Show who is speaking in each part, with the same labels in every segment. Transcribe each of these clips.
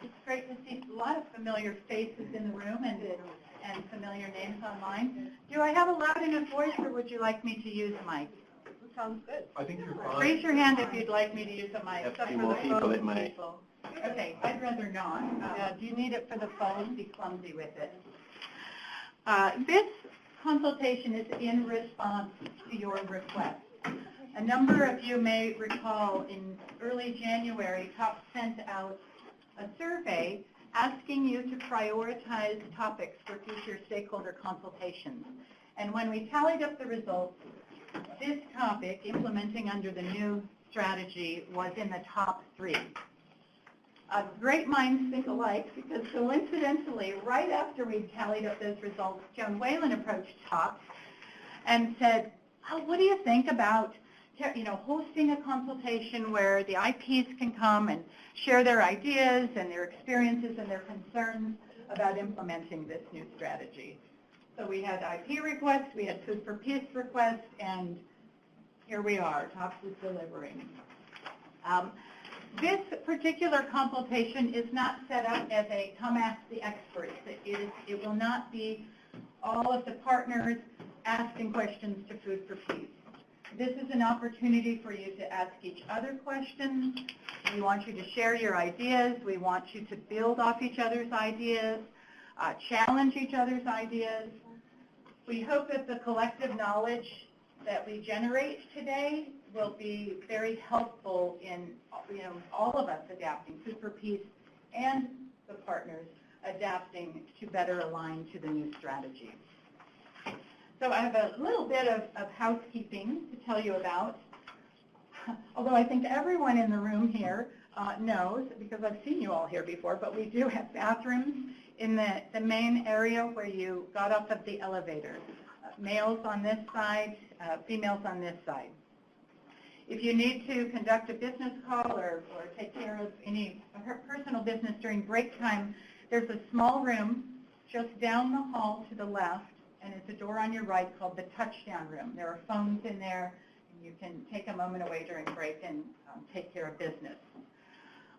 Speaker 1: It's great to see a lot of familiar faces in the room and familiar names online. Do I have a loud enough voice, or would you like me to use a mic? Sounds good.
Speaker 2: I think you're fine.
Speaker 1: Raise your hand if you'd like me to use a mic.
Speaker 2: Have
Speaker 1: Except
Speaker 2: few
Speaker 1: for
Speaker 2: more
Speaker 1: the
Speaker 2: people
Speaker 1: phone
Speaker 2: that might.
Speaker 1: people. Okay, I'd rather not. Do you need it for the phone? Be clumsy with it. This consultation is in response to your request. A number of you may recall in early January, TOPS sent out a survey asking you to prioritize topics for future stakeholder consultations. And when we tallied up the results, this topic, implementing under the new strategy, was in the top 3. Great minds think alike, because coincidentally, right after we tallied up those results, Joan Whalen approached TOPS and said, oh, what do you think about hosting a consultation where the IPs can come and share their ideas and their experiences and their concerns about implementing this new strategy? So we had IP requests, we had Food for Peace requests, and here we are, TOPS is delivering. This particular consultation is not set up as a come ask the experts. It will not be all of the partners asking questions to Food for Peace. This is an opportunity for you to ask each other questions. We want you to share your ideas. We want you to build off each other's ideas, challenge each other's ideas. We hope that the collective knowledge that we generate today will be very helpful in all of us adapting, Food for Peace and the partners adapting to better align to the new strategy. So I have a little bit of housekeeping to tell you about, although I think everyone in the room here knows, because I've seen you all here before, but we do have bathrooms in the main area where you got off of the elevator. Males on this side, females on this side. If you need to conduct a business call or take care of any personal business during break time, there's a small room just down the hall to the left, and it's a door on your right called the touchdown room. There are phones in there, and you can take a moment away during break and take care of business.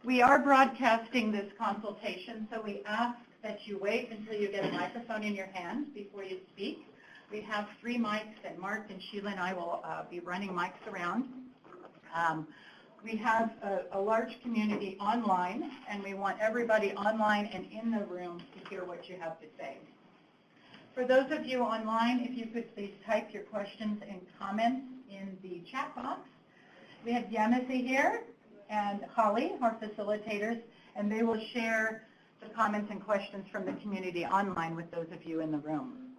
Speaker 1: We are broadcasting this consultation, so we ask that you wait until you get a microphone in your hand before you speak. We have 3 mics, and Mark and Sheila and I will be running mics around. We have a large community online, and we want everybody online and in the room to hear what you have to say. For those of you online, if you could please type your questions and comments in the chat box. We have Yamasi here and Holly, our facilitators, and they will share the comments and questions from the community online with those of you in the room.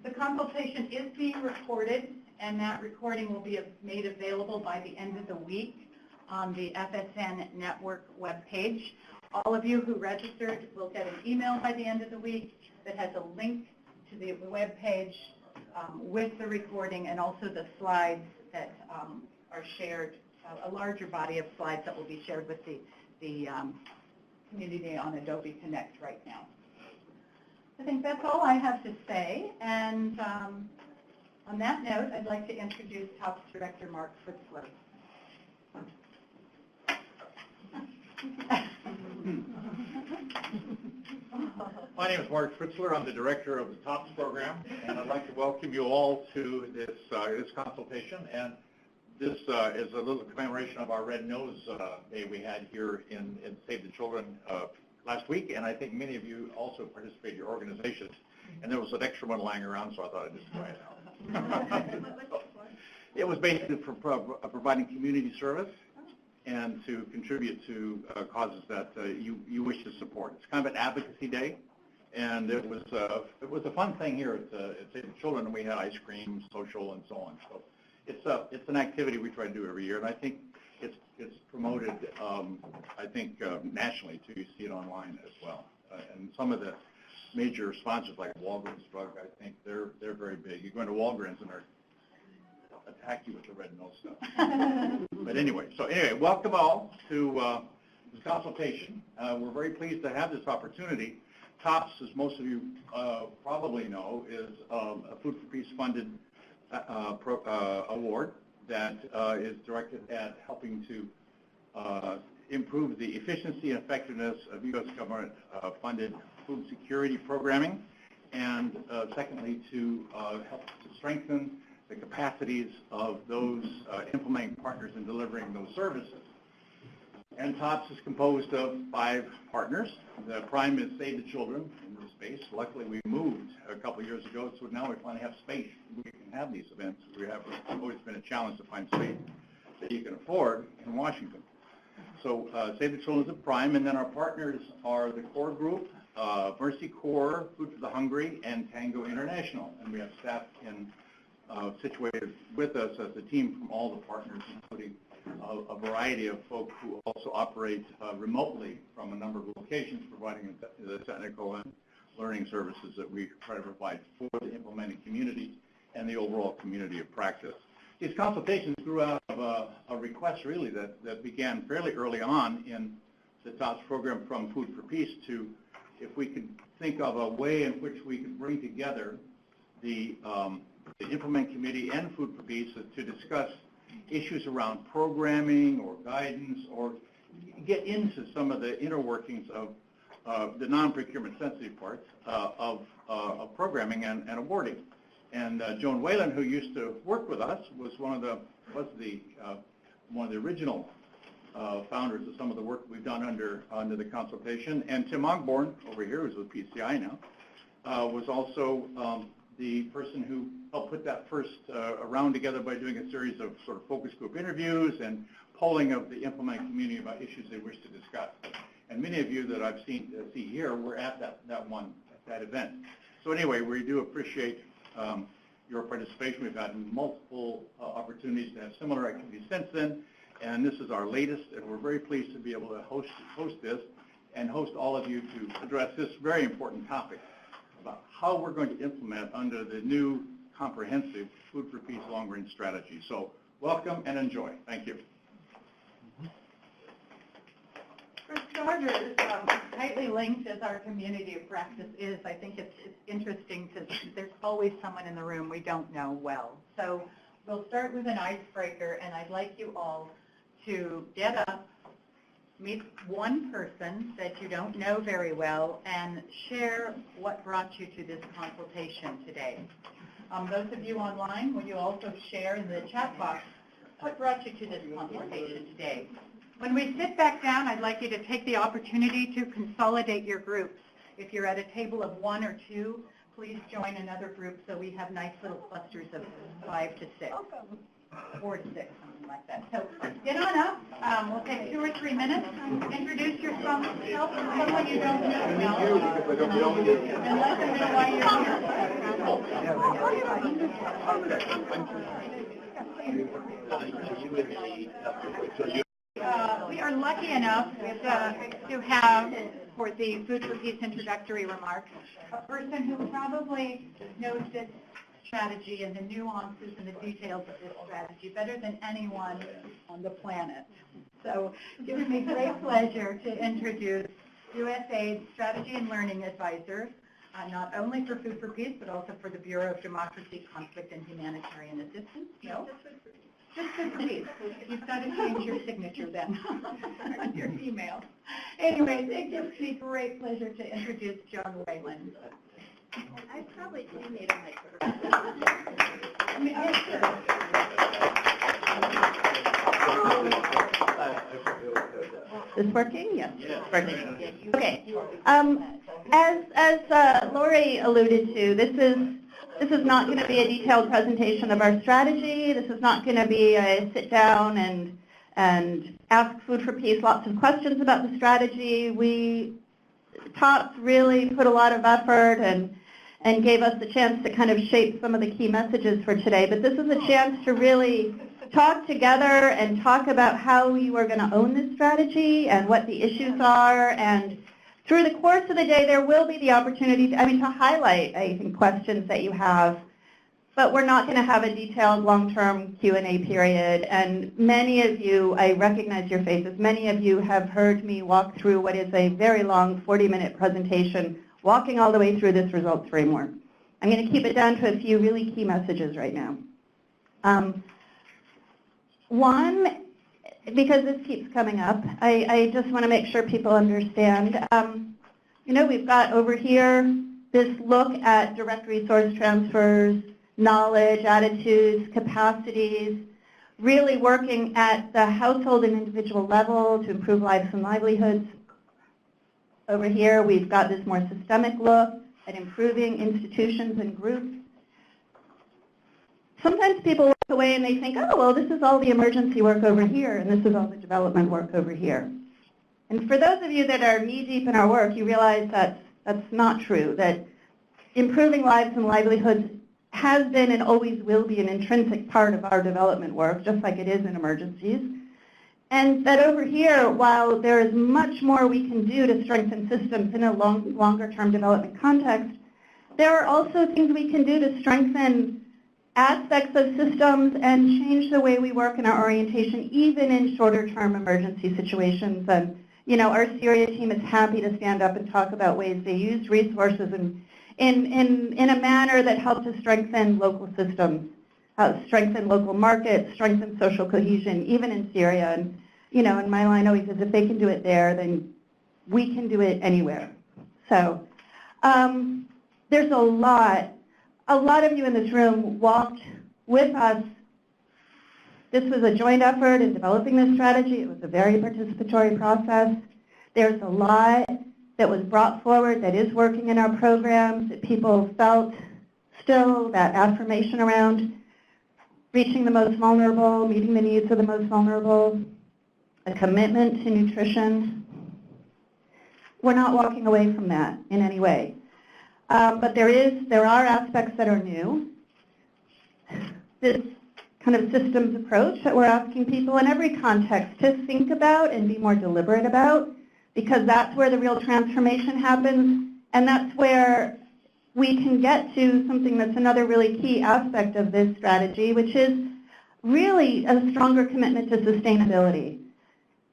Speaker 1: The consultation is being recorded, and that recording will be made available by the end of the week on the FSN Network webpage. All of you who registered will get an email by the end of the week that has a link to the webpage with the recording and also the slides that are shared, a larger body of slides that will be shared with the community on Adobe Connect right now. I think that's all I have to say, and on that note, I'd like to introduce TOPS Director Mark Fritzler.
Speaker 2: My name is Mark Fritzler. I'm the director of the TOPS program, and I'd like to welcome you all to this consultation. And this is a little commemoration of our Red Nose Day we had here in Save the Children last week, and I think many of you also participated in your organizations. And there was an extra one lying around, so I thought I'd just try it out. It was basically for providing community service and to contribute to causes that you wish to support. It's kind of an advocacy day, and it was a fun thing here at Save the Children, and we had ice cream, social, and so on. So it's an activity we try to do every year, and I think it's promoted, nationally too. You see it online as well, and some of the major sponsors like Walgreens Drug, I think they're very big. You go into Walgreens and they'll attack you with the red nose stuff. But anyway, welcome all to this consultation. We're very pleased to have this opportunity. TOPS, as most of you probably know, is a Food for Peace funded award that is directed at helping to improve the efficiency and effectiveness of U.S. government-funded food security programming, and secondly, to help to strengthen the capacities of those implementing partners in delivering those services. And TOPS is composed of 5 partners. The prime is Save the Children in this space. Luckily, we moved a couple of years ago, so now we finally have space. We can have these events. It's always been a challenge to find space that you can afford in Washington. So Save the Children is a prime, and then our partners are the Core Group, Mercy Corps, Food for the Hungry, and Tango International. And we have staff situated with us as a team from all the partners, including a variety of folks who also operate remotely from a number of locations, providing the technical and learning services that we try to provide for the implementing community and the overall community of practice. These consultations grew out of a request really that began fairly early on in the TOPS program from Food for Peace to if we could think of a way in which we could bring together the Implement Committee and Food for Peace to discuss issues around programming or guidance or get into some of the inner workings of the non-procurement sensitive parts of programming and awarding. And Joan Whalen, who used to work with us, was one of the original founders of some of the work we've done under the consultation. And Tim Ogborn, over here, who's with PCI now, was also the person who helped put that first round together by doing a series of sort of focus group interviews and polling of the implementing community about issues they wish to discuss. And many of you that I've see here were at that event. So anyway, we do appreciate your participation. We've had multiple opportunities to have similar activities since then, and this is our latest, and we're very pleased to be able to host this and host all of you to address this very important topic about how we're going to implement under the new comprehensive Food for Peace long-range strategy. So welcome and enjoy. Thank you.
Speaker 1: For starters, tightly linked as our community of practice is, I think it's interesting because there's always someone in the room we don't know well. So we'll start with an icebreaker, and I'd like you all to get up, meet one person that you don't know very well, and share what brought you to this consultation today. Those of you online, will you also share in the chat box what brought you to this consultation today? When we sit back down, I'd like you to take the opportunity to consolidate your groups. If you're at a table of 1 or 2, please join another group so we have nice little clusters of 5 to 6, 4 to 6, something like that. So get on up. We'll take 2 or 3 minutes. Introduce yourself to someone you don't know, and let them know why you're here. We are lucky enough to have, for the Food for Peace introductory remarks, a person who probably knows this strategy and the nuances and the details of this strategy better than anyone on the planet. So it gives me great pleasure to introduce USAID's Strategy and Learning Advisor, not only for Food for Peace, but also for the Bureau of Democracy, Conflict, and Humanitarian Assistance. No? Just Food for Peace. You've got to change your signature then, your email. Anyways, it gives me great pleasure to introduce Joan Whalen. I probably do need a microphone. Is this working? Yes. Working. Okay. As Lori alluded to, this is not going to be a detailed presentation of our strategy. This is not going to be a sit down and ask Food for Peace lots of questions about the strategy. TOPS really put a lot of effort and gave us the chance to kind of shape some of the key messages for today. But this is a chance to really talk together and talk about how we were going to own this strategy and what the issues are. And through the course of the day, there will be the opportunity to highlight, I think, questions that you have. But we're not going to have a detailed long-term Q&A period. And many of you, I recognize your faces, many of you have heard me walk through what is a very long 40-minute presentation, walking all the way through this results framework. I'm going to keep it down to a few really key messages right now. One,
Speaker 3: because this keeps coming up, I just want to make sure people understand. We've got over here this look at direct resource transfers, knowledge, attitudes, capacities, really working at the household and individual level to improve lives and livelihoods. Over here, we've got this more systemic look at improving institutions and groups. Sometimes people walk away and they think, oh, well, this is all the emergency work over here, and this is all the development work over here. And for those of you that are knee-deep in our work, you realize that that's not true, that improving lives and livelihoods has been and always will be an intrinsic part of our development work, just like it is in emergencies. And that over here, while there is much more we can do to strengthen systems in a longer-term development context, there are also things we can do to strengthen aspects of systems and change the way we work in our orientation, even in shorter-term emergency situations. And our Syria team is happy to stand up and talk about ways they use resources in a manner that helps to strengthen local systems, strengthen local markets, strengthen social cohesion, even in Syria. And and my line always is, if they can do it there, then we can do it anywhere. So there's a lot of you in this room walked with us. This was a joint effort in developing this strategy. It was a very participatory process. There's a lot that was brought forward that is working in our programs, that people felt still that affirmation around reaching the most vulnerable, meeting the needs of the most vulnerable, a commitment to nutrition. We're not walking away from that in any way. But there are aspects that are new. This kind of systems approach that we're asking people in every context to think about and be more deliberate about, because that's where the real transformation happens, and that's where we can get to something that's another really key aspect of this strategy, which is really a stronger commitment to sustainability.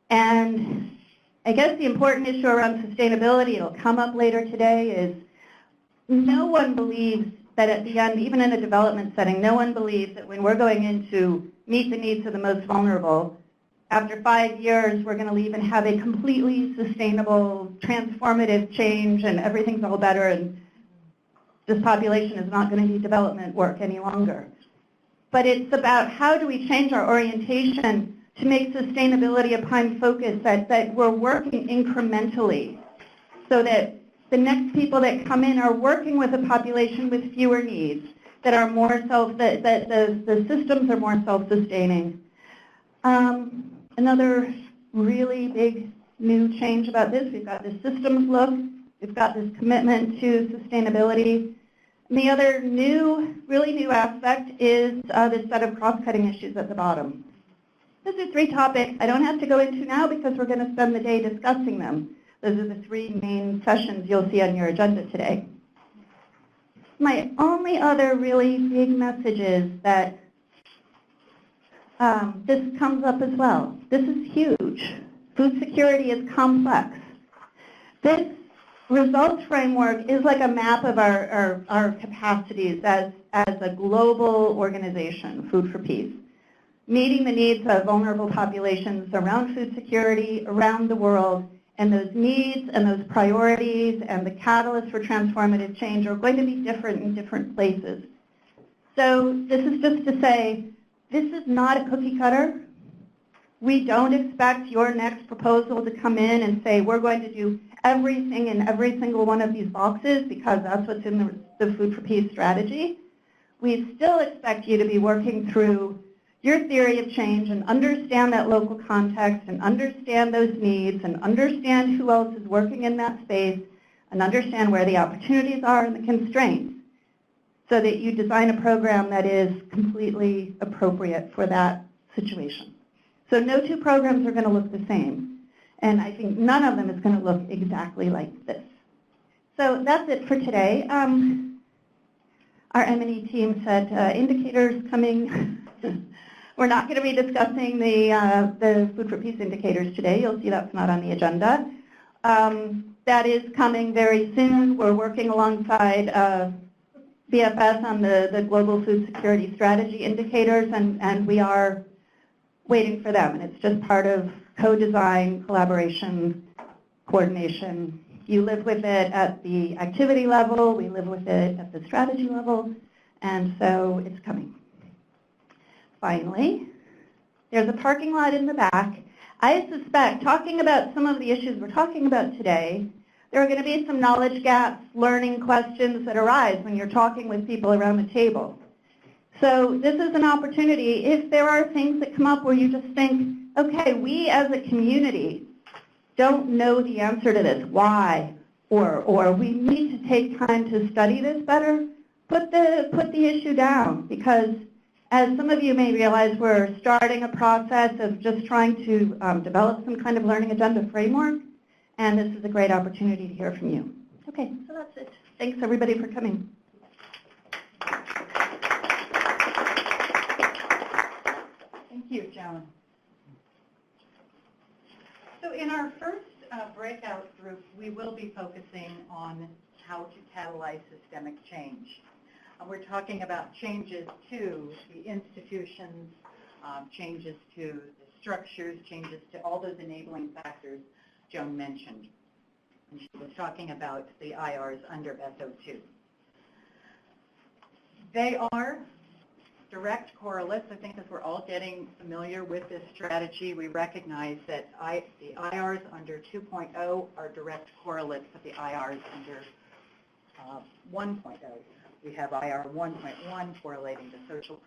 Speaker 3: And I guess the important issue around sustainability, it'll come up later today, is no one believes that at the end, even in a development setting, no one believes that when we're going in to meet the needs of the most vulnerable, after 5 years, we're going to leave and have a completely sustainable, transformative change and everything's all better and this population is not going to need development work any longer. But it's about how do we change our orientation to make sustainability a prime focus, that we're working incrementally so that the next people that come in are working with a population with fewer needs, that are more that the systems are more self-sustaining. Another really big new change about this, we've got this systems look, we've got this commitment to sustainability. And the other really new aspect is this set of cross-cutting issues at the bottom. Those are 3 topics I don't have to go into now because we're going to spend the day discussing them. Those are the 3 main sessions you'll see on your agenda today. My only other really big message is that this comes up as well. This is huge. Food security is complex. This results framework is like a map of our capacities as a global organization, Food for Peace, meeting the needs of vulnerable populations around food security around the world. And those needs and those priorities and the catalysts for transformative change are going to be different in different places. So this is just to say, this is not a cookie cutter. We don't expect your next proposal to come in and say, we're going to do everything in every single one of these boxes because that's what's in the Food for Peace strategy. We still expect you to be working through your theory of change and understand that local context and understand those needs and understand who else is working in that space and understand where the opportunities are and the constraints so that you design a program that is completely appropriate for that situation. So no 2 programs are going to look the same. And I think none of them is going to look exactly like this. So that's it for today. Our M&E team said indicators coming. We're not going to be discussing the Food for Peace indicators today. You'll see that's not on the agenda. That is coming very soon. We're working alongside BFS on the Global Food Security Strategy indicators, and we are waiting for them, and it's just part of co-design, collaboration, coordination. You live with it at the activity level, we live with it at the strategy level, and so it's coming. Finally, there's a parking lot in the back. I suspect, talking about some of the issues we're talking about today, there are going to be some knowledge gaps, learning questions that arise when you're talking with people around the table. So this is an opportunity, if there are things that come up where you just think, okay, we as a community don't know the answer to this, why? Or we need to take time to study this better, put the issue down, because as some of you may realize, we're starting a process of just trying to develop some kind of learning agenda framework, and this is a great opportunity to hear from you. Okay, so that's it. Thanks everybody for coming.
Speaker 1: Thank you, Joan. So in our first breakout group, we will be focusing on how to catalyze systemic change. We're talking about changes to the institutions, changes to the structures, changes to all those enabling factors Joan mentioned. And she was talking about the IRs under SO2. They are direct correlates. I think as we're all getting familiar with this strategy, we recognize that the IRs under 2.0 are direct correlates of the IRs under 1.0. We have IR 1.1 correlating to 2.1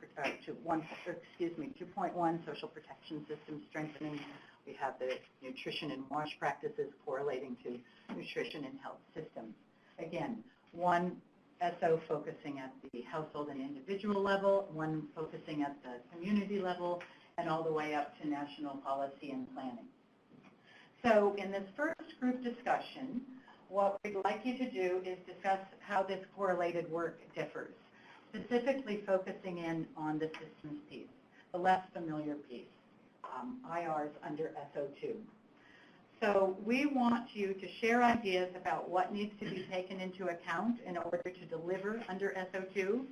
Speaker 1: social protection system strengthening. We have the nutrition and wash practices correlating to nutrition and health systems. Again, one SO focusing at the household and individual level, one focusing at the community level, and all the way up to national policy and planning. So in this first group discussion, what we'd like you to do is discuss how this correlated work differs, specifically focusing in on the systems piece, the less familiar piece, IRs under SO2. So we want you to share ideas about what needs to be taken into account in order to deliver under SO2.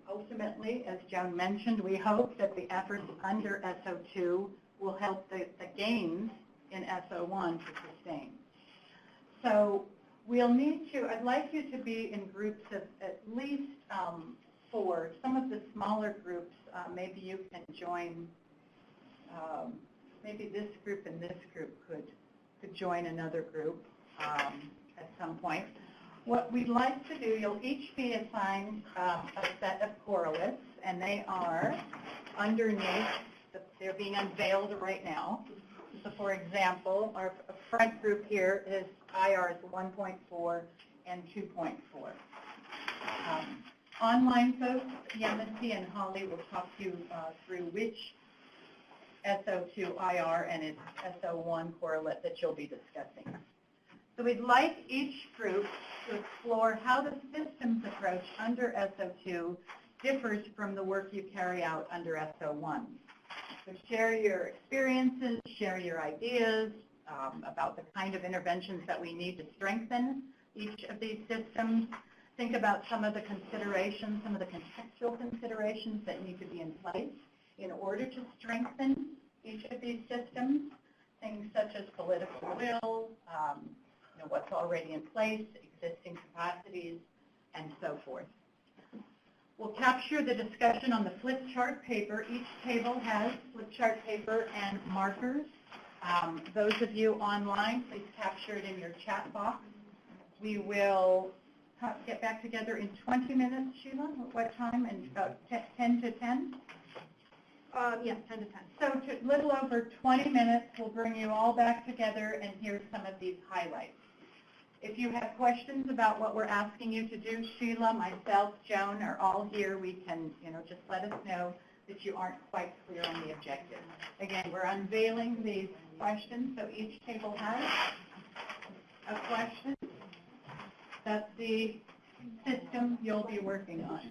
Speaker 1: Ultimately, as Joan mentioned, we hope that the efforts under SO2 will help the gains in SO1 to sustain. So we'll need to, I'd like you to be in groups of at least 4. Some of the smaller groups, maybe you can join, maybe this group and this group could join another group at some point. What we'd like to do, you'll each be assigned a set of correlates, and they are underneath, they're being unveiled right now. So for example, our front group here is IRs 1.4 and 2.4. Online folks, Yamasi and Holly will talk you through which SO2 IR and its SO1 correlate that you'll be discussing. So we'd like each group to explore how the systems approach under SO2 differs from the work you carry out under SO1. So share your experiences, share your ideas about the kind of interventions that we need to strengthen each of these systems. Think about some of the considerations, some of the contextual considerations that need to be in place in order to strengthen each of these systems. Things such as political will, what's already in place, existing capacities, and so forth. We'll capture the discussion on the flip chart paper. Each table has flip chart paper and markers. Those of you online, please capture it in your chat box. We will get back together in 20 minutes, Sheila. At what time? And about 10 to 10? Yes, 10 to 10. So to a little over 20 minutes, we'll bring you all back together and hear some of these highlights. If you have questions about what we're asking you to do, Sheila, myself, Joan are all here. We can, just let us know that you aren't quite clear on the objective. Again, we're unveiling these questions, so each table has a question. That's the system you'll be working on.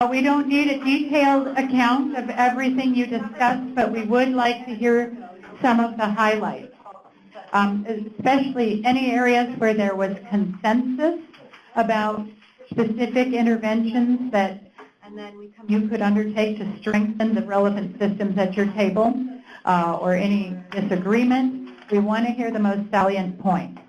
Speaker 1: We don't need a detailed account of everything you discussed, but we would like to hear some of the highlights. especially any areas where there was consensus about specific interventions that you could undertake to strengthen the relevant systems at your table, or any disagreement. We want to hear the most salient points.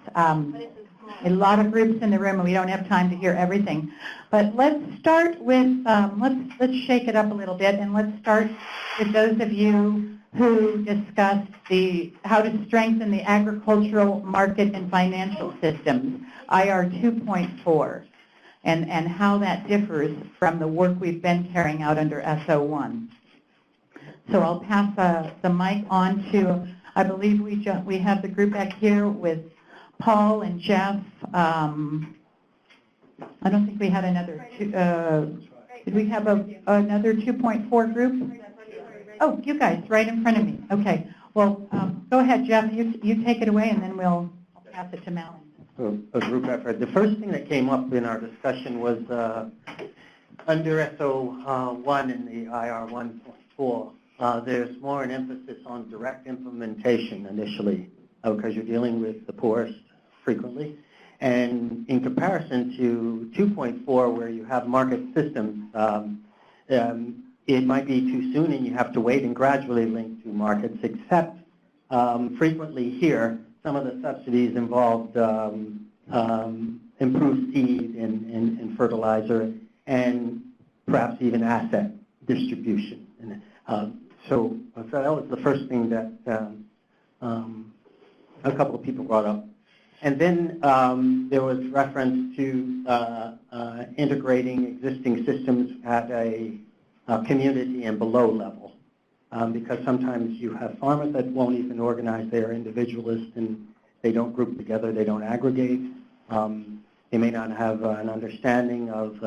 Speaker 1: A lot of groups in the room, and we don't have time to hear everything. But let's start with, let's shake it up a little bit, and let's start with those of you who discussed how to strengthen the agricultural market and financial systems, IR 2.4, and how that differs from the work we've been carrying out under SO1. So I'll pass the mic on to, I believe we have the group back here with Paul and Jeff. I don't think we had another did we have another 2.4 group? Oh, you guys, right in front of me. Okay. Well, go ahead, Jeff. You take it away, and then I'll pass it to Mal.
Speaker 4: So, a group effort. The first thing that came up in our discussion was under SO1 in the IR 1.4, there's more an emphasis on direct implementation initially, because you're dealing with the poorest frequently. And in comparison to 2.4, where you have market systems, it might be too soon and you have to wait and gradually link to markets, except frequently here, some of the subsidies involved improved seed and fertilizer, and perhaps even asset distribution. And, so that was the first thing that a couple of people brought up. And then there was reference to integrating existing systems at a community and below level, because sometimes you have farmers that won't even organize. They are individualists and they don't group together, they don't aggregate. They may not have an understanding of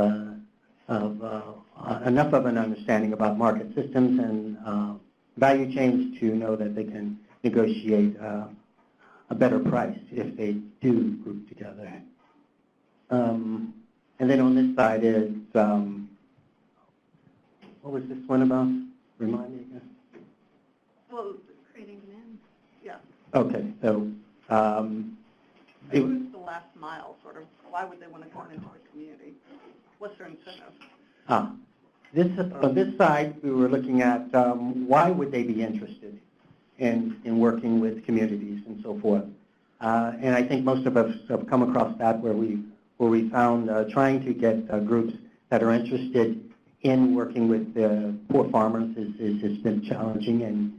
Speaker 4: enough of an understanding about market systems and value chains to know that they can negotiate a better price if they do group together. And then on this side is, what was this one about? Remind me again.
Speaker 3: Well, creating demand. Yeah.
Speaker 4: Okay, so
Speaker 5: It was the last mile, sort of. Why would they want to come into the community? What's their incentive?
Speaker 4: On this side, we were looking at why would they be interested in working with communities and so forth. And I think most of us have come across that where we found trying to get groups that are interested in working with poor farmers has been challenging, and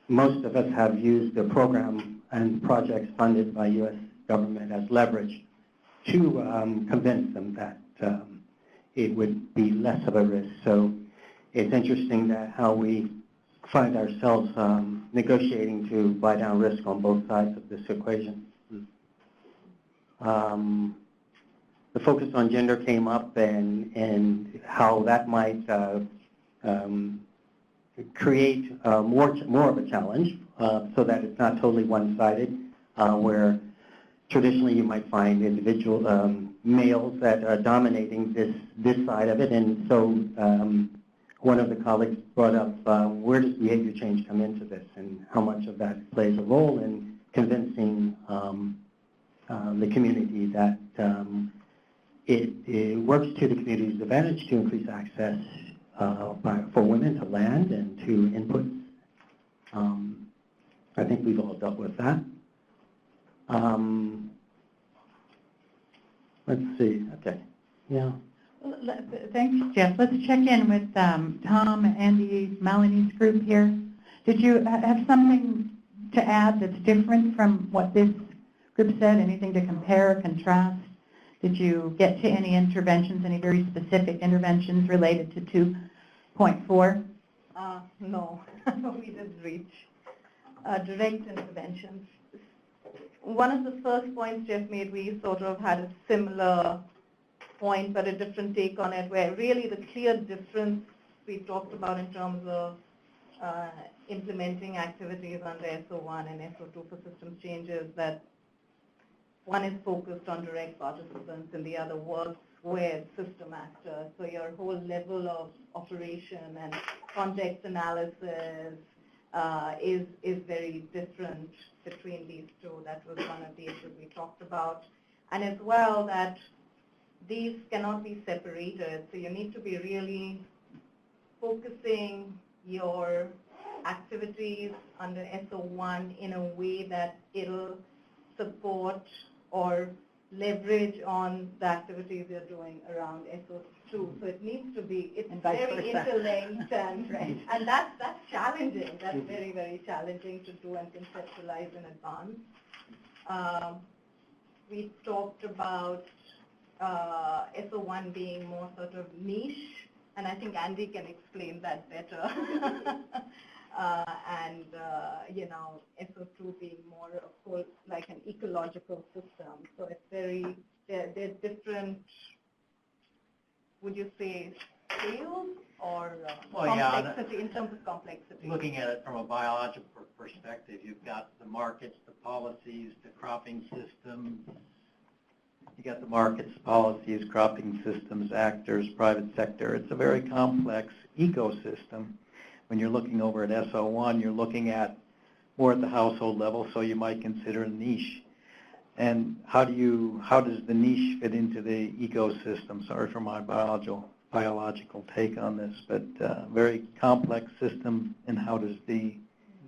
Speaker 4: most of us have used the program and projects funded by U.S. government as leverage to convince them that it would be less of a risk. So it's interesting that how we find ourselves negotiating to buy down risk on both sides of this equation. The focus on gender came up, and how that might create more of a challenge, so that it's not totally one-sided, where traditionally you might find individual males that are dominating this side of it. And so one of the colleagues brought up, where does behavior change come into this, and how much of that plays a role in convincing the community that it works to the community's advantage to increase access for women to land and to inputs. I think we've all dealt with that. Let's see. Okay. Yeah.
Speaker 1: Well, thanks, Jeff. Let's check in with Tom, Andy, Melanie's group here. Did you have something to add that's different from what this group said? Anything to compare, contrast? Did you get to any interventions, any very specific interventions related to 2.4?
Speaker 5: No, we didn't reach direct interventions. One of the first points Jeff made, we sort of had a similar point, but a different take on it, where really the clear difference we talked about in terms of implementing activities under SO1 and SO2 for systems changes, that one is focused on direct participants and the other works with system actors. So your whole level of operation and context analysis, is very different between these two. That was one of the issues we talked about. And as well that these cannot be separated, so you need to be really focusing your activities under SO1 in a way that it'll support or leverage on the activities you're doing around SO2. So it needs to be, it's very interlinked, and, and that's challenging. That's very, very challenging to do and conceptualize in advance. We talked about SO1 being more sort of niche, and I think Andy can explain that better. SO2 being more, of course, like an ecological system. So it's very, they're different, would you say, scales or complexity, in terms of complexity?
Speaker 6: Looking at it from a biological perspective, you've got the markets, the policies, the cropping system. You got the markets, policies, cropping systems, actors, private sector. It's a very complex ecosystem. When you're looking over at SO1, you're looking at more at the household level, so you might consider a niche. And how does the niche fit into the ecosystem? Sorry for my biological take on this, but very complex system, and how does the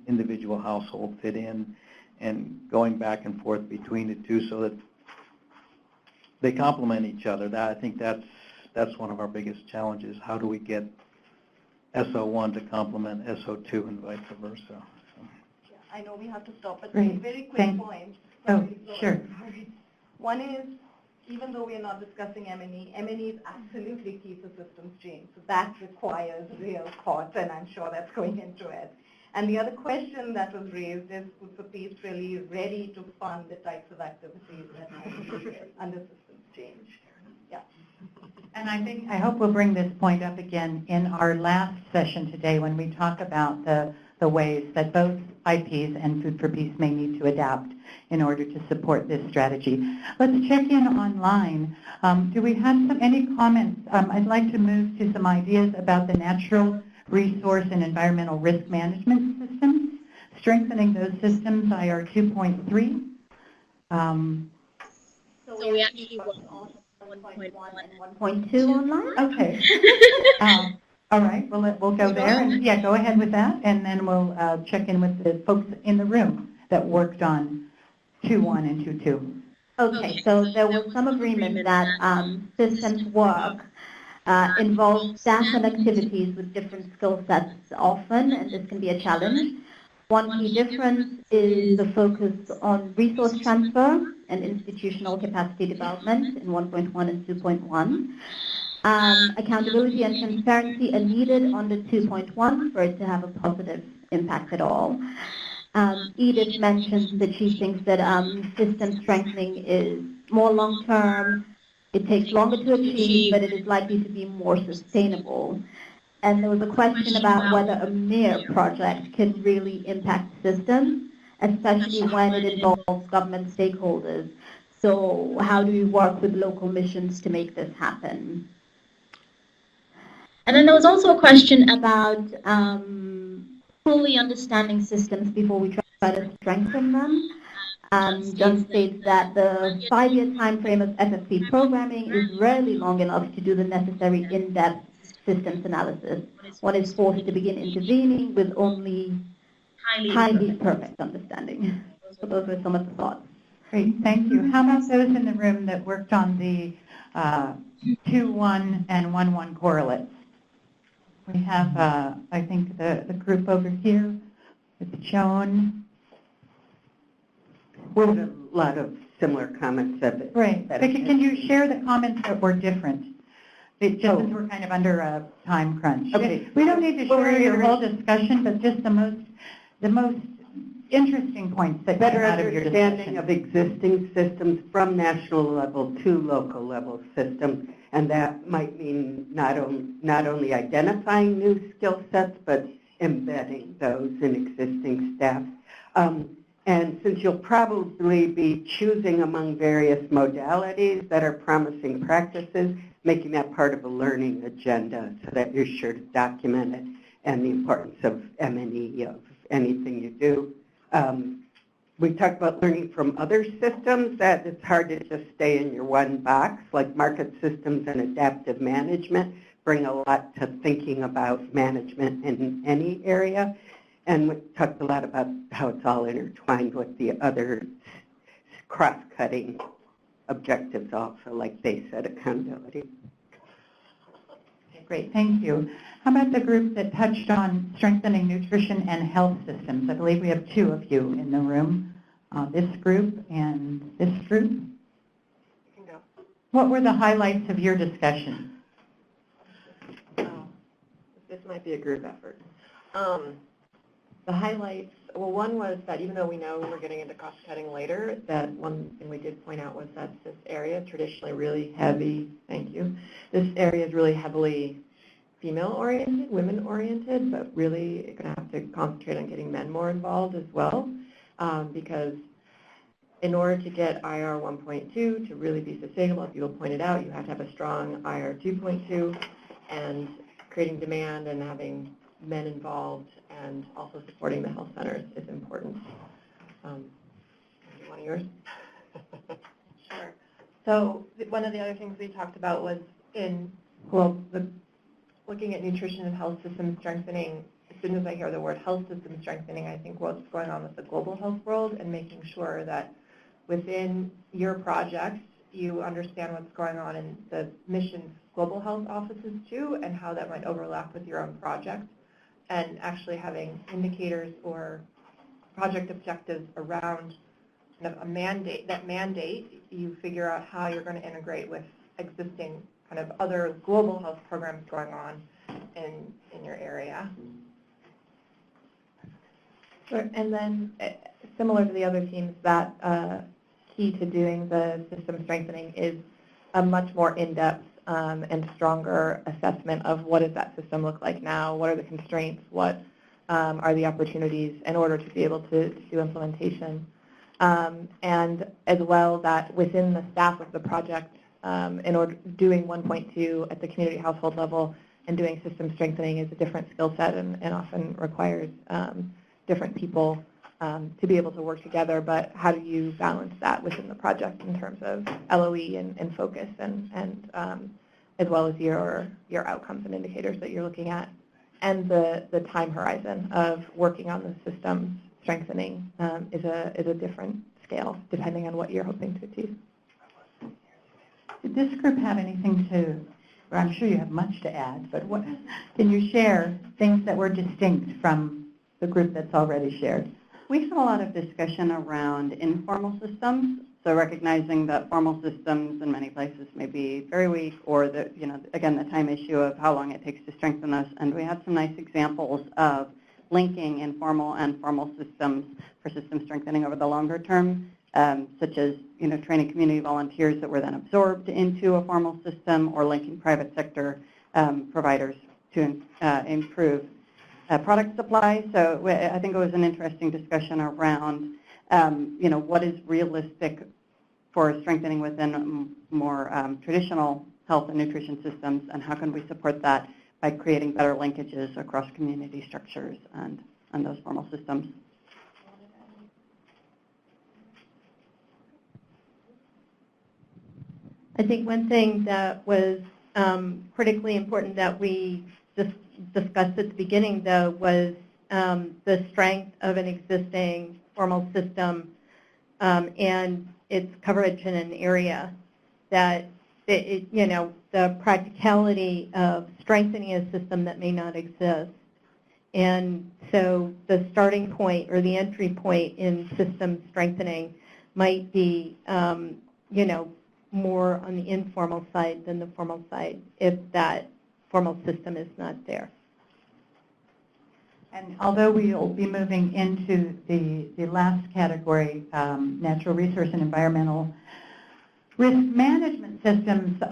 Speaker 6: individual household fit in, and going back and forth between the two so that they complement each other. I think that's one of our biggest challenges. How do we get SO1 to complement SO2 and vice versa? So.
Speaker 5: Yeah, I know we have to stop, but
Speaker 3: Great.
Speaker 5: very quick points.
Speaker 3: Sure.
Speaker 5: One is, even though we are not discussing M&E, M&E is absolutely key to systems change. So that requires real thought, and I'm sure that's going into it. And the other question that was raised is, Food for Peace really ready to fund the types of activities that might be needed under systems change? Yeah.
Speaker 1: And I hope we'll bring this point up again in our last session today when we talk about the ways that both IPs and Food for Peace may need to adapt in order to support this strategy. Let's check in online. Do we have any comments? I'd like to move to some ideas about the natural resource and environmental risk management systems, strengthening those systems, IR 2.3.
Speaker 7: So we actually work on 1.1 and
Speaker 3: 1.2 online?
Speaker 1: Okay. All right, we'll go there. And yeah, go ahead with that, and then we'll check in with the folks in the room that worked on 2.1 and 2.2.
Speaker 3: Okay, so there was some agreement that systems work involves staff and activities with different skill sets often, and this can be a challenge. One key difference is the focus on resource transfer and institutional capacity development in 1.1 and 2.1. Accountability and transparency are needed under 2.1 for it to have a positive impact at all. Edith mentions that she thinks that system strengthening is more long-term. It takes longer to achieve, but it is likely to be more sustainable. And there was a question about whether a mere project can really impact systems, especially when it involves government stakeholders. So how do we work with local missions to make this happen? And then there was also a question about fully understanding systems before we try to strengthen them. John states that the 5-year time frame of FFP programming is rarely long enough to do the necessary in-depth systems analysis. One is forced to begin intervening with only highly perfect understanding. So those were some of the thoughts.
Speaker 1: Great, thank you. How about those in the room that worked on the 2.1 and 1.1 correlates? We have, I think, the group over here with Joan.
Speaker 8: We had a lot of similar comments of it.
Speaker 1: Great. Can you share the comments that were different? Just as we're kind of under a time crunch.
Speaker 8: Okay.
Speaker 1: We don't need to share your whole discussion, but just the most interesting points that came out of your discussion.
Speaker 8: Better understanding of existing systems from national level to local level systems, and that might mean not only identifying new skill sets, but embedding those in existing staff. And since you'll probably be choosing among various modalities that are promising practices, making that part of a learning agenda so that you're sure to document it, and the importance of M&E, of anything you do. We talked about learning from other systems, that it's hard to just stay in your one box, like market systems and adaptive management bring a lot to thinking about management in any area. And we talked a lot about how it's all intertwined with the other cross-cutting objectives also, like they said, accountability.
Speaker 1: Okay, great, thank you. How about the group that touched on strengthening nutrition and health systems? I believe we have two of you in the room, this group and this group.
Speaker 9: You can go.
Speaker 1: What were the highlights of your discussion?
Speaker 9: Oh, this might be a group effort. The highlights, well, one was that even though we know we're getting into cost-cutting later, that one thing we did point out was that this area is traditionally really heavy, thank you, this area is really heavily female-oriented, women-oriented, but really you're going to have to concentrate on getting men more involved as well, because in order to get IR 1.2 to really be sustainable, as people pointed out, you have to have a strong IR 2.2, and creating demand and having men involved and also supporting the health centers is important. One of yours?
Speaker 5: Sure. So one of the other things we talked about was looking at nutrition and health system strengthening. As soon as I hear the word health system strengthening, I think what's going on with the global health world and making sure that within your projects, you understand what's going on in the mission global health offices too, and how that might overlap with your own project, and actually having indicators or project objectives around kind of a mandate. That mandate, you figure out how you're going to integrate with existing kind of other global health programs going on in your area. Sure. And then similar to the other teams, that key to doing the system strengthening is a much more in-depth and stronger assessment of what does that system look like now, what are the constraints, what are the opportunities in order to be able to do implementation. And as well that within the staff of the project, in order doing 1.2 at the community household level and doing system strengthening is a different skill set and often requires different people to be able to work together, but how do you balance that within the project in terms of LOE and focus and as well as your outcomes and indicators that you're looking at, and the time horizon of working on the system strengthening is a different scale depending on what you're hoping to achieve.
Speaker 1: Did this group have anything to, or I'm sure you have much to add, but what can you share things that were distinct from the group that's already shared?
Speaker 3: We had a lot of discussion around informal systems, so recognizing that formal systems in many places may be very weak, or the, again, the time issue of how long it takes to strengthen those. And we had some nice examples of linking informal and formal systems for system strengthening over the longer term, such as training community volunteers that were then absorbed into a formal system, or linking private sector providers to improve product supply. So I think it was an interesting discussion around, what is realistic for strengthening within more traditional health and nutrition systems, and how can we support that by creating better linkages across community structures and those formal systems.
Speaker 5: I think one thing that was critically important that we discussed at the beginning, though, was the strength of an existing formal system and its coverage in an area, that the practicality of strengthening a system that may not exist. And so the starting point or the entry point in system strengthening might be, more on the informal side than the formal side if that formal system is not there.
Speaker 1: And although we will be moving into the last category, natural resource and environmental risk management systems,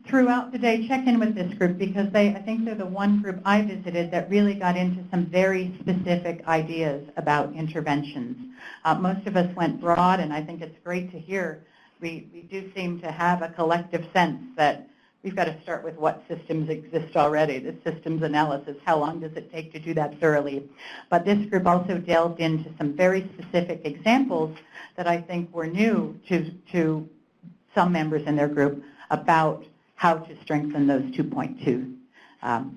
Speaker 1: throughout the day, check in with this group, because I think they're the one group I visited that really got into some very specific ideas about interventions. Most of us went broad, and I think it's great to hear. We do seem to have a collective sense that we've got to start with what systems exist already, the systems analysis, how long does it take to do that thoroughly. But this group also delved into some very specific examples that I think were new to some members in their group about how to strengthen those 2.2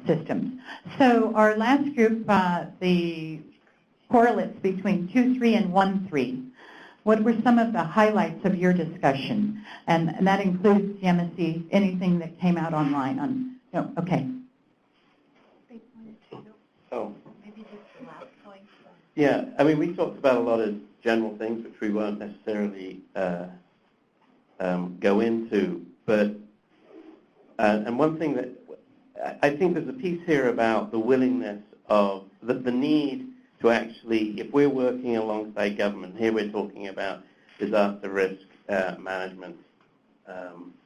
Speaker 1: systems. So our last group, the correlates between 2.3 and 1.3. What were some of the highlights of your discussion? And that includes the MSc, anything that came out online on, no, okay.
Speaker 6: Oh,
Speaker 1: Maybe just the last point.
Speaker 6: yeah. I mean, we talked about a lot of general things which we won't necessarily go into. But and one thing that I think there's a piece here about the willingness of the need to actually, if we're working alongside government, here we're talking about disaster risk management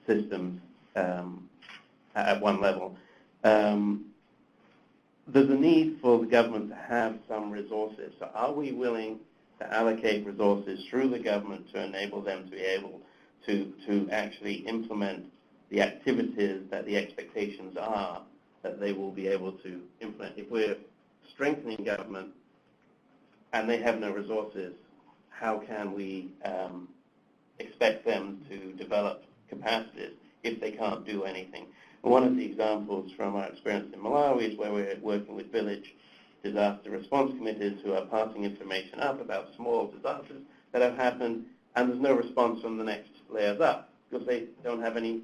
Speaker 6: systems at one level. There's a need for the government to have some resources. So are we willing to allocate resources through the government to enable them to be able to actually implement the activities that the expectations are that they will be able to implement? If we're strengthening government and they have no resources, how can we expect them to develop capacities if they can't do anything? One of the examples from our experience in Malawi is where we're working with village disaster response committees who are passing information up about small disasters that have happened, and there's no response from the next layers up because they don't have any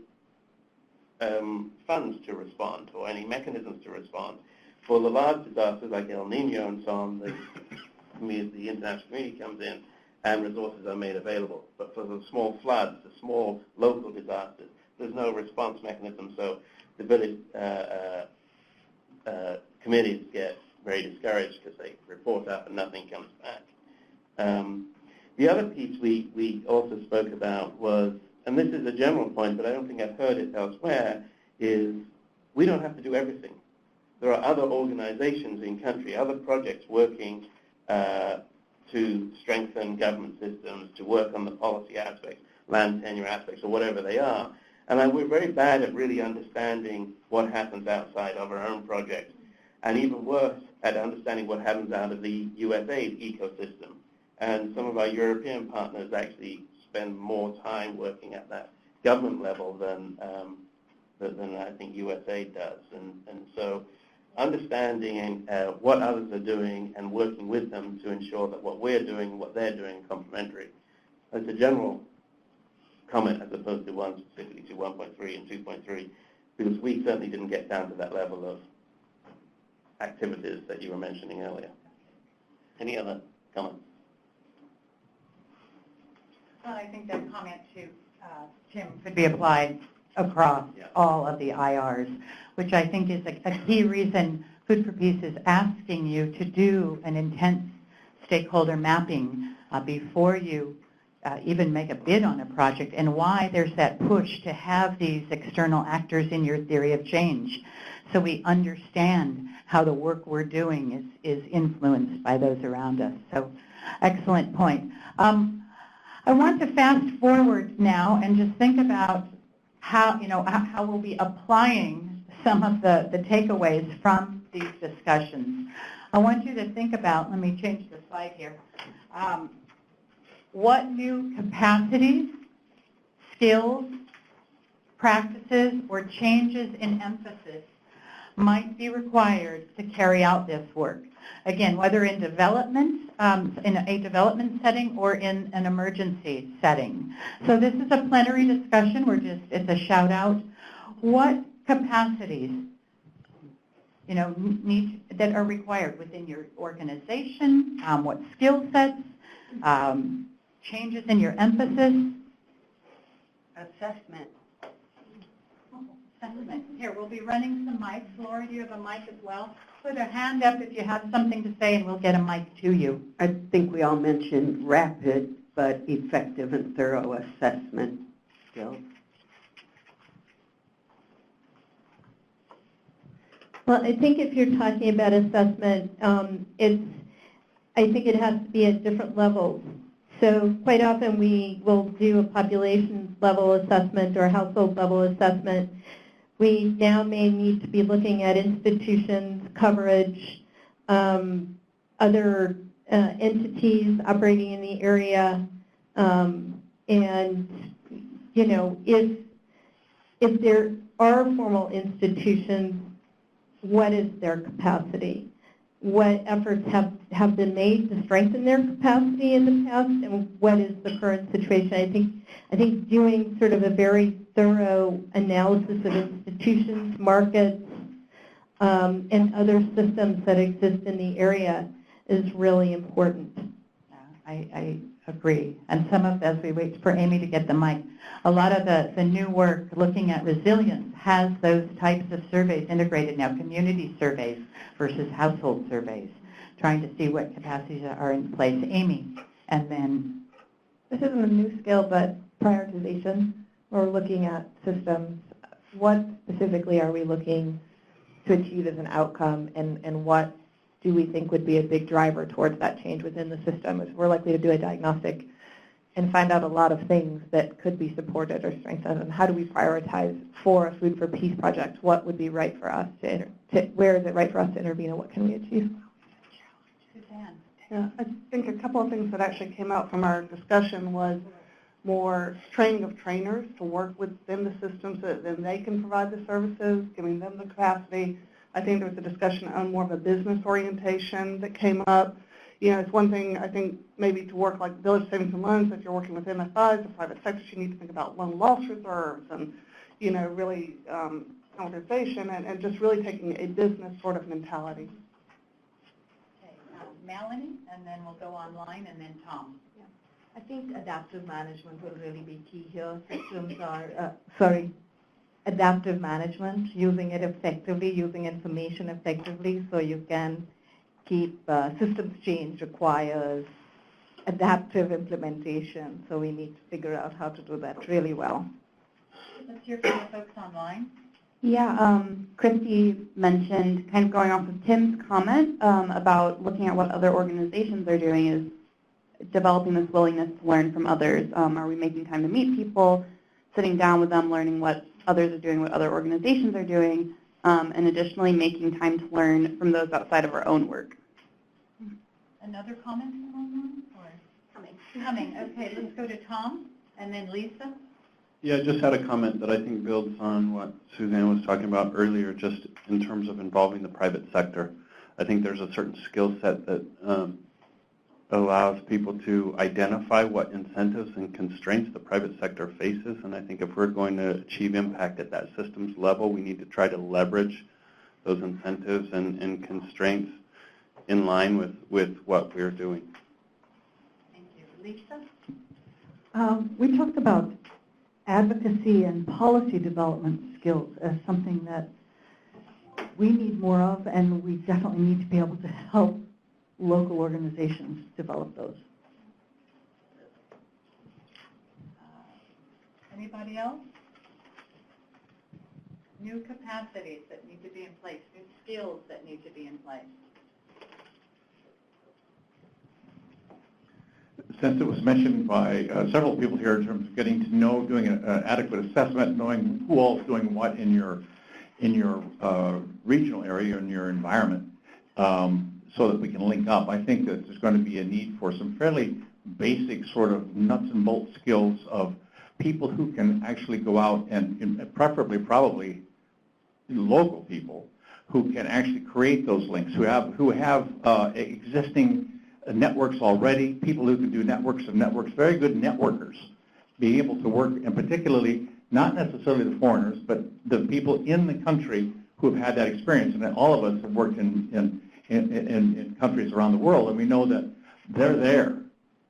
Speaker 6: funds to respond or any mechanisms to respond. For the large disasters like El Nino and so on, the international community comes in and resources are made available. But for the small floods, the small local disasters, there's no response mechanism, so the village committees get very discouraged because they report up and nothing comes back. The other piece we also spoke about was, and this is a general point, but I don't think I've heard it elsewhere, is we don't have to do everything. There are other organizations in country, other projects working to strengthen government systems, to work on the policy aspects, land tenure aspects, or whatever they are. And we're very bad at really understanding what happens outside of our own projects, and even worse at understanding what happens out of the USAID ecosystem. And some of our European partners actually spend more time working at that government level than I think USAID does. And so understanding what others are doing and working with them to ensure that what we're doing and what they're doing are complementary. That's a general comment as opposed to one specifically to 1.3 and 2.3, because we certainly didn't get down to that level of activities that you were mentioning earlier. Any other comments?
Speaker 1: Well, I think that comment to Tim could be applied across all of the IRs, which I think is a key reason Food for Peace is asking you to do an intense stakeholder mapping before you even make a bid on a project, and why there's that push to have these external actors in your theory of change, so we understand how the work we're doing is influenced by those around us. So, excellent point. I want to fast forward now and just think about how we'll be applying some of the takeaways from these discussions. I want you to think about, let me change the slide here, what new capacities, skills, practices, or changes in emphasis might be required to carry out this work. Again, whether in development, in a development setting or in an emergency setting. So this is a plenary discussion. It's a shout out. What capacities, that are required within your organization? What skill sets? Changes in your emphasis?
Speaker 8: Assessment.
Speaker 1: Assessment. Here, we'll be running some mics. Laura, do you have a mic as well? Put a hand up if you have something to say, and we'll get a mic to you.
Speaker 8: I think we all mentioned rapid but effective and thorough assessment skills.
Speaker 3: Well, I think if you're talking about assessment, I think it has to be at different levels. So quite often we will do a population level assessment or household level assessment,
Speaker 5: We now may need to be looking at institutions, coverage, other entities operating in the area, and you know, if there are formal institutions, what is their capacity? What efforts have been made to strengthen their capacity in the past, and what is the current situation? I think doing sort of a very thorough analysis of institutions, markets, and other systems that exist in the area is really important.
Speaker 1: I agree. And some of, as we wait for Amy to get the mic, a lot of the new work looking at resilience has those types of surveys integrated now, community surveys versus household surveys, trying to see what capacities are in place. Amy, and then...
Speaker 5: This isn't a new skill, but prioritization. We're looking at systems. What specifically are we looking to achieve as an outcome, and what do we think would be a big driver towards that change within the system? As we're likely to do a diagnostic and find out a lot of things that could be supported or strengthened, and how do we prioritize for a Food for Peace project? What would be right for us where is it right for us to intervene, and what can we achieve?
Speaker 1: Suzanne.
Speaker 10: Yeah, I think a couple of things that actually came out from our discussion was more training of trainers to work within the system so that then they can provide the services, giving them the capacity. I think there was a discussion on more of a business orientation that came up. You know, it's one thing, I think, maybe to work like Village Savings and Loans, if you're working with MFIs or private sectors, you need to think about loan loss reserves and, you know, really amortization and just really taking a business sort of mentality.
Speaker 1: Okay, Melanie, and then we'll go online, and then Tom.
Speaker 5: I think adaptive management will really be key here. Systems are, adaptive management, using it effectively, using information effectively so you can keep systems change requires adaptive implementation. So we need to figure out how to do that really well.
Speaker 1: Let's hear from the folks online.
Speaker 3: Yeah, Christy mentioned, kind of going off of Tim's comment about looking at what other organizations are doing, is developing this willingness to learn from others. Are we making time to meet people, sitting down with them, learning what others are doing, what other organizations are doing, and additionally making time to learn from those outside of our own work.
Speaker 1: Another comment from online? Or? Coming. Okay, let's go to Tom, and then Lisa.
Speaker 11: Yeah, I just had a comment that I think builds on what Suzanne was talking about earlier, just in terms of involving the private sector. I think there's a certain skill set that allows people to identify what incentives and constraints the private sector faces, and I think if we're going to achieve impact at that systems level, we need to try to leverage those incentives and constraints in line with what we're doing.
Speaker 1: Thank you. Lisa?
Speaker 12: We talked about advocacy and policy development skills as something that we need more of, and we definitely need to be able to help local organizations develop those.
Speaker 1: Anybody else? New capacities that need to be in place, new skills that need to be in place.
Speaker 2: Since it was mentioned by several people here in terms of getting to know, doing an adequate assessment, knowing who all is doing what in your regional area, in your environment, so that we can link up, I think that there's going to be a need for some fairly basic sort of nuts and bolts skills of people who can actually go out and preferably probably local people who can actually create those links, who have existing networks already, people who can do networks of networks, very good networkers, being able to work, and particularly not necessarily the foreigners, but the people in the country who have had that experience. And all of us have worked in countries around the world, and we know that they're there.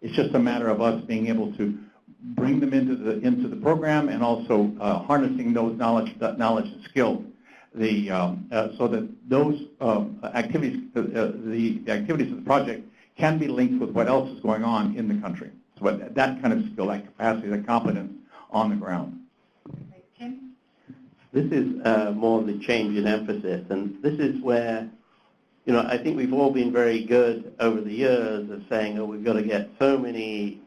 Speaker 2: It's just a matter of us being able to bring them into the program, and also harnessing those knowledge and skills. So that those activities, the activities of the project, can be linked with what else is going on in the country. So that kind of skill, that capacity, that competence on the ground.
Speaker 1: Tim?
Speaker 6: This is more the change in emphasis, and this is where, you know, I think we've all been very good over the years of saying, oh, we've got to get so many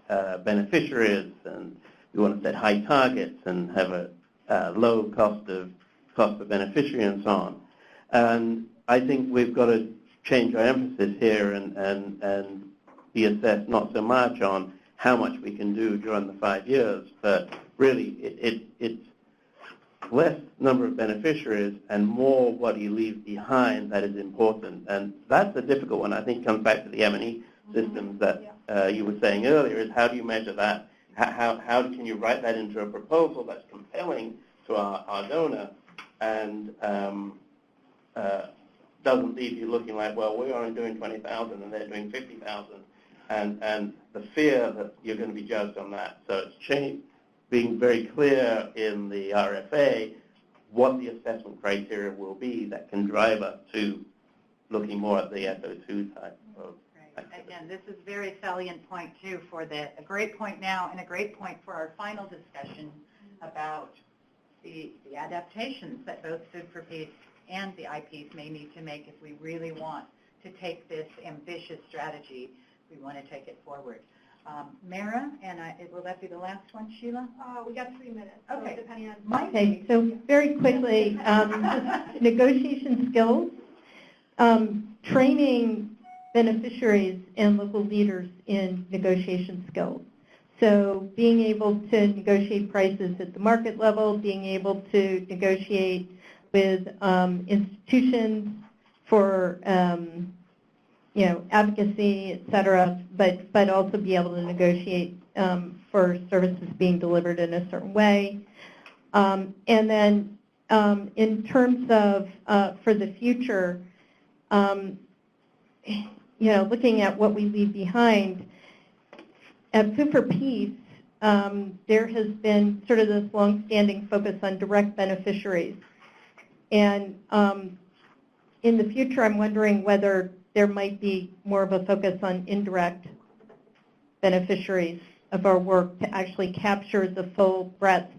Speaker 6: beneficiaries, and we want to set high targets and have a low cost cost per beneficiary and so on. And I think we've got to change our emphasis here and be assessed not so much on how much we can do during the 5 years, but really it's less number of beneficiaries and more what you leave behind that is important. And that's a difficult one. I think comes back to the M&E systems that you were saying earlier, is how do you measure that? How can you write that into a proposal that's compelling to our donor and doesn't leave you looking like, well, we're only doing 20,000 and they're doing 50,000, and the fear that you're going to be judged on that. So it's being very clear in the RFA what the assessment criteria will be that can drive us to looking more at the SO2 type of activity.
Speaker 1: Again, this is a very salient point, too, a great point now and a great point for our final discussion about the adaptations that both Food for Peace and the IPs may need to make if we really want to take this ambitious strategy, we want to take it forward. Mara, and will that be the last one, Sheila?
Speaker 5: We got 3 minutes.
Speaker 1: Okay.
Speaker 5: So depending on
Speaker 1: Mike?
Speaker 3: Okay, so very quickly, negotiation skills, training beneficiaries and local leaders in negotiation skills. So being able to negotiate prices at the market level, being able to negotiate with institutions for advocacy, et cetera, but also be able to negotiate for services being delivered in a certain way. And then in terms of for the future, looking at what we leave behind, at Food for Peace, there has been sort of this long-standing focus on direct beneficiaries. And in the future, I'm wondering whether there might be more of a focus on indirect beneficiaries of our work to actually capture the full breadth.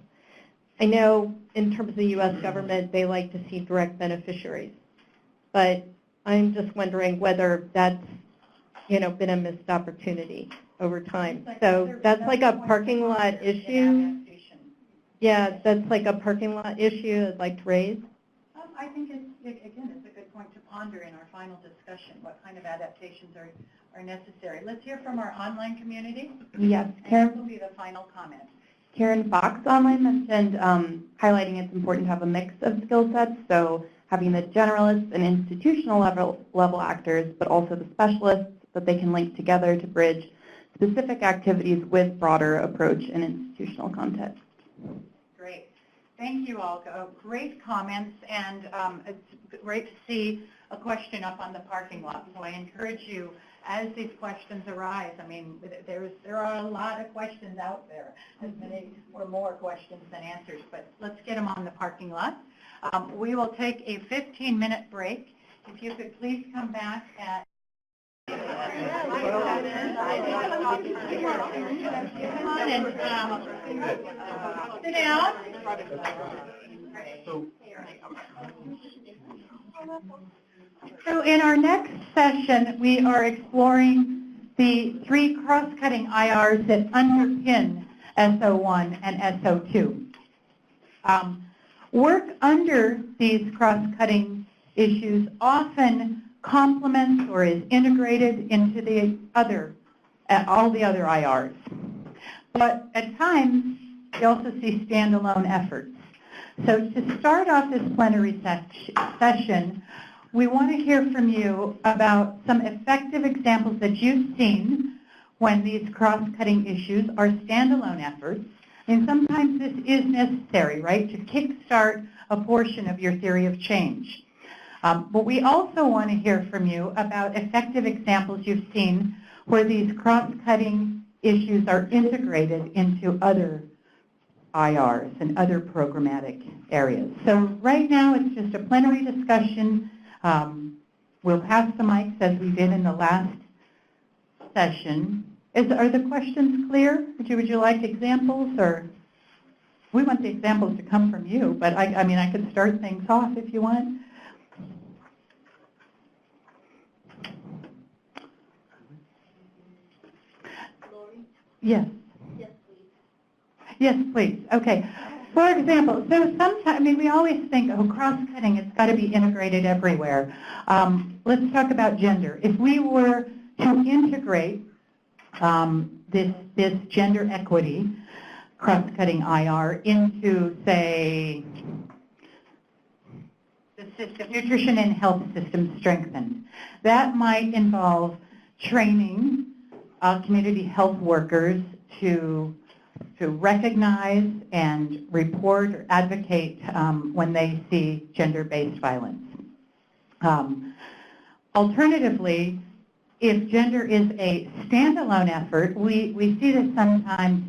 Speaker 3: I know in terms of the U.S. government, they like to see direct beneficiaries. But I'm just wondering whether that's been a missed opportunity over time. So that's like a parking lot issue. Yeah, that's like a parking lot issue I'd like to raise.
Speaker 1: I think it's a good point to ponder in our final discussion, what kind of adaptations are necessary. Let's hear from our online community.
Speaker 13: Yes,
Speaker 1: Karen will be the final comment.
Speaker 13: Karen Fox online mentioned highlighting it's important to have a mix of skill sets, so having the generalists and institutional level actors, but also the specialists that they can link together to bridge specific activities with broader approach and institutional context.
Speaker 1: Great. Thank you all. Great comments, and it's great to see a question up on the parking lot. So I encourage you, as these questions arise, I mean, there are a lot of questions out there, as many or more questions than answers, but let's get them on the parking lot. We will take a 15-minute break. If you could please come back at sit down. So in our next session, we are exploring the 3 cross-cutting IRs that underpin SO1 and SO2. Work under these cross-cutting issues often complements or is integrated into the all the other IRs. But at times, you also see standalone efforts. So to start off this plenary session, we want to hear from you about some effective examples that you've seen when these cross-cutting issues are standalone efforts. And sometimes this is necessary, right, to kickstart a portion of your theory of change. But we also want to hear from you about effective examples you've seen where these cross-cutting issues are integrated into other IRs and other programmatic areas. So right now it's just a plenary discussion. We'll pass the mics as we did in the last session. Are the questions clear? Would you like examples, or we want the examples to come from you, but I mean, I could start things off if you want. Yes.
Speaker 7: Yes, please.
Speaker 1: Yes, please. Okay. For example, so sometimes, I mean, we always think, oh, cross-cutting, it's got to be integrated everywhere. Let's talk about gender. If we were to integrate this gender equity, cross-cutting IR, into, say, the system, nutrition and health system strengthened, that might involve training community health workers to recognize and report or advocate when they see gender-based violence. Alternatively, if gender is a standalone effort, we see this sometimes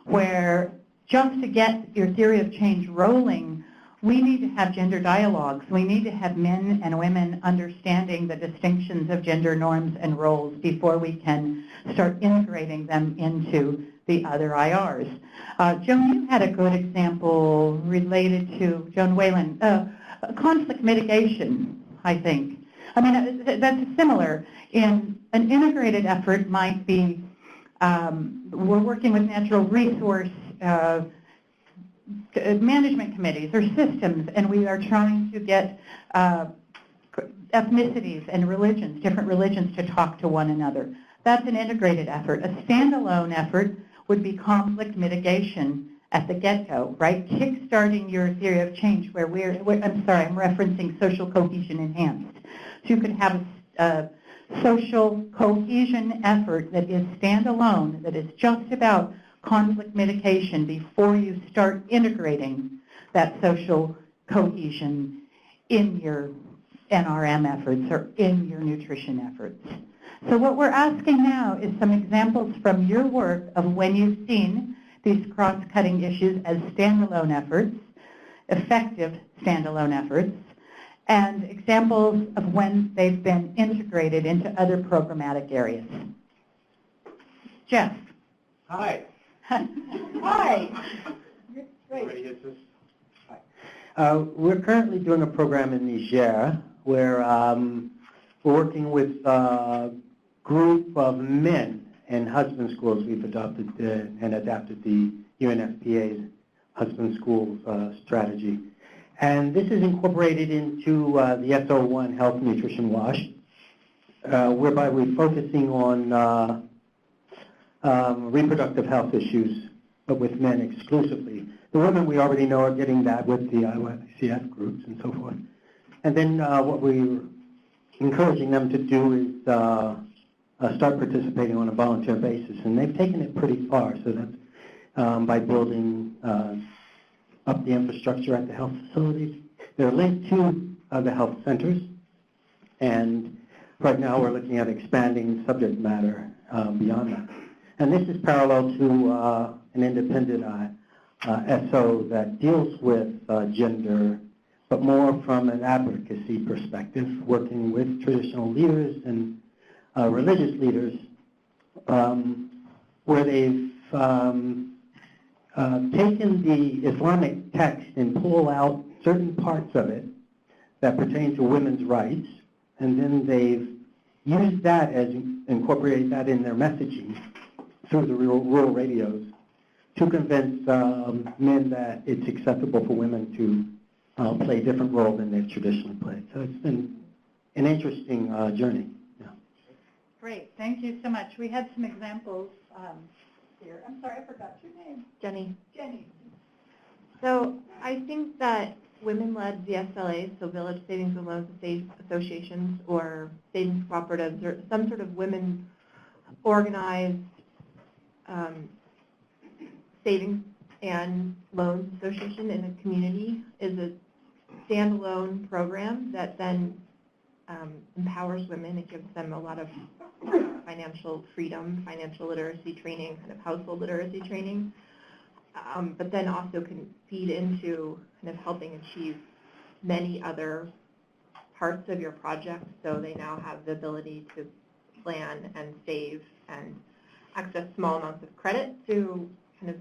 Speaker 1: where just to get your theory of change rolling, we need to have gender dialogues. We need to have men and women understanding the distinctions of gender norms and roles before we can start integrating them into the other IRs. Joan, you had a good example related to, Joan Whalen, conflict mitigation, I think. I mean, that's similar. In an integrated effort might be, we're working with natural resource management committees or systems, and we are trying to get ethnicities and religions, different religions, to talk to one another. That's an integrated effort. A standalone effort would be conflict mitigation at the get-go, right? Kickstarting your theory of change where I'm referencing social cohesion enhanced. So you could have a social cohesion effort that is standalone, that is just about conflict mitigation before you start integrating that social cohesion in your NRM efforts or in your nutrition efforts. So what we're asking now is some examples from your work of when you've seen these cross-cutting issues as standalone efforts, effective standalone efforts, and examples of when they've been integrated into other programmatic areas. Jeff.
Speaker 2: Hi.
Speaker 1: Hi.
Speaker 2: Great.
Speaker 4: We're currently doing a program in Niger where we're working with a group of men and husband schools. We've adopted and adapted the UNFPA's husband schools strategy. And this is incorporated into the SO1 Health Nutrition Wash, whereby we're focusing on reproductive health issues, but with men exclusively. The women we already know are getting that with the ICF groups and so forth. And then what we're encouraging them to do is start participating on a volunteer basis. And they've taken it pretty far, so that's by building up the infrastructure at the health facilities. They're linked to the health centers. And right now we're looking at expanding subject matter beyond that. And this is parallel to an independent SO that deals with gender, but more from an advocacy perspective, working with traditional leaders and religious leaders, where they've taken the Islamic text and pull out certain parts of it that pertain to women's rights, and then they've used that as incorporated that in their messaging through the rural radios to convince men that it's acceptable for women to play a different role than they've traditionally played. So it's been an interesting journey. Yeah.
Speaker 1: Great, thank you so much. We had some examples here. I'm sorry, I forgot your name.
Speaker 5: Jenny.
Speaker 1: Jenny.
Speaker 5: So I think that women-led VSLAs, so Village Savings and Loans Associations or savings cooperatives, or some sort of women-organized savings and loans association in a community is a standalone program that then empowers women. It gives them a lot of financial freedom, financial literacy training, kind of household literacy training, but then also can feed into kind of helping achieve many other parts of your project. So they now have the ability to plan and save and access small amounts of credit to kind of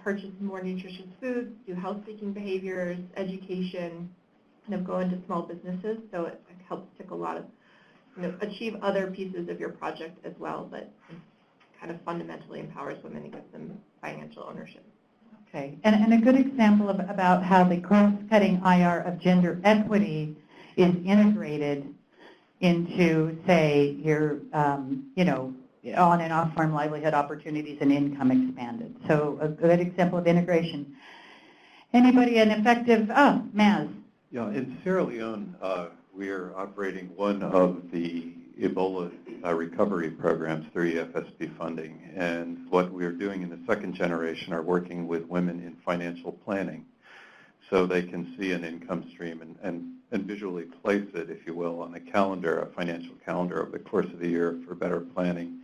Speaker 5: purchase more nutritious foods, do health-seeking behaviors, education, kind of go into small businesses. So it helps tick a lot of, achieve other pieces of your project as well, but kind of fundamentally empowers women and gives them financial ownership.
Speaker 1: Okay, and a good example of about how the cross-cutting IR of gender equity is integrated into, say, your, you know, on and off-farm livelihood opportunities and income expanded. So a good example of integration. Anybody an effective, Maz?
Speaker 11: Yeah, in Sierra Leone, we are operating one of the Ebola recovery programs through FFP funding. And what we're doing in the second generation are working with women in financial planning so they can see an income stream and visually place it, if you will, on a calendar, a financial calendar over the course of the year for better planning.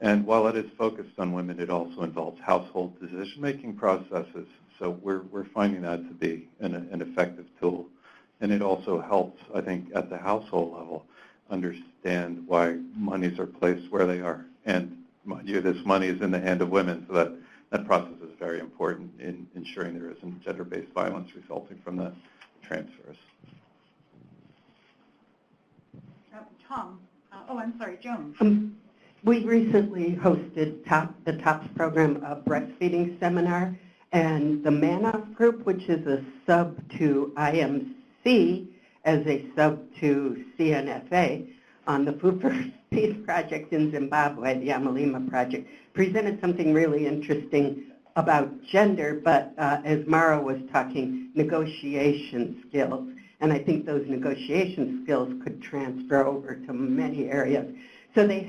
Speaker 11: And while it is focused on women, it also involves household decision-making processes. So we're finding that to be an effective tool. And it also helps, I think, at the household level, understand why monies are placed where they are. And mind you, this money is in the hand of women, so that process is very important in ensuring there isn't gender-based violence resulting from the transfers.
Speaker 1: Tom. I'm sorry, Joan.
Speaker 8: We recently hosted the TOPS program, a breastfeeding seminar, and the MANA group, which is a sub to IMC, as a sub to CNFA, on the Food for Peace project in Zimbabwe, the Amalima project, presented something really interesting about gender, but as Mara was talking, negotiation skills. And I think those negotiation skills could transfer over to many areas. So they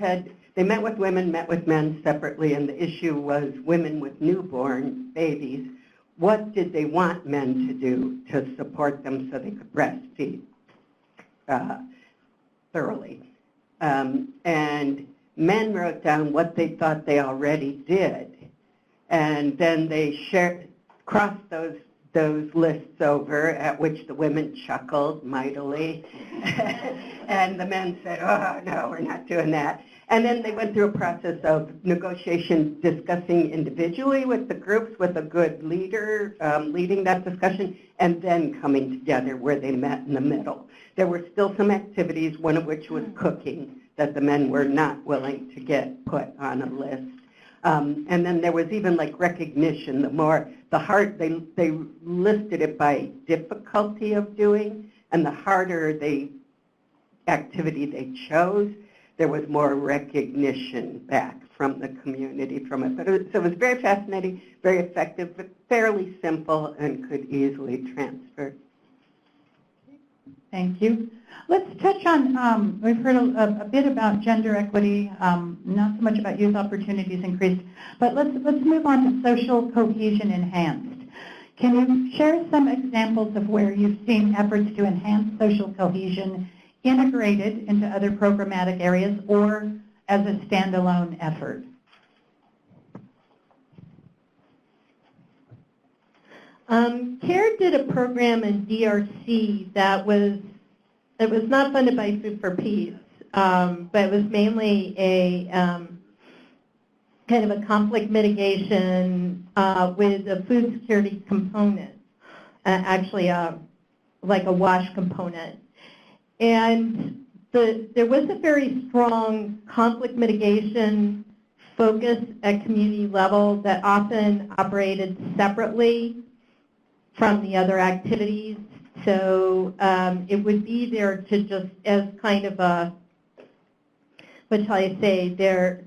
Speaker 8: met with women, met with men separately, and the issue was women with newborn babies. What did they want men to do to support them so they could breastfeed thoroughly? And men wrote down what they thought they already did. And then they crossed those lists over, at which the women chuckled mightily. And the men said, oh, no, we're not doing that. And then they went through a process of negotiation, discussing individually with the groups, with a good leader leading that discussion, and then coming together where they met in the middle. There were still some activities, one of which was cooking, that the men were not willing to get put on a list. And then there was even like recognition. They listed it by difficulty of doing, and the harder the activity they chose, there was more recognition back from the community from it. So it was very fascinating, very effective, but fairly simple and could easily transfer.
Speaker 1: Thank you. Let's touch on, we've heard a bit about gender equity, not so much about youth opportunities increased, but let's move on to social cohesion enhanced. Can you share some examples of where you've seen efforts to enhance social cohesion integrated into other programmatic areas or as a standalone effort?
Speaker 5: CARE did a program in DRC that was not funded by Food for Peace, but it was mainly a kind of a conflict mitigation with a food security component, actually like a WASH component. And there was a very strong conflict mitigation focus at community level that often operated separately from the other activities. So it would be there to just as kind of a, what shall I say, there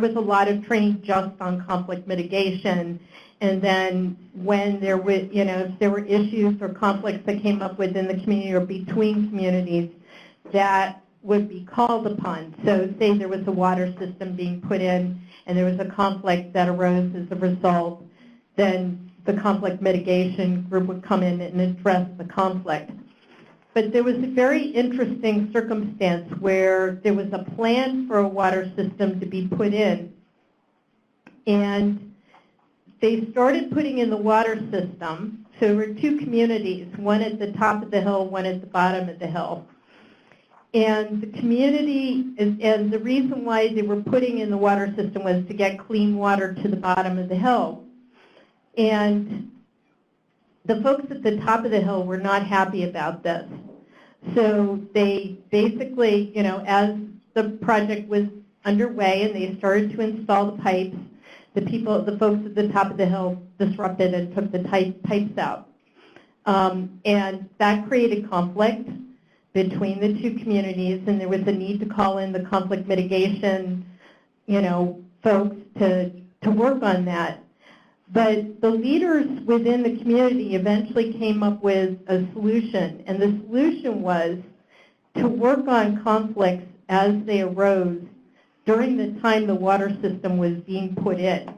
Speaker 5: was a lot of training just on conflict mitigation. And then when there was, if there were issues or conflicts that came up within the community or between communities, that would be called upon. So say there was a water system being put in and there was a conflict that arose as a result, then the conflict mitigation group would come in and address the conflict. But there was a very interesting circumstance where there was a plan for a water system to be put in, and they started putting in the water system. So there were two communities, one at the top of the hill, one at the bottom of the hill. And the community, and the reason why they were putting in the water system was to get clean water to the bottom of the hill. And the folks at the top of the hill were not happy about this. So they basically, as the project was underway and they started to install the pipes,
Speaker 3: the folks at the top of the hill disrupted and took the pipes out. And that created conflict between the two communities, and there was a need to call in the conflict mitigation, folks to work on that. But the leaders within the community eventually came up with a solution, and the solution was to work on conflicts as they arose during the time the water system was being put in.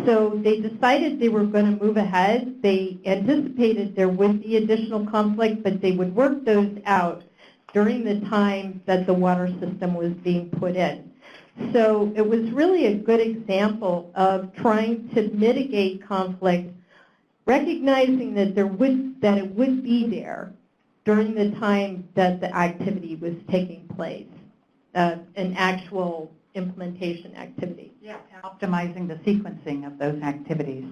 Speaker 3: So they decided they were going to move ahead. They anticipated there would be additional conflict, but they would work those out during the time that the water system was being put in. So it was really a good example of trying to mitigate conflict, recognizing that it would be there during the time that the activity was taking place, an actual implementation activity.
Speaker 1: Yeah.
Speaker 12: Optimizing the sequencing of those activities.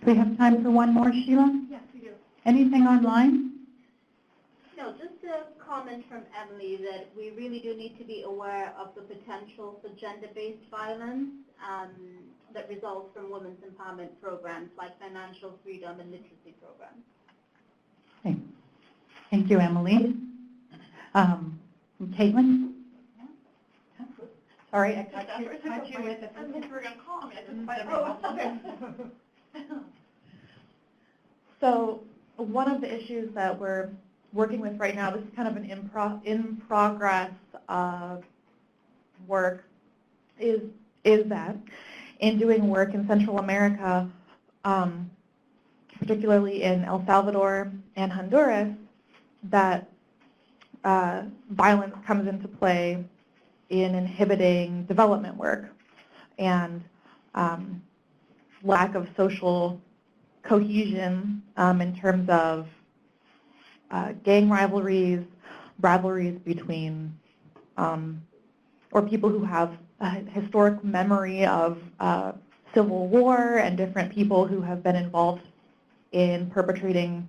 Speaker 12: Do we have time for one more, Sheila?
Speaker 1: Yes, we do.
Speaker 12: Anything online?
Speaker 7: No, just a comment from Emily that we really do need to be aware of the potential for gender-based violence that results from women's empowerment programs like financial freedom and literacy programs.
Speaker 12: Okay. Thank you, Emily. Caitlin? Sorry, I caught you with it.
Speaker 1: I think you were going to call me.
Speaker 13: So one of the issues that we're working with right now, this is kind of an in progress work, is that in doing work in Central America, particularly in El Salvador and Honduras, that violence comes into play in inhibiting development work, and lack of social cohesion in terms of gang rivalries between, or people who have a historic memory of civil war, and different people who have been involved in perpetrating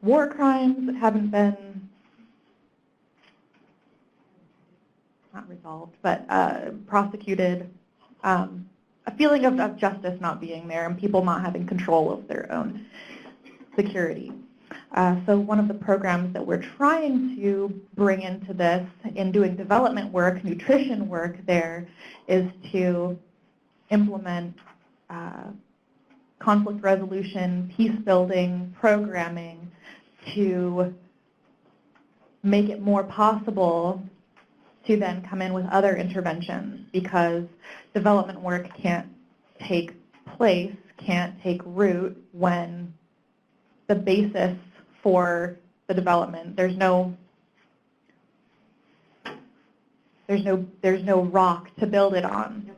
Speaker 13: war crimes that haven't been not resolved, but prosecuted, a feeling of justice not being there and people not having control of their own security. So one of the programs that we're trying to bring into this in doing development work, nutrition work there, is to implement conflict resolution, peace building programming to make it more possible to then come in with other interventions, because development work can't take place, can't take root when the basis for the development, there's no rock to build it on.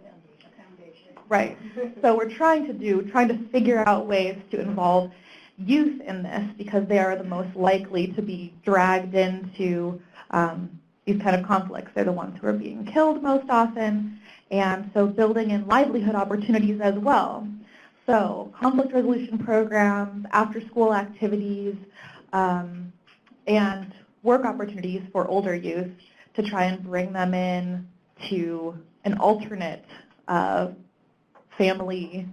Speaker 13: Right. So we're trying to figure out ways to involve youth in this, because they are the most likely to be dragged into these kind of conflicts. They're the ones who are being killed most often, and so building in livelihood opportunities as well. So conflict resolution programs, after-school activities, and work opportunities for older youth to try and bring them in to an alternate family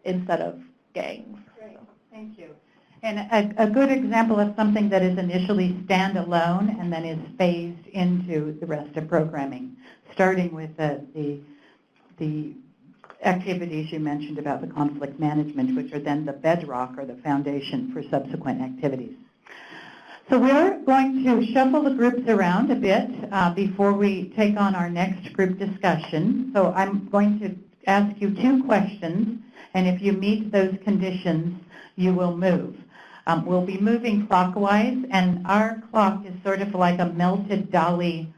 Speaker 13: instead of gangs.
Speaker 12: Great. Thank you. And a good example of something that is initially standalone and then is phased into the rest of programming, starting with the activities you mentioned about the conflict management, which are then the bedrock or the foundation for subsequent activities. So we're going to shuffle the groups around a bit before we take on our next group discussion. So I'm going to ask you 2 questions, and if you meet those conditions, you will move. We'll be moving clockwise, and our clock is sort of like a melted dolly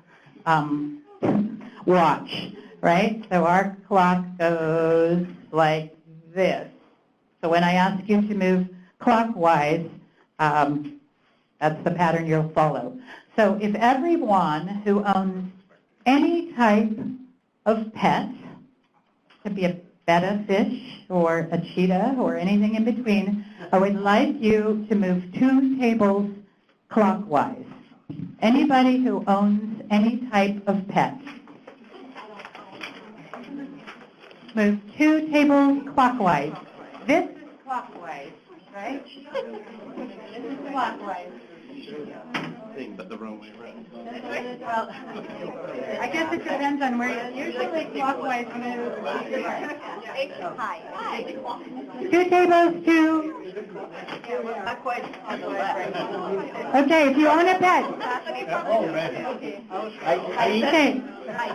Speaker 12: watch, right? So our clock goes like this. So when I ask you to move clockwise, that's the pattern you'll follow. So if everyone who owns any type of pet, could be a betta fish or a cheetah or anything in between, I would like you to move 2 tables clockwise. Anybody who owns any type of pet.
Speaker 1: move 2 tables clockwise. This is clockwise, right? This is clockwise.
Speaker 11: Thing, but the wrong way around.
Speaker 1: Well, I guess it depends on where you usually clockwise move.
Speaker 7: Hi.
Speaker 1: 2 tables to.
Speaker 5: Not quite on the left.
Speaker 1: Okay, if you own a pet.
Speaker 2: Oh, man.
Speaker 1: Okay.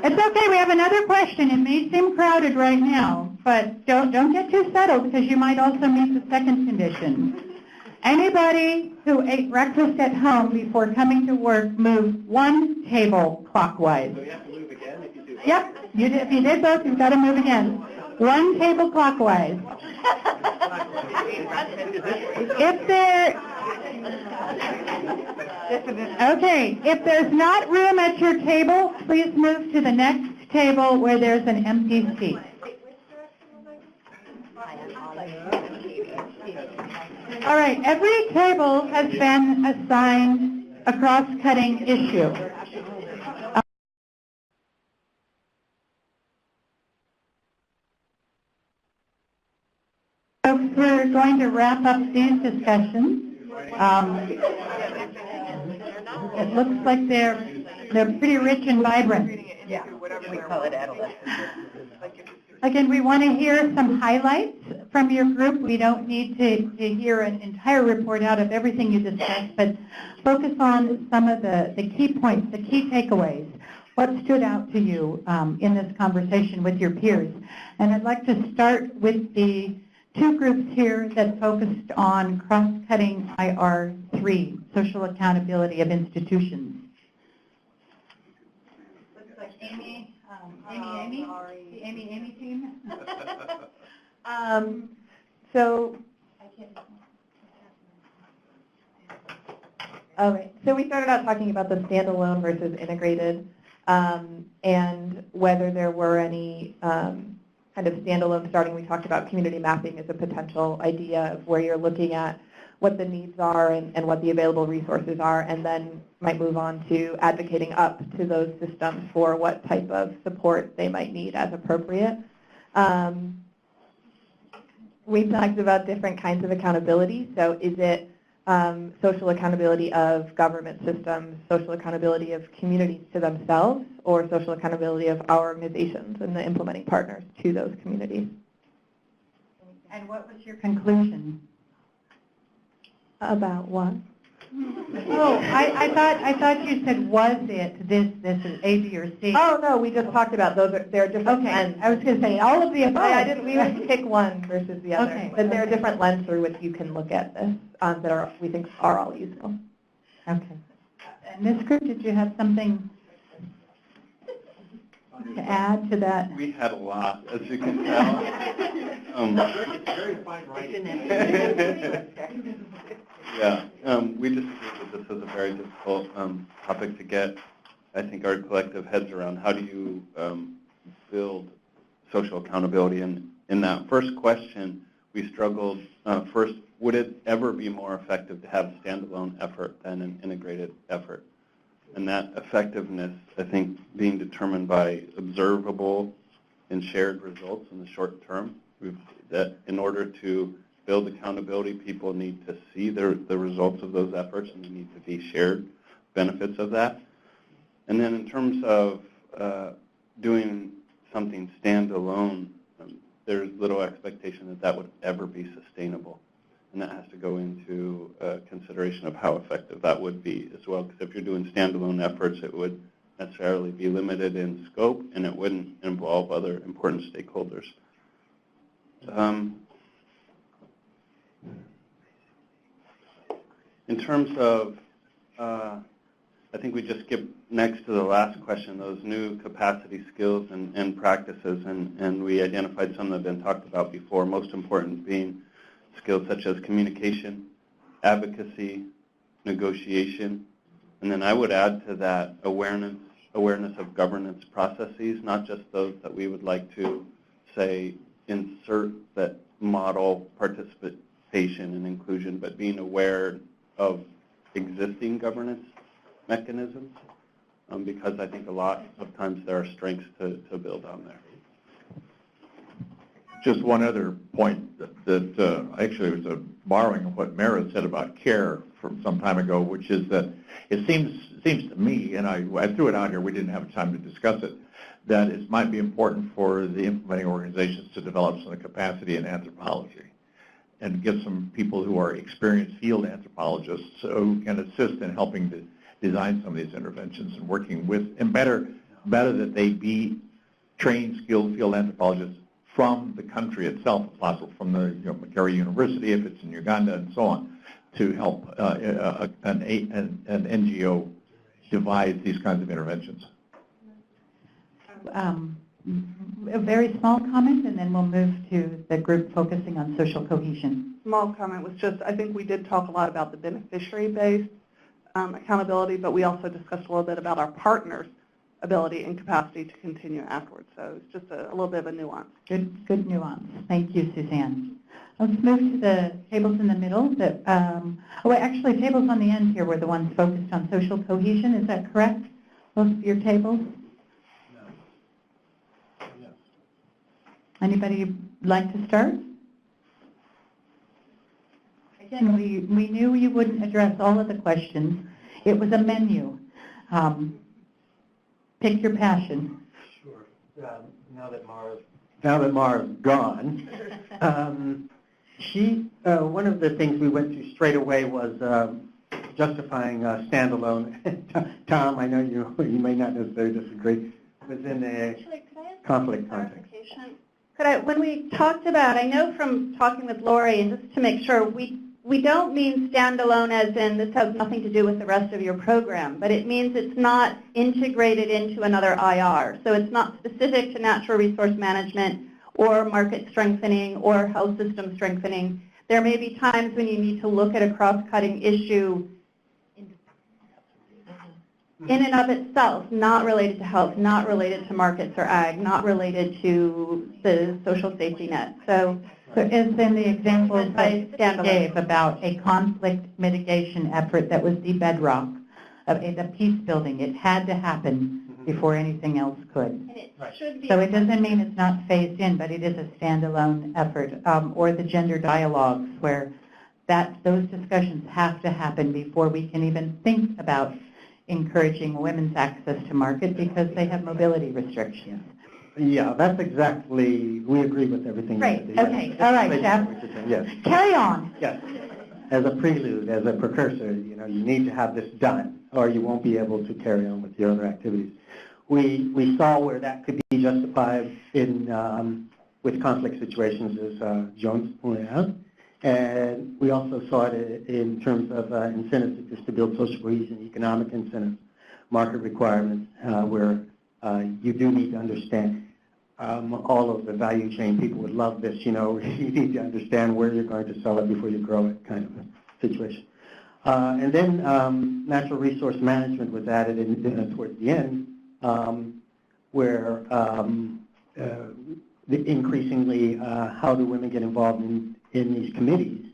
Speaker 1: It's okay, we have another question. It may seem crowded right now, but don't get too settled because you might also meet the second condition. Anybody who ate breakfast at home before coming to work move 1 table clockwise.
Speaker 6: So you have to move again if you do.
Speaker 1: Yep, if you did both, you've got to move again. 1 table clockwise. If there's not room at your table, please move to the next table where there's an empty seat. All right, every table has been assigned a cross-cutting issue. So we're going to wrap up these discussions. It looks like they're pretty rich and vibrant.
Speaker 5: Yeah, we call it adolescence.
Speaker 1: Again, we want to hear some highlights from your group. We don't need to hear an entire report out of everything you discussed, but focus on some of the key points, the key takeaways. What stood out to you in this conversation with your peers? And I'd like to start with the 2 groups here that focused on cross-cutting IR3, social accountability of institutions. Looks like Amy, the Amy team.
Speaker 13: So we started out talking about the standalone versus integrated, and whether there were any kind of standalone starting. We talked about community mapping as a potential idea of where you're looking at what the needs are and what the available resources are, and then might move on to advocating up to those systems for what type of support they might need as appropriate. We talked about different kinds of accountability. So is it social accountability of government systems, social accountability of communities to themselves, or social accountability of our organizations and the implementing partners to those communities?
Speaker 1: And what was your conclusion?
Speaker 13: About what?
Speaker 1: Oh, I thought you said, was it this is A, B, or C?
Speaker 13: Oh no, we just talked about those. They're different lens.
Speaker 1: I was going to say all of the above.
Speaker 13: I didn't. We would pick one versus the other.
Speaker 1: Okay.
Speaker 13: But there are different lenses through which you can look at this that are we think are all useful.
Speaker 1: Okay. And Ms. Group, did you have something to add to that?
Speaker 11: We had a lot, as you can tell.
Speaker 2: It's very fine writing.
Speaker 11: Yeah, we just feel that this is a very difficult topic to get, I think, our collective heads around. How do you build social accountability? And in that first question, we struggled first, would it ever be more effective to have a standalone effort than an integrated effort? And that effectiveness, I think, being determined by observable and shared results in the short term. That in order to build accountability, people need to see the results of those efforts, and there need to be shared benefits of that. And then in terms of doing something standalone, there's little expectation that that would ever be sustainable. And that has to go into consideration of how effective that would be as well. Because if you're doing standalone efforts, it would necessarily be limited in scope, and it wouldn't involve other important stakeholders. In terms of, I think we just skipped next to the last question, those new capacity, skills, and practices, and we identified some that have been talked about before, most important being skills such as communication, advocacy, negotiation, and then I would add to that awareness of governance processes, not just those that we would like to, say, insert that model participation and inclusion, but being aware of existing governance mechanisms, because I think a lot of times there are strengths to build on there.
Speaker 2: Just one other point that actually was a borrowing of what Mara said about care from some time ago, which is that it seems to me, and I threw it out here, we didn't have time to discuss it, that it might be important for the implementing organizations to develop some capacity in anthropology and get some people who are experienced field anthropologists who can assist in helping to design some of these interventions and working with, and better that they be trained, skilled field anthropologists from the country itself, if possible, from the Makerere University, if it's in Uganda, and so on, to help an NGO devise these kinds of interventions.
Speaker 12: A very small comment, and then we'll move to the group focusing on social cohesion.
Speaker 10: Small comment was just, I think we did talk a lot about the beneficiary-based accountability, but we also discussed a little bit about our partners' ability and capacity to continue afterwards. So it's just a little bit of a nuance.
Speaker 12: Good nuance. Thank you, Suzanne. Let's move to the tables in the middle. Actually, tables on the end here were the ones focused on social cohesion. Is that correct? Both of your tables? Anybody like to start? Again, we knew you wouldn't address all of the questions. It was a menu. Pick your passion.
Speaker 4: Sure. Now that Mara's gone, one of the things we went through straight away was justifying standalone. Tom, I know you may not necessarily disagree, was in a conflict context.
Speaker 3: When we talked about, I know from talking with Lori, and just to make sure, we don't mean standalone as in this has nothing to do with the rest of your program, but it means it's not integrated into another IR. So it's not specific to natural resource management or market strengthening or health system strengthening. There may be times when you need to look at a cross-cutting issue in and of itself, not related to health, not related to markets or ag, not related to the social safety net. So
Speaker 12: as in the example I gave about a conflict mitigation effort that was the bedrock of the peace building, it had to happen before anything else could.
Speaker 3: And it should be.
Speaker 12: So it doesn't mean it's not phased in, but it is a standalone effort. Or the gender dialogues where those discussions have to happen before we can even think about encouraging women's access to market because they have mobility restrictions.
Speaker 4: Yeah, that's exactly, we agree with everything.
Speaker 12: Great,
Speaker 4: you said.
Speaker 12: okay, all right, Jeff.
Speaker 4: Yes.
Speaker 12: Carry on.
Speaker 4: Yes. As a prelude, as a precursor, you need to have this done or you won't be able to carry on with your other activities. We saw where that could be justified with conflict situations, as Jones pointed out. And we also saw it in terms of incentives just to build social cohesion, economic incentives, market requirements, where you do need to understand all of the value chain. People would love this, you need to understand where you're going to sell it before you grow it, kind of a situation. And then natural resource management was added towards the end, where increasingly how do women get involved in these committees.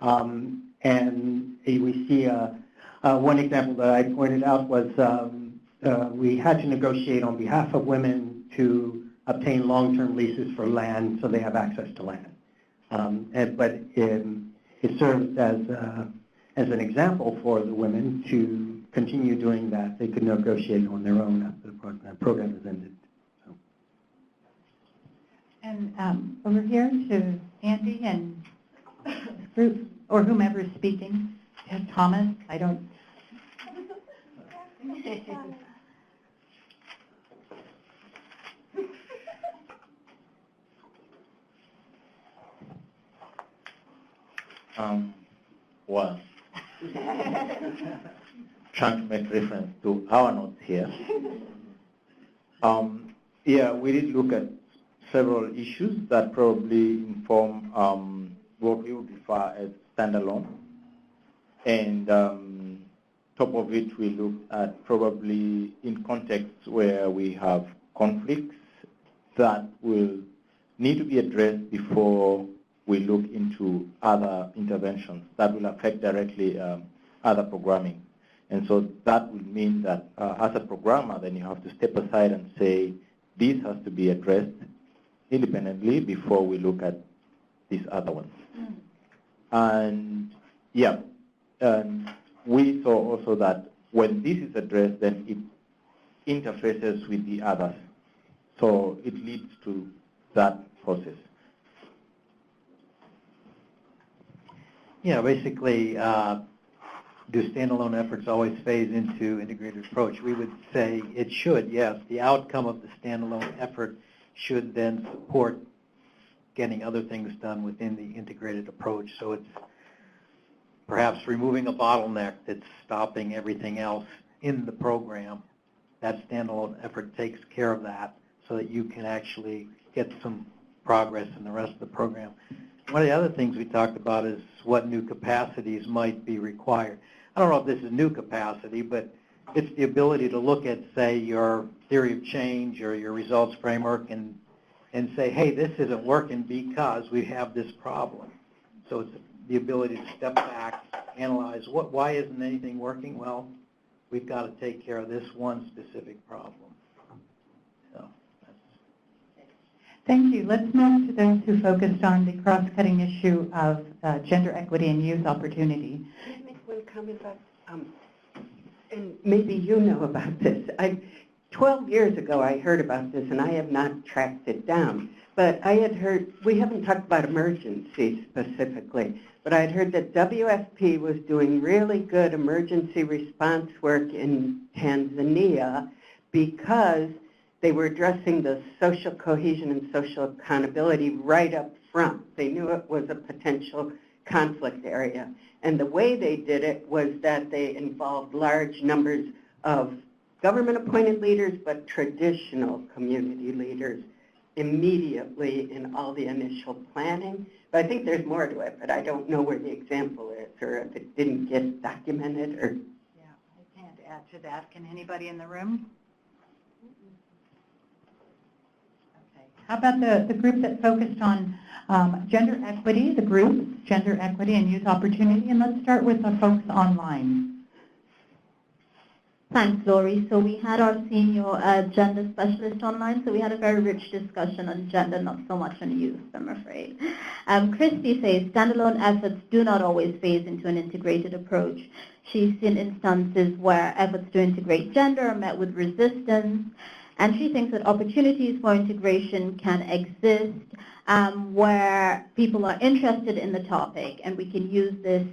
Speaker 4: And we see one example that I pointed out was we had to negotiate on behalf of women to obtain long-term leases for land so they have access to land. But it served as an example for the women to continue doing that. They could negotiate on their own after the program has ended. So.
Speaker 12: And over here to Andy and group, or whomever is speaking. Thomas, I don't.
Speaker 14: Well, trying to make reference to our notes here. Yeah, we did look at several issues that probably inform what we would refer as standalone. And top of it, we looked at probably in contexts where we have conflicts that will need to be addressed before we look into other interventions that will affect directly other programming. And so that would mean that as a programmer, then you have to step aside and say, this has to be addressed independently before we look at these other ones. And yeah, and we saw also that when this is addressed, then it interfaces with the others. So it leads to that process.
Speaker 6: Yeah, basically, do standalone efforts always phase into integrated approach? We would say it should, yes. The outcome of the standalone effort should then support getting other things done within the integrated approach. So it's perhaps removing a bottleneck that's stopping everything else in the program. That standalone effort takes care of that so that you can actually get some progress in the rest of the program. One of the other things we talked about is what new capacities might be required. I don't know if this is new capacity, but it's the ability to look at, say, your theory of change or your results framework and say, hey, this isn't working because we have this problem. So it's the ability to step back, analyze why isn't anything working? Well, we've got to take care of this one specific problem. So
Speaker 12: Thank you. Let's move to those who focused on the cross-cutting issue of gender equity and youth opportunity.
Speaker 8: Can I make one comment about, and maybe you know about this. 12 years ago I heard about this and I have not tracked it down, but I had heard, we haven't talked about emergency specifically, but I had heard that WFP was doing really good emergency response work in Tanzania because they were addressing the social cohesion and social accountability right up front. They knew it was a potential conflict area. And the way they did it was that they involved large numbers of government-appointed leaders, but traditional community leaders immediately in all the initial planning. But I think there's more to it, but I don't know where the example is or if it didn't get documented or...
Speaker 1: Yeah, I can't add to that. Can anybody in the room? Okay.
Speaker 12: How about the group that focused on gender equity, the group, gender equity and youth opportunity? And let's start with the folks online.
Speaker 7: Thanks, Lori. So we had our senior gender specialist online, so we had a very rich discussion on gender, not so much on youth, I'm afraid. Christy says, standalone efforts do not always phase into an integrated approach. She's seen instances where efforts to integrate gender are met with resistance, and she thinks that opportunities for integration can exist where people are interested in the topic, and we can use this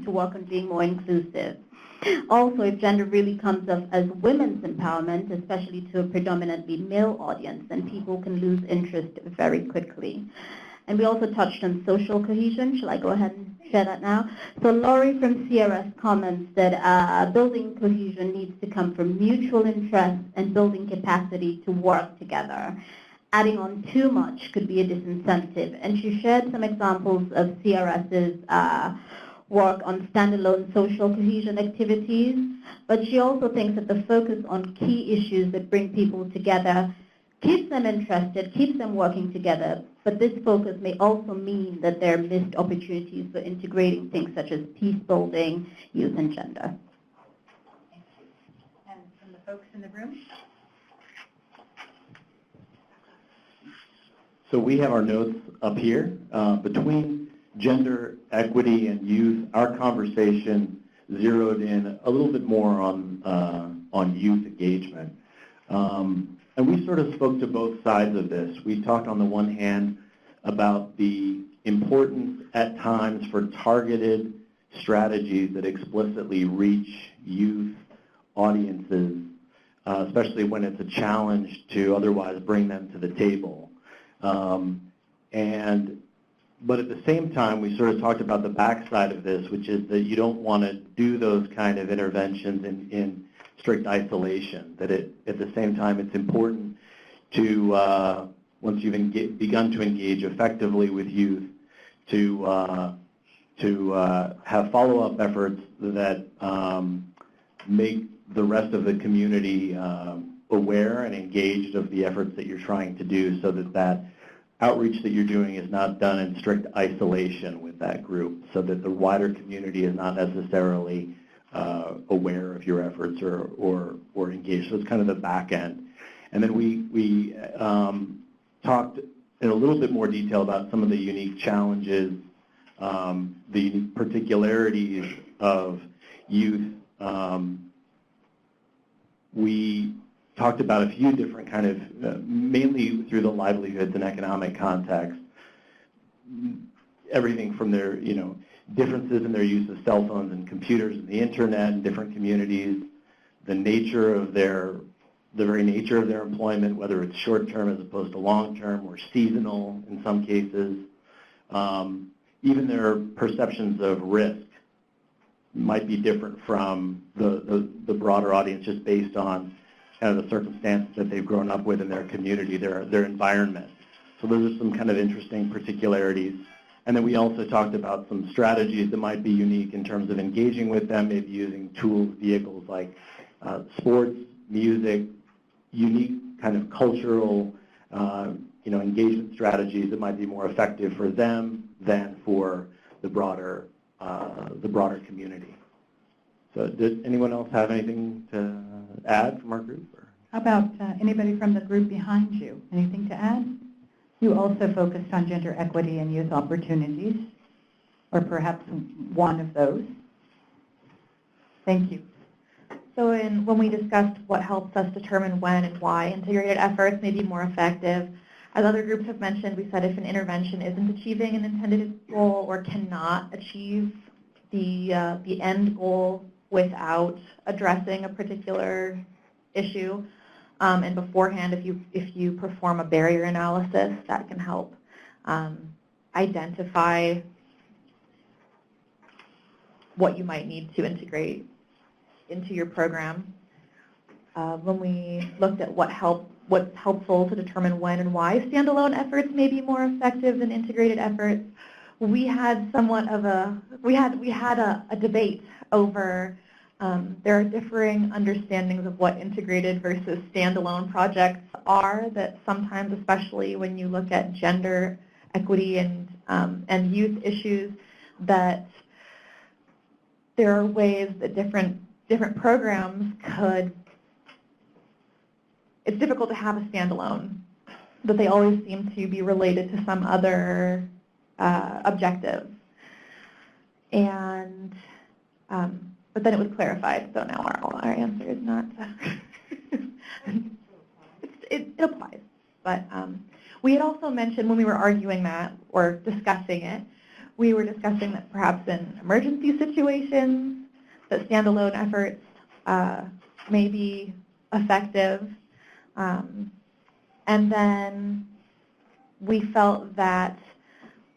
Speaker 7: to work on being more inclusive. Also, if gender really comes up as women's empowerment, especially to a predominantly male audience, then people can lose interest very quickly. And we also touched on social cohesion. Shall I go ahead and share that now? So Laurie from CRS comments that building cohesion needs to come from mutual interest and building capacity to work together. Adding on too much could be a disincentive. And she shared some examples of CRS's work on standalone social cohesion activities, but she also thinks that the focus on key issues that bring people together keeps them interested, keeps them working together, but this focus may also mean that there are missed opportunities for integrating things such as peace building, youth, and gender.
Speaker 1: Thank you. And from the folks in the room?
Speaker 14: So we have our notes up here. Between gender equity and youth, our conversation zeroed in a little bit more on youth engagement. And we sort of spoke to both sides of this. We talked on the one hand about the importance at times for targeted strategies that explicitly reach youth audiences, especially when it's a challenge to otherwise bring them to the table. But at the same time, we sort of talked about the backside of this, which is that you don't want to do those kind of interventions in strict isolation, that at the same time it's important to, once you've begun to engage effectively with youth, to have follow-up efforts that make the rest of the community aware and engaged of the efforts that you're trying to do, so that outreach that you're doing is not done in strict isolation with that group, so that the wider community is not necessarily aware of your efforts or engaged. So it's kind of the back end. And then we talked
Speaker 11: in a little bit more detail about some of the unique challenges, the unique particularities of youth. We talked about a few different kind of, mainly through the livelihoods and economic context, everything from their, differences in their use of cell phones and computers and the internet in different communities, the very nature of their employment, whether it's short-term as opposed to long-term or seasonal in some cases, even their perceptions of risk might be different from the broader audience just based on kind of the circumstances that they've grown up with in their community, their environment. So those are some kind of interesting particularities. And then we also talked about some strategies that might be unique in terms of engaging with them, maybe using tools, vehicles like sports, music, unique kind of cultural engagement strategies that might be more effective for them than for the broader community. So does anyone else have anything to add from our group? Or?
Speaker 12: How about anybody from the group behind you? Anything to add? You also focused on gender equity and youth opportunities, or perhaps one of those. Thank you.
Speaker 13: So when we discussed what helps us determine when and why integrated efforts may be more effective, as other groups have mentioned, we said if an intervention isn't achieving an intended goal or cannot achieve the end goal without addressing a particular issue, and beforehand, if you perform a barrier analysis, that can help identify what you might need to integrate into your program. When we looked at what's helpful to determine when and why standalone efforts may be more effective than integrated efforts, we had somewhat of a debate over there are differing understandings of what integrated versus standalone projects are, that sometimes, especially when you look at gender equity and youth issues, that there are ways that different programs could, it's difficult to have a standalone, but they always seem to be related to some other objective. And but then it was clarified, so now our answer is not, it applies. But we had also mentioned when we were arguing that, or discussing it, we were discussing that perhaps in emergency situations, that standalone efforts may be effective. And then we felt that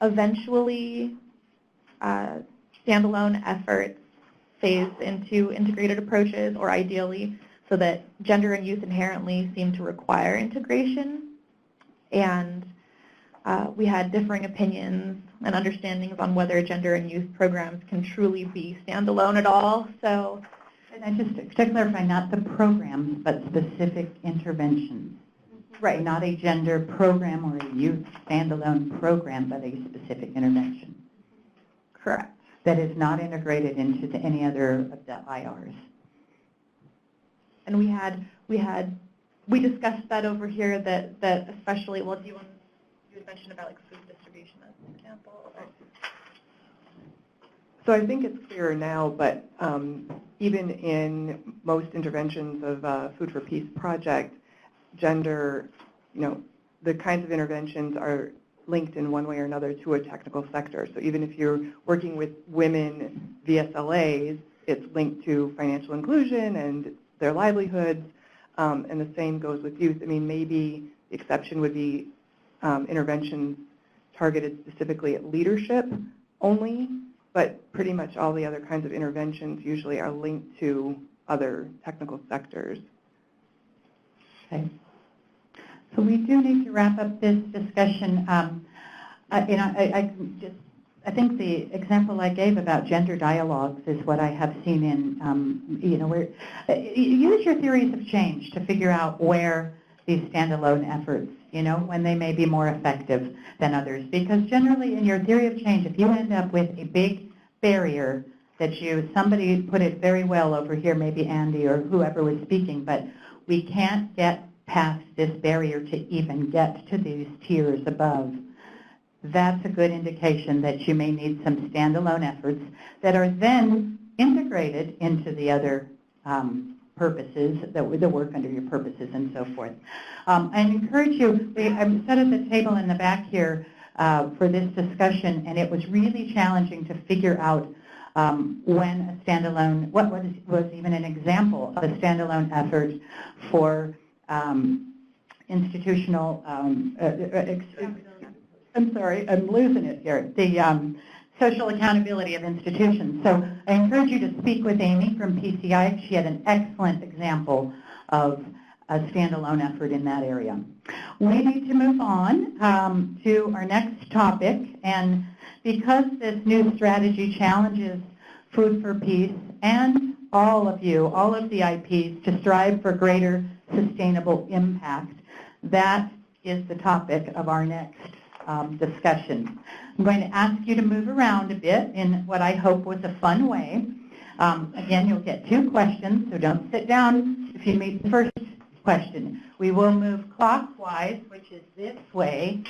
Speaker 13: eventually standalone efforts phase into integrated approaches, or ideally, so that gender and youth inherently seem to require integration. And we had differing opinions and understandings on whether gender and youth programs can truly be standalone at all. So,
Speaker 12: and just to clarify, not the programs, but specific interventions.
Speaker 13: Right.
Speaker 12: Not a gender program or a youth standalone program, but a specific intervention.
Speaker 13: Correct.
Speaker 12: That is not integrated into any other of the IRs.
Speaker 13: And we discussed that over here, that especially, well, you had mentioned about like food distribution as an example. Or?
Speaker 9: So I think it's clearer now, but even in most interventions of Food for Peace project, gender, the kinds of interventions are linked in one way or another to a technical sector. So even if you're working with women VSLAs, it's linked to financial inclusion and their livelihoods, and the same goes with youth. I mean, maybe the exception would be interventions targeted specifically at leadership only, but pretty much all the other kinds of interventions usually are linked to other technical sectors.
Speaker 12: Okay. So we do need to wrap up this discussion. I think the example I gave about gender dialogues is what I have seen in, where use your theories of change to figure out where these standalone efforts, when they may be more effective than others. Because generally in your theory of change, if you end up with a big barrier that somebody put it very well over here, maybe Andy or whoever was speaking, but we can't get past this barrier to even get to these tiers above, that's a good indication that you may need some standalone efforts that are then integrated into the other purposes, the work under your purposes and so forth. I encourage you, I'm set at the table in the back here for this discussion, and it was really challenging to figure out when a standalone, what was even an example of a standalone effort for institutional, I'm sorry, I'm losing it here, the social accountability of institutions. So I encourage you to speak with Amy from PCI. She had an excellent example of a standalone effort in that area. We need to move on to our next topic, and because this new strategy challenges Food for Peace and all of you, all of the IPs, to strive for greater sustainable impact, that is the topic of our next discussion. I'm going to ask you to move around a bit in what I hope was a fun way. Again, you'll get 2 questions, so don't sit down if you meet the first question. We will move clockwise, which is this way,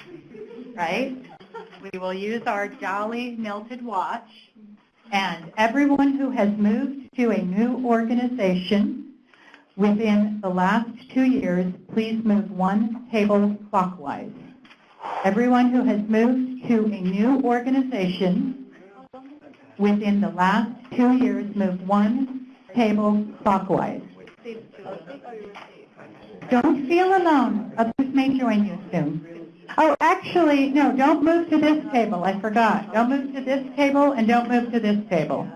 Speaker 12: right? We will use our jolly melted watch, and everyone who has moved to a new organization within the last 2 years, please move 1 table clockwise. Everyone who has moved to a new organization within the last 2 years, move 1 table clockwise. Don't feel alone. Others may join you soon. Oh, actually, no, don't move to this table. I forgot. Don't move to this table and don't move to this table,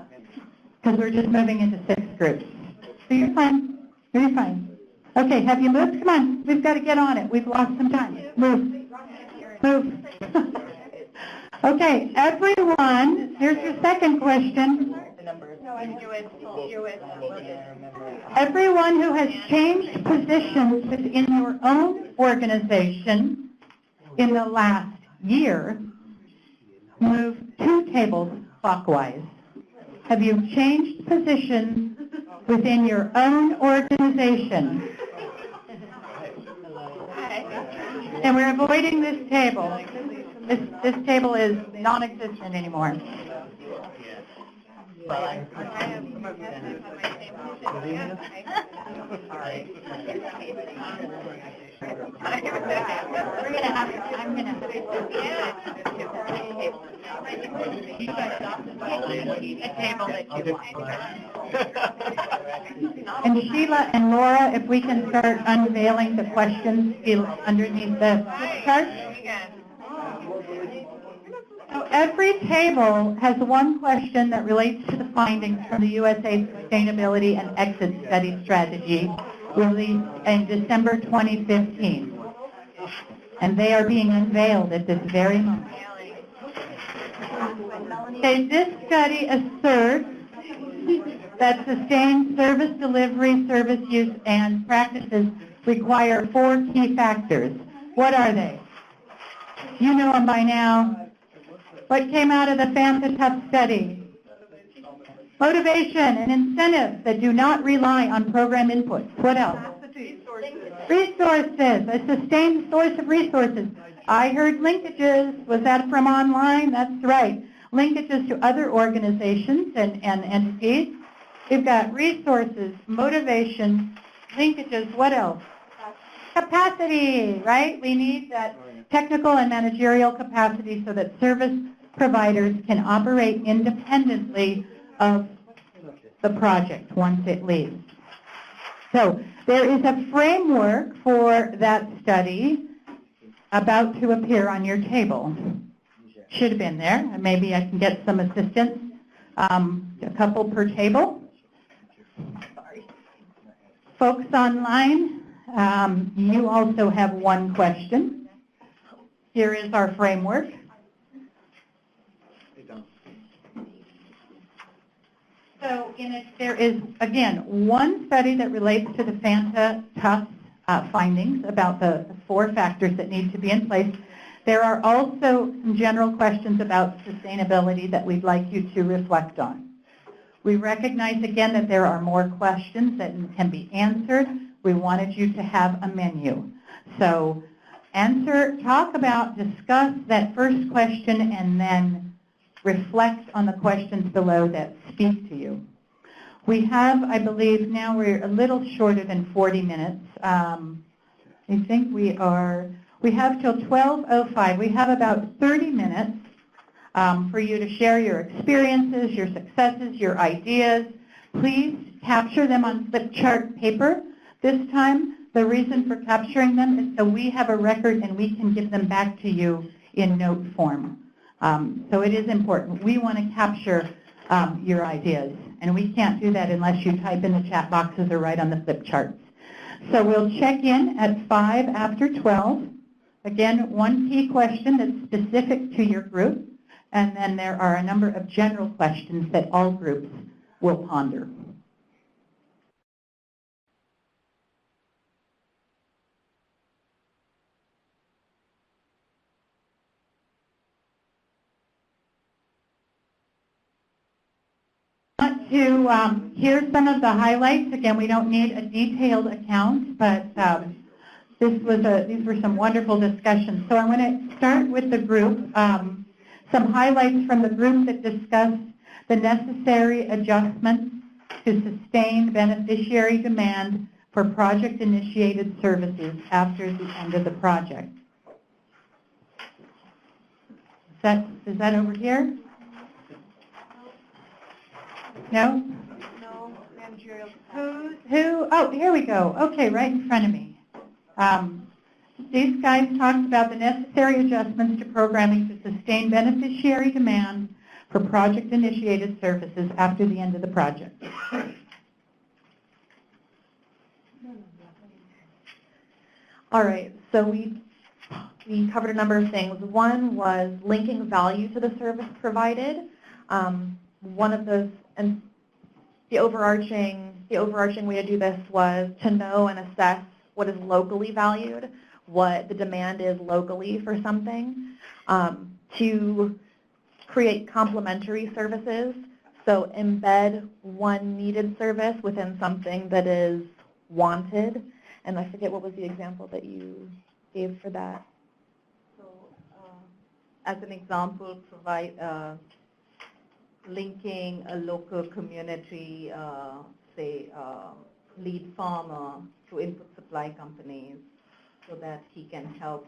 Speaker 12: because we're just moving into 6 groups. So you're fine. You're fine. Okay, have you moved? Come on. We've got to get on it. We've lost some time. Move. Move. Okay, everyone, here's your second question. Everyone who has changed positions within your own organization in the last year, move 2 tables clockwise. Have you changed positions within your own organization? And we're avoiding this table. This table is non-existent anymore. And Sheila and Laura, if we can start unveiling the questions underneath the chart. So every table has 1 question that relates to the findings from the USA Sustainability and Exit Study Strategy released in December 2015. And they are being unveiled at this very moment. Okay, this study asserts that sustained service delivery, service use, and practices require 4 key factors. What are they? You know them by now. What came out of the FANTA-TOUGH study? Motivation and incentives that do not rely on program inputs. What else? Resources, a sustained source of resources. I heard linkages. Was that from online? That's right. Linkages to other organizations and entities. We've got resources, motivation, linkages. What else? Capacity, right? We need that technical and managerial capacity so that service providers can operate independently of the project once it leaves. So there is a framework for that study about to appear on your table. Should have been there. Maybe I can get some assistance, a couple per table. Folks online, you also have 1 question. Here is our framework. So there is, again, 1 study that relates to the FANTA-TOUGH findings about the 4 factors that need to be in place. There are also some general questions about sustainability that we'd like you to reflect on. We recognize, again, that there are more questions that can be answered.
Speaker 1: We wanted you to have a menu. So talk about, discuss that first question, and then reflect on the questions below that speak to you. We have, I believe, now we're a little shorter than 40 minutes. I think we have till 12:05. We have about 30 minutes for you to share your experiences, your successes, your ideas. Please capture them on flip chart paper this time. The reason for capturing them is so we have a record and we can give them back to you in note form. So it is important. We want to capture your ideas, and we can't do that unless you type in the chat boxes or write on the flip charts. So we'll check in at 5 after 12. Again, one key question that's specific to your group, and then there are a number of general questions that all groups will ponder. To hear some of the highlights. Again, we don't need a detailed account, but these were some wonderful discussions. So I'm going to start with the group. Some highlights from the group that discussed the necessary adjustments to sustain beneficiary demand for project-initiated services after the end of the project. Is that over here? No?
Speaker 5: No, managerial.
Speaker 1: Who? Oh, here we go. Okay, right in front of me. These guys talked about the necessary adjustments to programming to sustain beneficiary demand for project-initiated services after the end of the project.
Speaker 13: All right, so we covered a number of things. One was linking value to the service provided. One of those, and the overarching way to do this was to know and assess what is locally valued, what the demand is locally for something, to create complementary services, so embed one needed service within something that is wanted. And I forget what was the example that you gave for that.
Speaker 5: So as an example, provide linking a local community, say lead farmer to input supply companies so that he can help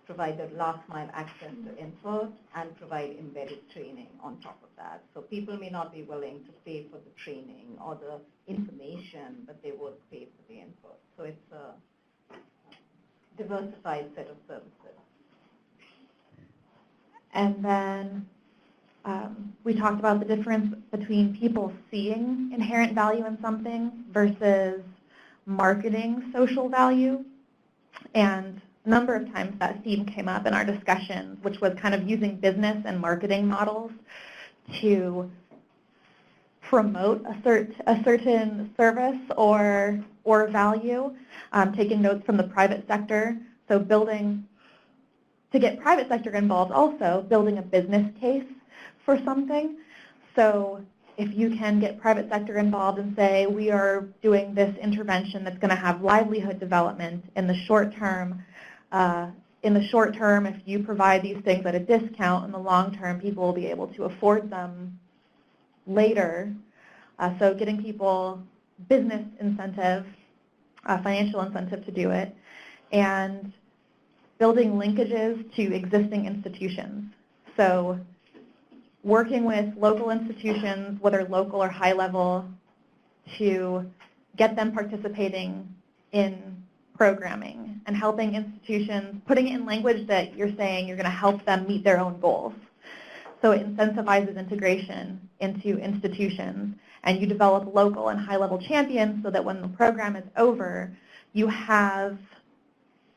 Speaker 5: provide the last mile access to input and provide embedded training on top of that. So people may not be willing to pay for the training or the information, but they would pay for the input. So it's a diversified set of services.
Speaker 13: And then we talked about the difference between people seeing inherent value in something versus marketing social value. And a number of times that theme came up in our discussions, which was kind of using business and marketing models to promote a certain service or value, taking notes from the private sector. So to get private sector involved also, building a business case for something. So if you can get private sector involved and say, we are doing this intervention that's going to have livelihood development in the short term, if you provide these things at a discount, in the long term, people will be able to afford them later. So getting people business incentive, financial incentive to do it, and building linkages to existing institutions. So working with local institutions, whether local or high level, to get them participating in programming and helping institutions, putting it in language that you're saying you're going to help them meet their own goals. So it incentivizes integration into institutions, and you develop local and high-level champions so that when the program is over, you have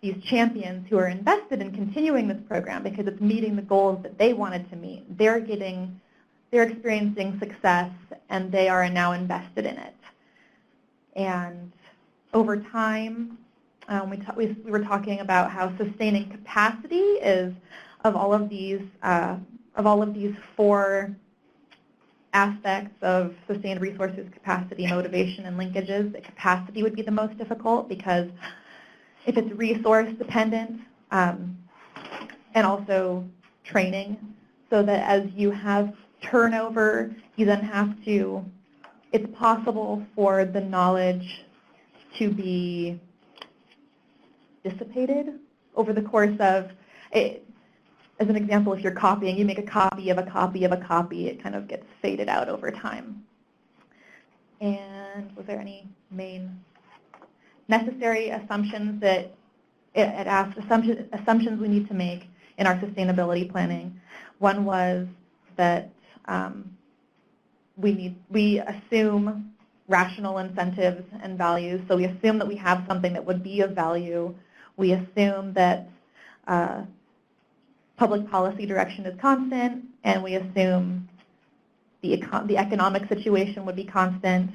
Speaker 13: these champions who are invested in continuing this program because it's meeting the goals that they wanted to meet. They're experiencing success, and they are now invested in it. And over time, we were talking about how sustaining capacity is of all of these four aspects of sustained resources, capacity, motivation, and linkages, the capacity would be the most difficult because if it's resource dependent, and also training, so that as you have turnover, you then have to, it's possible for the knowledge to be dissipated over the course of, it, as an example, if you're copying, you make a copy of a copy of a copy, it kind of gets faded out over time. And was there any main necessary assumptions that it asked, assumptions we need to make in our sustainability planning? One was that we assume rational incentives and values. So we assume that we have something that would be of value. We assume that public policy direction is constant, and we assume the economic situation would be constant,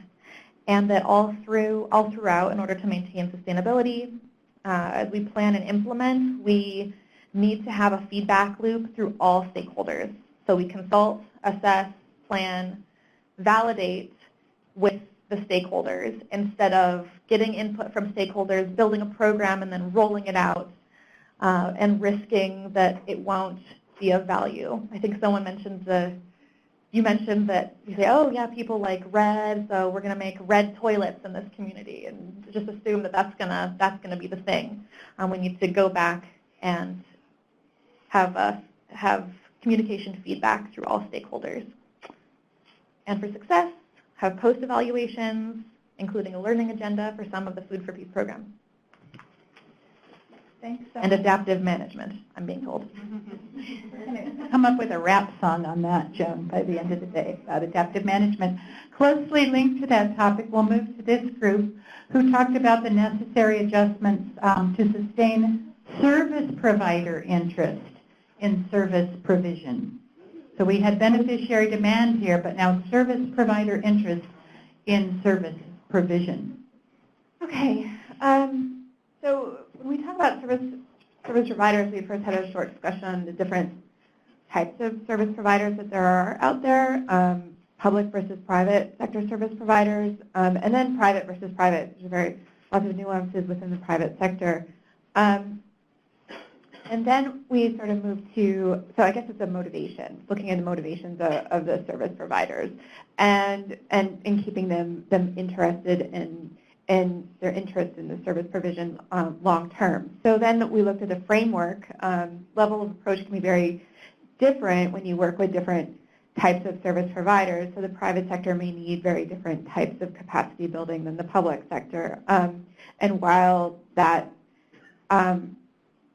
Speaker 13: and that all throughout, in order to maintain sustainability, as we plan and implement, we need to have a feedback loop through all stakeholders. So we consult, assess, plan, validate with the stakeholders instead of getting input from stakeholders, building a program, and then rolling it out and risking that it won't be of value. I think someone mentioned you mentioned that you say, oh yeah, people like red, so we're going to make red toilets in this community, and just assume that that's gonna be the thing. We need to go back and have communication feedback through all stakeholders. And for success, have post-evaluations, including a learning agenda for some of the Food for Peace programs.
Speaker 1: Thanks.
Speaker 13: And adaptive management, I'm being told.
Speaker 12: Come up with a rap song on that, Joan, by the end of the day about adaptive management. Closely linked to that topic, we'll move to this group who talked about the necessary adjustments to sustain service provider interest in service provision. So we had beneficiary demand here, but now service provider interest in service provision.
Speaker 13: Okay, so when we talk about service providers, we first had a short discussion on the different types of service providers that there are out there, public versus private sector service providers, and then private versus private. There's lots of nuances within the private sector. And then we sort of moved to, so I guess it's a motivation, looking at the motivations of the service providers and keeping them interested in their interest in the service provision long term. So then we looked at the framework. Level of approach can be very different when you work with different types of service providers. So the private sector may need very different types of capacity building than the public sector. And while that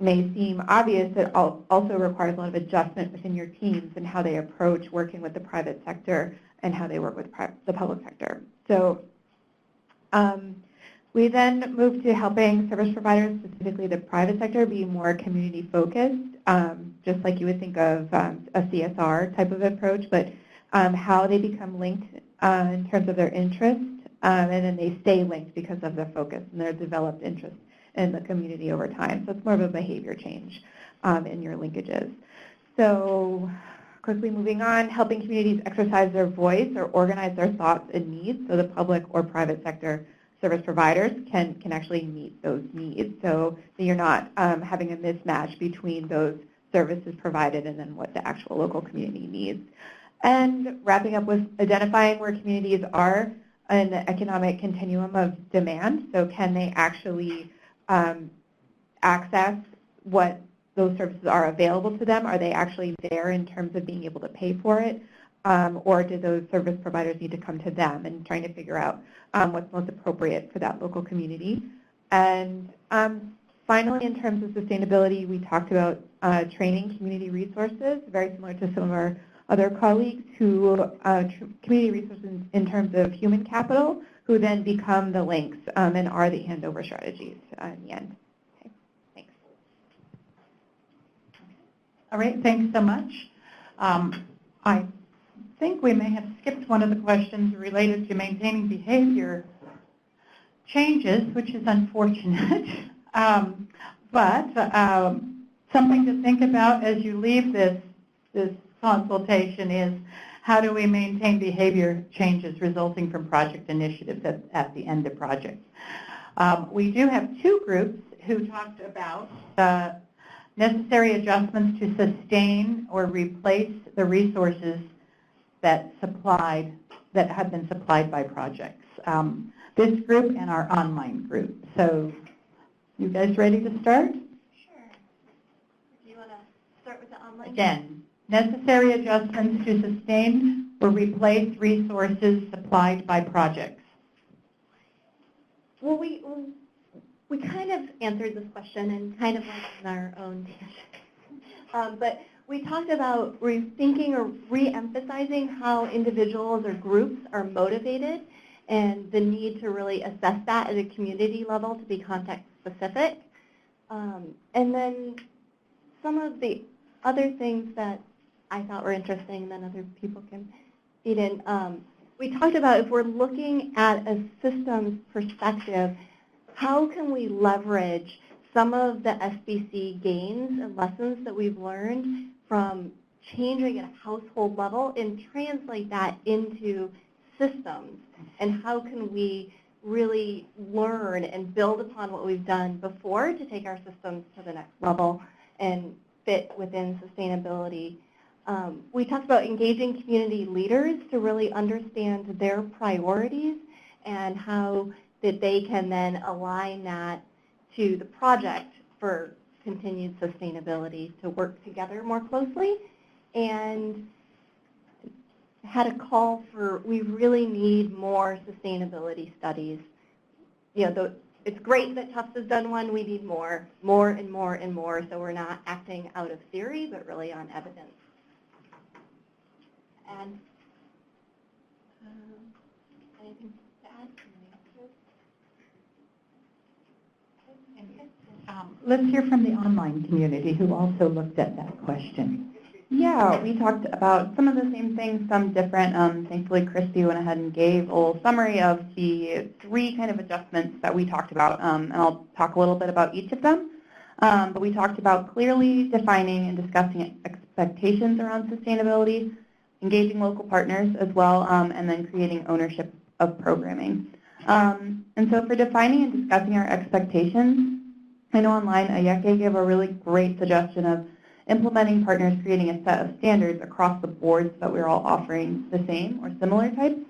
Speaker 13: may seem obvious, it also requires a lot of adjustment within your teams and how they approach working with the private sector and how they work with the public sector. So we then moved to helping service providers, specifically the private sector, be more community focused, just like you would think of a CSR type of approach, but how they become linked in terms of their interest, and then they stay linked because of their focus and their developed interest in the community over time. So it's more of a behavior change in your linkages. So quickly moving on, helping communities exercise their voice or organize their thoughts and needs, so the public or private sector service providers can actually meet those needs, so that you're not having a mismatch between those services provided and then what the actual local community needs. And wrapping up with identifying where communities are in the economic continuum of demand, so can they actually access what those services are available to them? Are they actually there in terms of being able to pay for it? Or do those service providers need to come to them, and trying to figure out what's most appropriate for that local community? And finally, in terms of sustainability, we talked about training community resources, very similar to some of our other colleagues who, community resources in terms of human capital, who then become the links and are the handover strategies in the end. Okay, thanks.
Speaker 12: All right, thanks so much. I think we may have skipped one of the questions related to maintaining behavior changes, which is unfortunate. But something to think about as you leave this consultation is
Speaker 1: How do we maintain behavior changes resulting from project initiatives at the end of projects? We do have two groups who talked about necessary adjustments to sustain or replace the resources that have been supplied by projects. This group and our online group. So, you guys ready to start?
Speaker 7: Sure. Do you want to start with the online?
Speaker 1: Again, necessary adjustments to sustain or replace resources supplied by projects.
Speaker 7: Well, we kind of answered this question and kind of went on our own tangent. But we talked about rethinking or re-emphasizing how individuals or groups are motivated and the need to really assess that at a community level to be context specific. And then some of the other things that I thought were interesting, and then other people can feed in. We talked about if we're looking at a systems perspective, how can we leverage some of the SBC gains and lessons that we've learned from changing at a household level and translate that into systems? And how can we really learn and build upon what we've done before to take our systems to the next level and fit within sustainability? We talked about engaging community leaders to really understand their priorities and how that they can then align that to the project for continued sustainability to work together more closely. And had a call for, we really need more sustainability studies. You know, it's great that Tufts has done one. We need more and more and more, so we're not acting out of theory, but really on evidence. And anything to add?
Speaker 1: Let's hear from the online community who also looked at that question.
Speaker 13: Yeah, we talked about some of the same things, some different. Thankfully, Christy went ahead and gave a little summary of the three kind of adjustments that we talked about, and I'll talk a little bit about each of them. But we talked about clearly defining and discussing expectations around sustainability, engaging local partners as well, and then creating ownership of programming. And so for defining and discussing our expectations, I know online Ayeke gave a really great suggestion of implementing partners creating a set of standards across the board so that we're all offering the same or similar types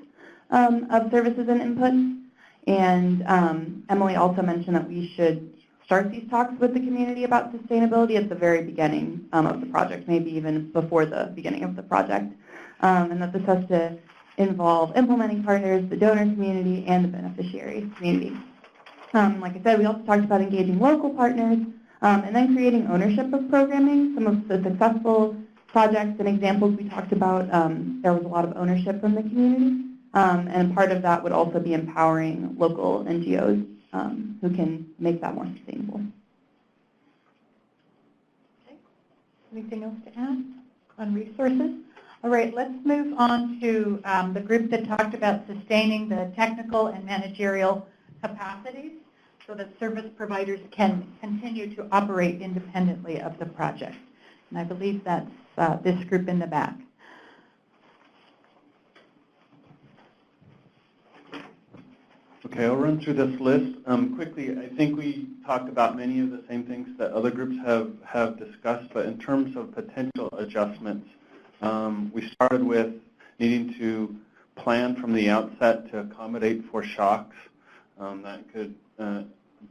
Speaker 13: of services and inputs. And Emily also mentioned that we should start these talks with the community about sustainability at the very beginning of the project, maybe even before the beginning of the project. And that this has to involve implementing partners, the donor community, and the beneficiary community. Like I said, we also talked about engaging local partners and then creating ownership of programming. Some of the successful projects and examples we talked about, there was a lot of ownership from the community. And part of that would also be empowering local NGOs who can make that more sustainable.
Speaker 1: Okay. Anything else to add on resources? All right, let's move on to the group that talked about sustaining the technical and managerial capacities so that service providers can continue to operate independently of the project. And I believe that's this group in the back.
Speaker 11: Okay, I'll run through this list quickly. I think we talked about many of the same things that other groups have discussed, but in terms of potential adjustments, we started with needing to plan from the outset to accommodate for shocks. That could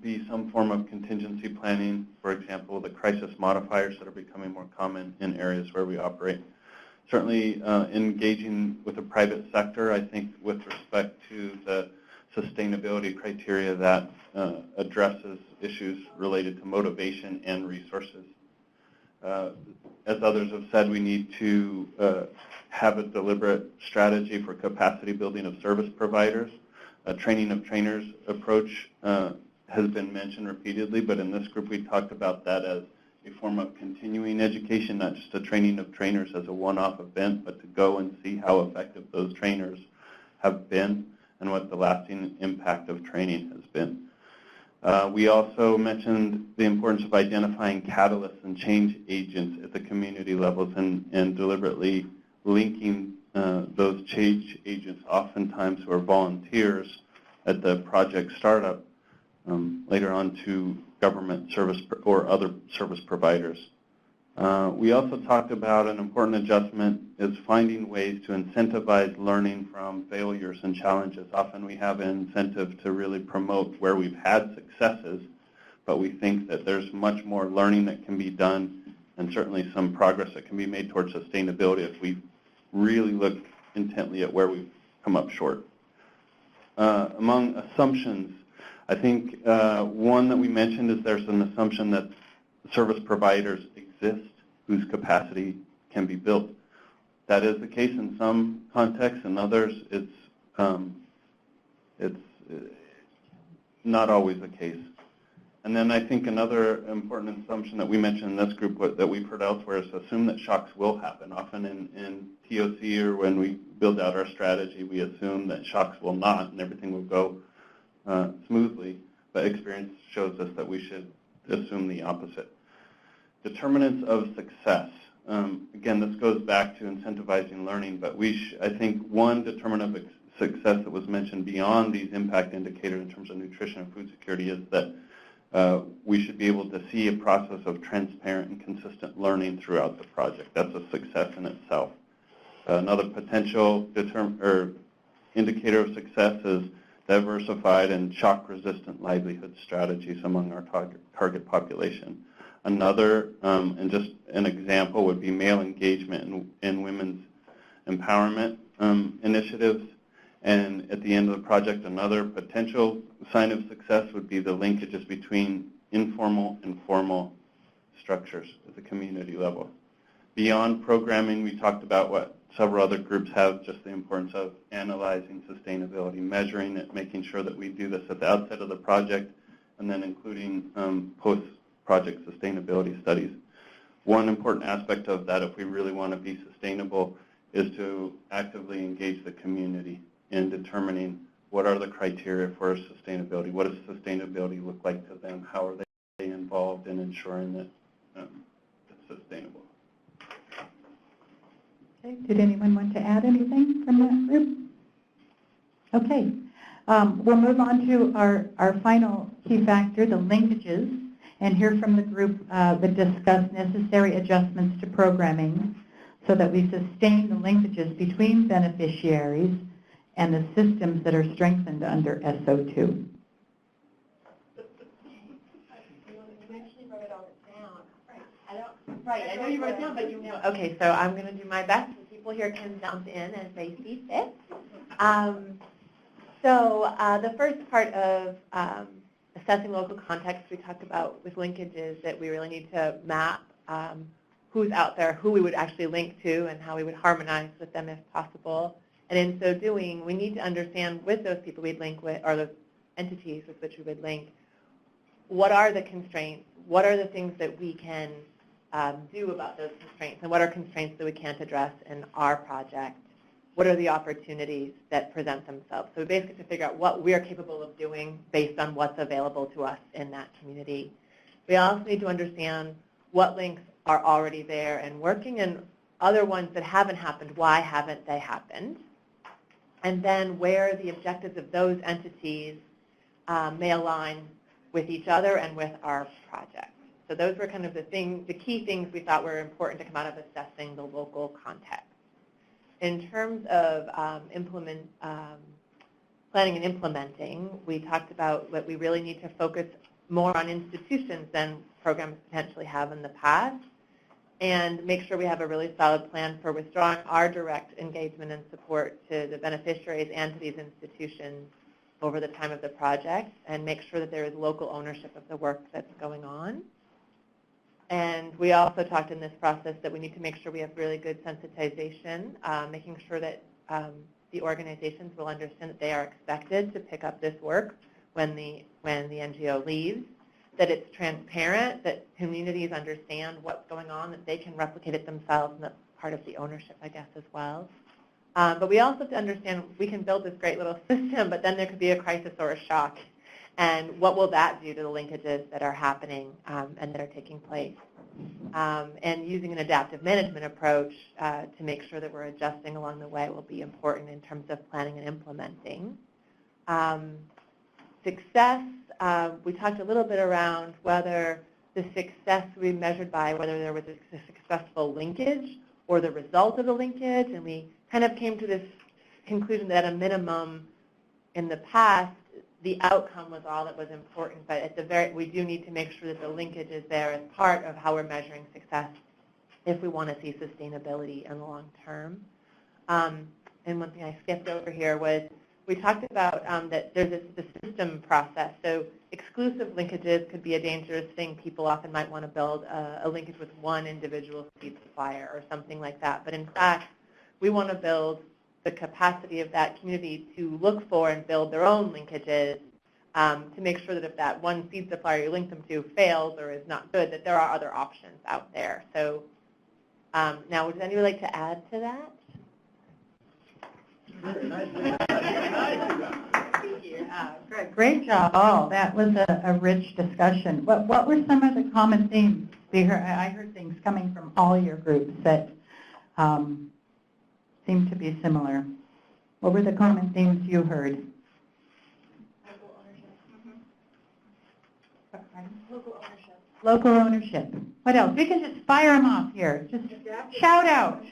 Speaker 11: be some form of contingency planning, for example, the crisis modifiers that are becoming more common in areas where we operate. Certainly engaging with the private sector, I think with respect to the sustainability criteria that addresses issues related to motivation and resources. As others have said, we need to have a deliberate strategy for capacity building of service providers. A training of trainers approach has been mentioned repeatedly, but in this group we talked about that as a form of continuing education, not just a training of trainers as a one-off event, but to go and see how effective those trainers have been and what the lasting impact of training has been. We also mentioned the importance of identifying catalysts and change agents at the community levels and deliberately linking those change agents, oftentimes who are volunteers at the project startup, later on to government service or other service providers. We also talked about an important adjustment is finding ways to incentivize learning from failures and challenges. Often we have an incentive to really promote where we've had successes, but we think that there's much more learning that can be done and certainly some progress that can be made towards sustainability if we really look intently at where we've come up short. Among assumptions, I think one that we mentioned is there's an assumption that service providers exist whose capacity can be built. That is the case in some contexts. In others, it's not always the case. And then I think another important assumption that we mentioned in this group that we've heard elsewhere is assume that shocks will happen. Often in TOC or when we build out our strategy, we assume that shocks will not and everything will go smoothly. But experience shows us that we should assume the opposite. Determinants of success. Again, this goes back to incentivizing learning, but I think one determinant of success that was mentioned beyond these impact indicators in terms of nutrition and food security is that we should be able to see a process of transparent and consistent learning throughout the project. That's a success in itself. Another potential indicator of success is diversified and shock-resistant livelihood strategies among our target population. Another, and just an example, would be male engagement in women's empowerment initiatives. And at the end of the project, another potential sign of success would be the linkages between informal and formal structures at the community level. Beyond programming, we talked about what several other groups have, just the importance of analyzing sustainability, measuring it, making sure that we do this at the outset of the project, and then including post-project sustainability studies. One important aspect of that, if we really want to be sustainable, is to actively engage the community in determining what are the criteria for sustainability, what does sustainability look like to them, how are they involved in ensuring that it's sustainable.
Speaker 12: Okay. Did anyone want to add anything from that group? Okay. We'll move on to our final key factor, the linkages, and hear from the group that discussed necessary adjustments to programming so that we sustain the linkages between beneficiaries and the systems that are strengthened under SO2.
Speaker 9: Right, I know you wrote it down, but you know. Okay, so I'm going to do my best, and people here can jump in as they see fit. The first part of assessing local context we talked about with linkages that we really need to map who's out there, who we would actually link to, and how we would harmonize with them if possible. And in so doing, we need to understand with those people we'd link with, or those entities with which we would link, what are the constraints, what are the things that we can do about those constraints, and what are constraints that we can't address in our project? What are the opportunities that present themselves? So we basically have to figure out what we are capable of doing based on what's available to us in that community. We also need to understand what links are already there and working, and other ones that haven't happened, why haven't they happened? And then where the objectives of those entities may align with each other and with our project. So those were kind of the key things we thought were important to come out of assessing the local context. In terms of planning and implementing, we talked about that we really need to focus more on institutions than programs potentially have in the past, and make sure we have a really solid plan for withdrawing our direct engagement and support to the beneficiaries and to these institutions over the time of the project, and make sure that there is local ownership of the work that's going on. And we also talked in this process that we need to make sure we have really good sensitization, making sure that the organizations will understand that they are expected to pick up this work when the NGO leaves, that it's transparent, that communities understand what's going on, that they can replicate it themselves, and that's part of the ownership, I guess, as well. But we also have to understand we can build this great little system, but then there could be a crisis or a shock. And what will that do to the linkages that are happening and that are taking place? And using an adaptive management approach to make sure that we're adjusting along the way will be important in terms of planning and implementing. Success, we talked a little bit around whether the success would be measured by whether there was a successful linkage or the result of the linkage, and we kind of came to this conclusion that at a minimum in the past, the outcome was all that was important, but at the we do need to make sure that the linkage is there as part of how we're measuring success if we want to see sustainability in the long term. And one thing I skipped over here was we talked about that there's the system process. So exclusive linkages could be a dangerous thing. People often might want to build a linkage with one individual seed supplier or something like that. But in fact, we want to build the capacity of that community to look for and build their own linkages to make sure that if that one seed supplier you link them to fails or is not good, that there are other options out there. So now, would anybody like to add to that?
Speaker 12: Great job. Oh, that was a rich discussion. What were some of the common themes? I heard things coming from all your groups that seem to be similar. What were the common themes you heard?
Speaker 7: Local ownership. Local ownership.
Speaker 12: Local ownership. What else? We can just fire them off here. Just shout out.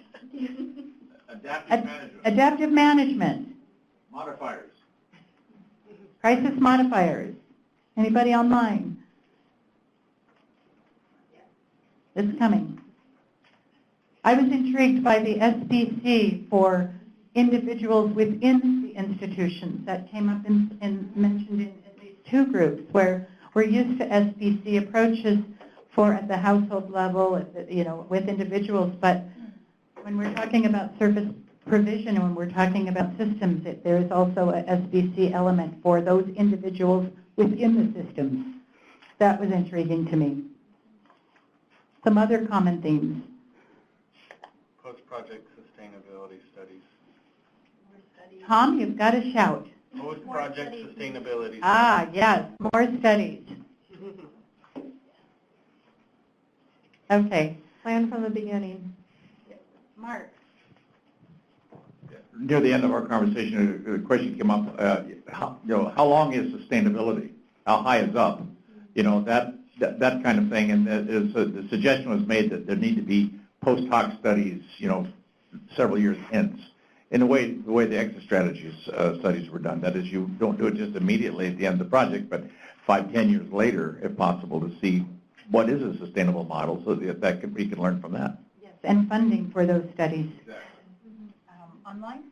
Speaker 2: Adaptive management.
Speaker 12: Adaptive management.
Speaker 2: Modifiers.
Speaker 12: Crisis modifiers. Anybody online? It's coming. I was intrigued by the SBC for individuals within the institutions. That came up and mentioned in at least two groups where we're used to SBC approaches for at the household level, with individuals, but when we're talking about service provision and when we're talking about systems, there is also a SBC element for those individuals within the systems. That was intriguing to me. Some other common themes.
Speaker 11: Post-project sustainability studies.
Speaker 12: Tom, you've got to shout.
Speaker 11: Post-project sustainability.
Speaker 12: Ah, yes, more studies. Okay.
Speaker 5: Plan from the beginning.
Speaker 12: Mark.
Speaker 2: Near the end of our conversation, a question came up. How long is sustainability? How high is up? That kind of thing. And the suggestion was made that there need to be post hoc studies, several years hence. In the way the exit strategies studies were done, that is, you don't do it just immediately at the end of the project, but 5-10 years later, if possible, to see what is a sustainable model, so that we can learn from that.
Speaker 12: Yes, and funding for those studies.
Speaker 2: Exactly.
Speaker 12: Online?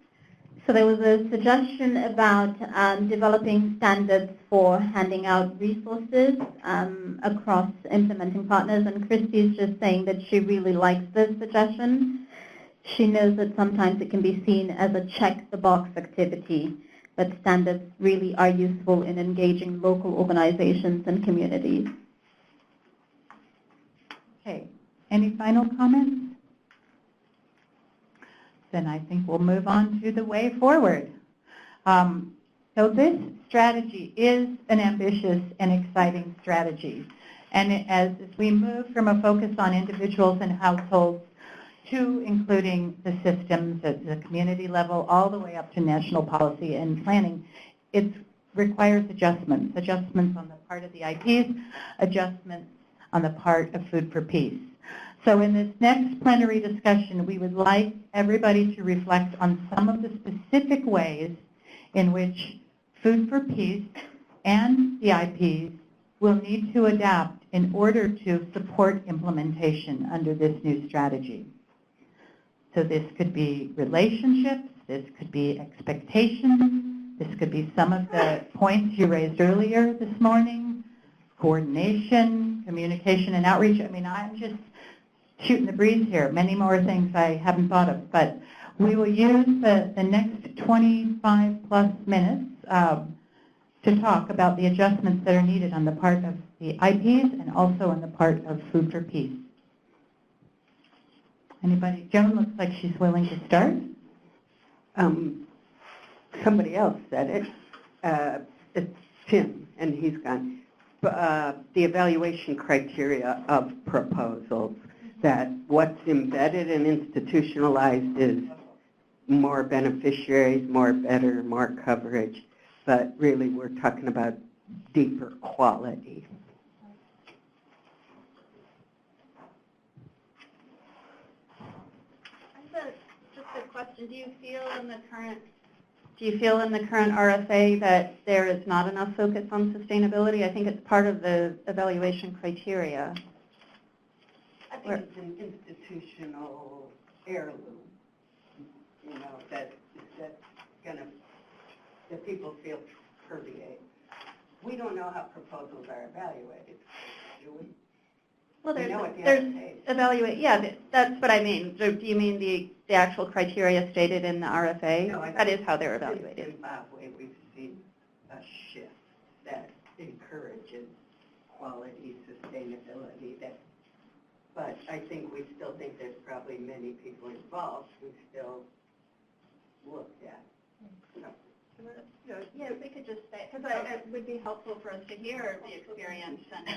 Speaker 7: So there was a suggestion about developing standards for handing out resources across implementing partners, and Christy's just saying that she really likes this suggestion. She knows that sometimes it can be seen as a check-the-box activity, but standards really are useful in engaging local organizations and communities.
Speaker 12: Okay. Any final comments? Then I think we'll move on to the way forward. So this strategy is an ambitious and exciting strategy. And as we move from a focus on individuals and households to including the systems at the community level all the way up to national policy and planning, it requires adjustments on the part of the IPs, adjustments on the part of Food for Peace. So in this next plenary discussion, we would like everybody to reflect on some of the specific ways in which Food for Peace and the IPs will need to adapt in order to support implementation under this new strategy. So this could be relationships, this could be expectations, this could be some of the points you raised earlier this morning, coordination, communication, and outreach. I mean, I'm just shooting the breeze here. Many more things I haven't thought of, but we will use the next 25 plus minutes to talk about the adjustments that are needed on the part of the IPs and also on the part of Food for Peace. Anybody? Joan looks like she's willing to start.
Speaker 8: Somebody else said it. It's Tim. and he's gone, the evaluation criteria of proposals, that what's embedded and institutionalized is more beneficiaries, more better, more coverage, but really we're talking about deeper quality.
Speaker 3: Just a question, do you feel in the current RFA that there is not enough focus on sustainability? I think it's part of the evaluation criteria.
Speaker 8: I think it's an institutional heirloom, you know, that's gonna, that people feel permeate. We don't know how proposals are evaluated, do we?
Speaker 3: Well,
Speaker 8: We know
Speaker 3: there's
Speaker 8: what the RFA is.
Speaker 3: evaluate, yeah, that's what I mean. So do you mean the actual criteria stated in the RFA?
Speaker 8: No,
Speaker 3: that is how they're evaluated.
Speaker 8: In Zimbabwe, we've seen a shift that encourages quality, sustainability, but I think we still think there's probably many people involved who still look at.
Speaker 3: Yeah, we could just say, because it would be helpful for us to hear the experience. And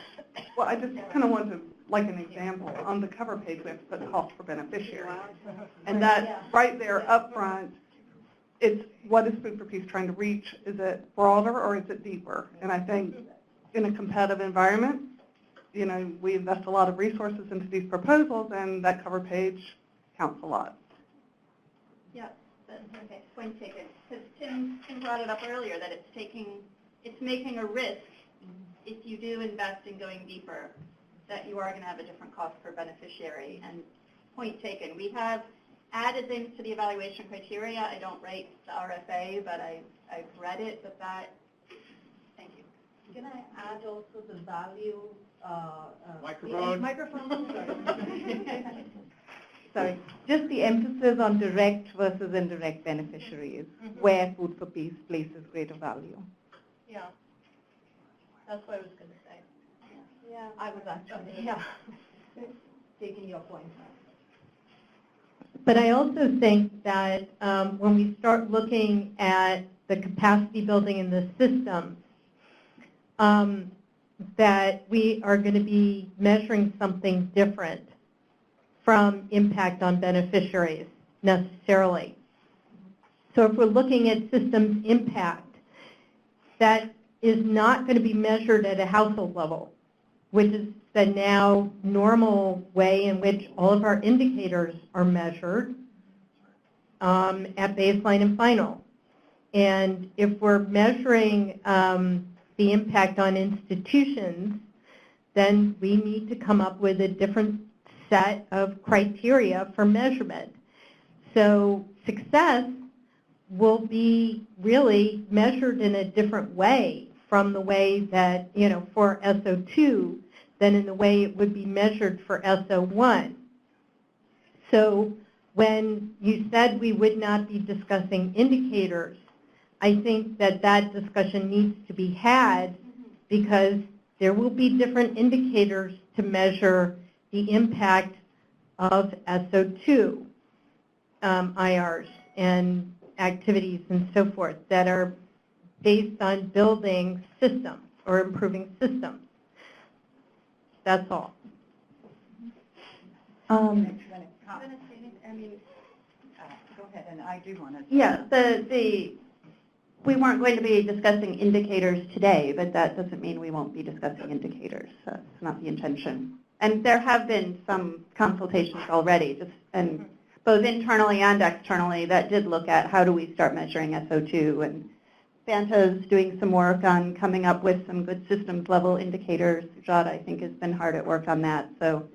Speaker 10: Well, I just kind of want to, like an example, on the cover page we have to put cost for beneficiary. And that right there up front, it's what is Food for Peace trying to reach? Is it broader or is it deeper? And I think in a competitive environment, you know, we invest a lot of resources into these proposals and that cover page counts a lot.
Speaker 3: yeah, okay, point taken. Because Tim brought it up earlier that it's making a risk if you do invest in going deeper, that you are going to have a different cost per beneficiary. And point taken. We have added things to the evaluation criteria. I don't write the RFA, but I've read it, but thank you.
Speaker 5: Can I add also the value?
Speaker 2: Microphone.
Speaker 5: Sorry. Sorry, just the emphasis on direct versus indirect beneficiaries, where Food for Peace places greater value.
Speaker 3: Yeah, that's what I was going to say.
Speaker 5: Yeah, I was actually, taking your point.
Speaker 15: But I also think that when we start looking at the capacity building in the system, that we are going to be measuring something different from impact on beneficiaries necessarily. So if we're looking at systems impact, that is not going to be measured at a household level, which is the now normal way in which all of our indicators are measured at baseline and final. And if we're measuring the impact on institutions, then we need to come up with a different set of criteria for measurement. So success will be really measured in a different way from the way that, you know, for SO2 than in the way it would be measured for SO1. So when you said we would not be discussing indicators, I think that that discussion needs to be had because there will be different indicators to measure the impact of SO2 IRs and activities and so forth that are based on building systems or improving systems. That's all.
Speaker 3: Go ahead, and I do want to.
Speaker 13: Yeah, we weren't going to be discussing indicators today, but that doesn't mean we won't be discussing indicators. That's not the intention. And there have been some consultations already, and both internally and externally, that did look at how do we start measuring SO2. And Santa's doing some work on coming up with some good systems level indicators. Sujata, I think, has been hard at work on that. So,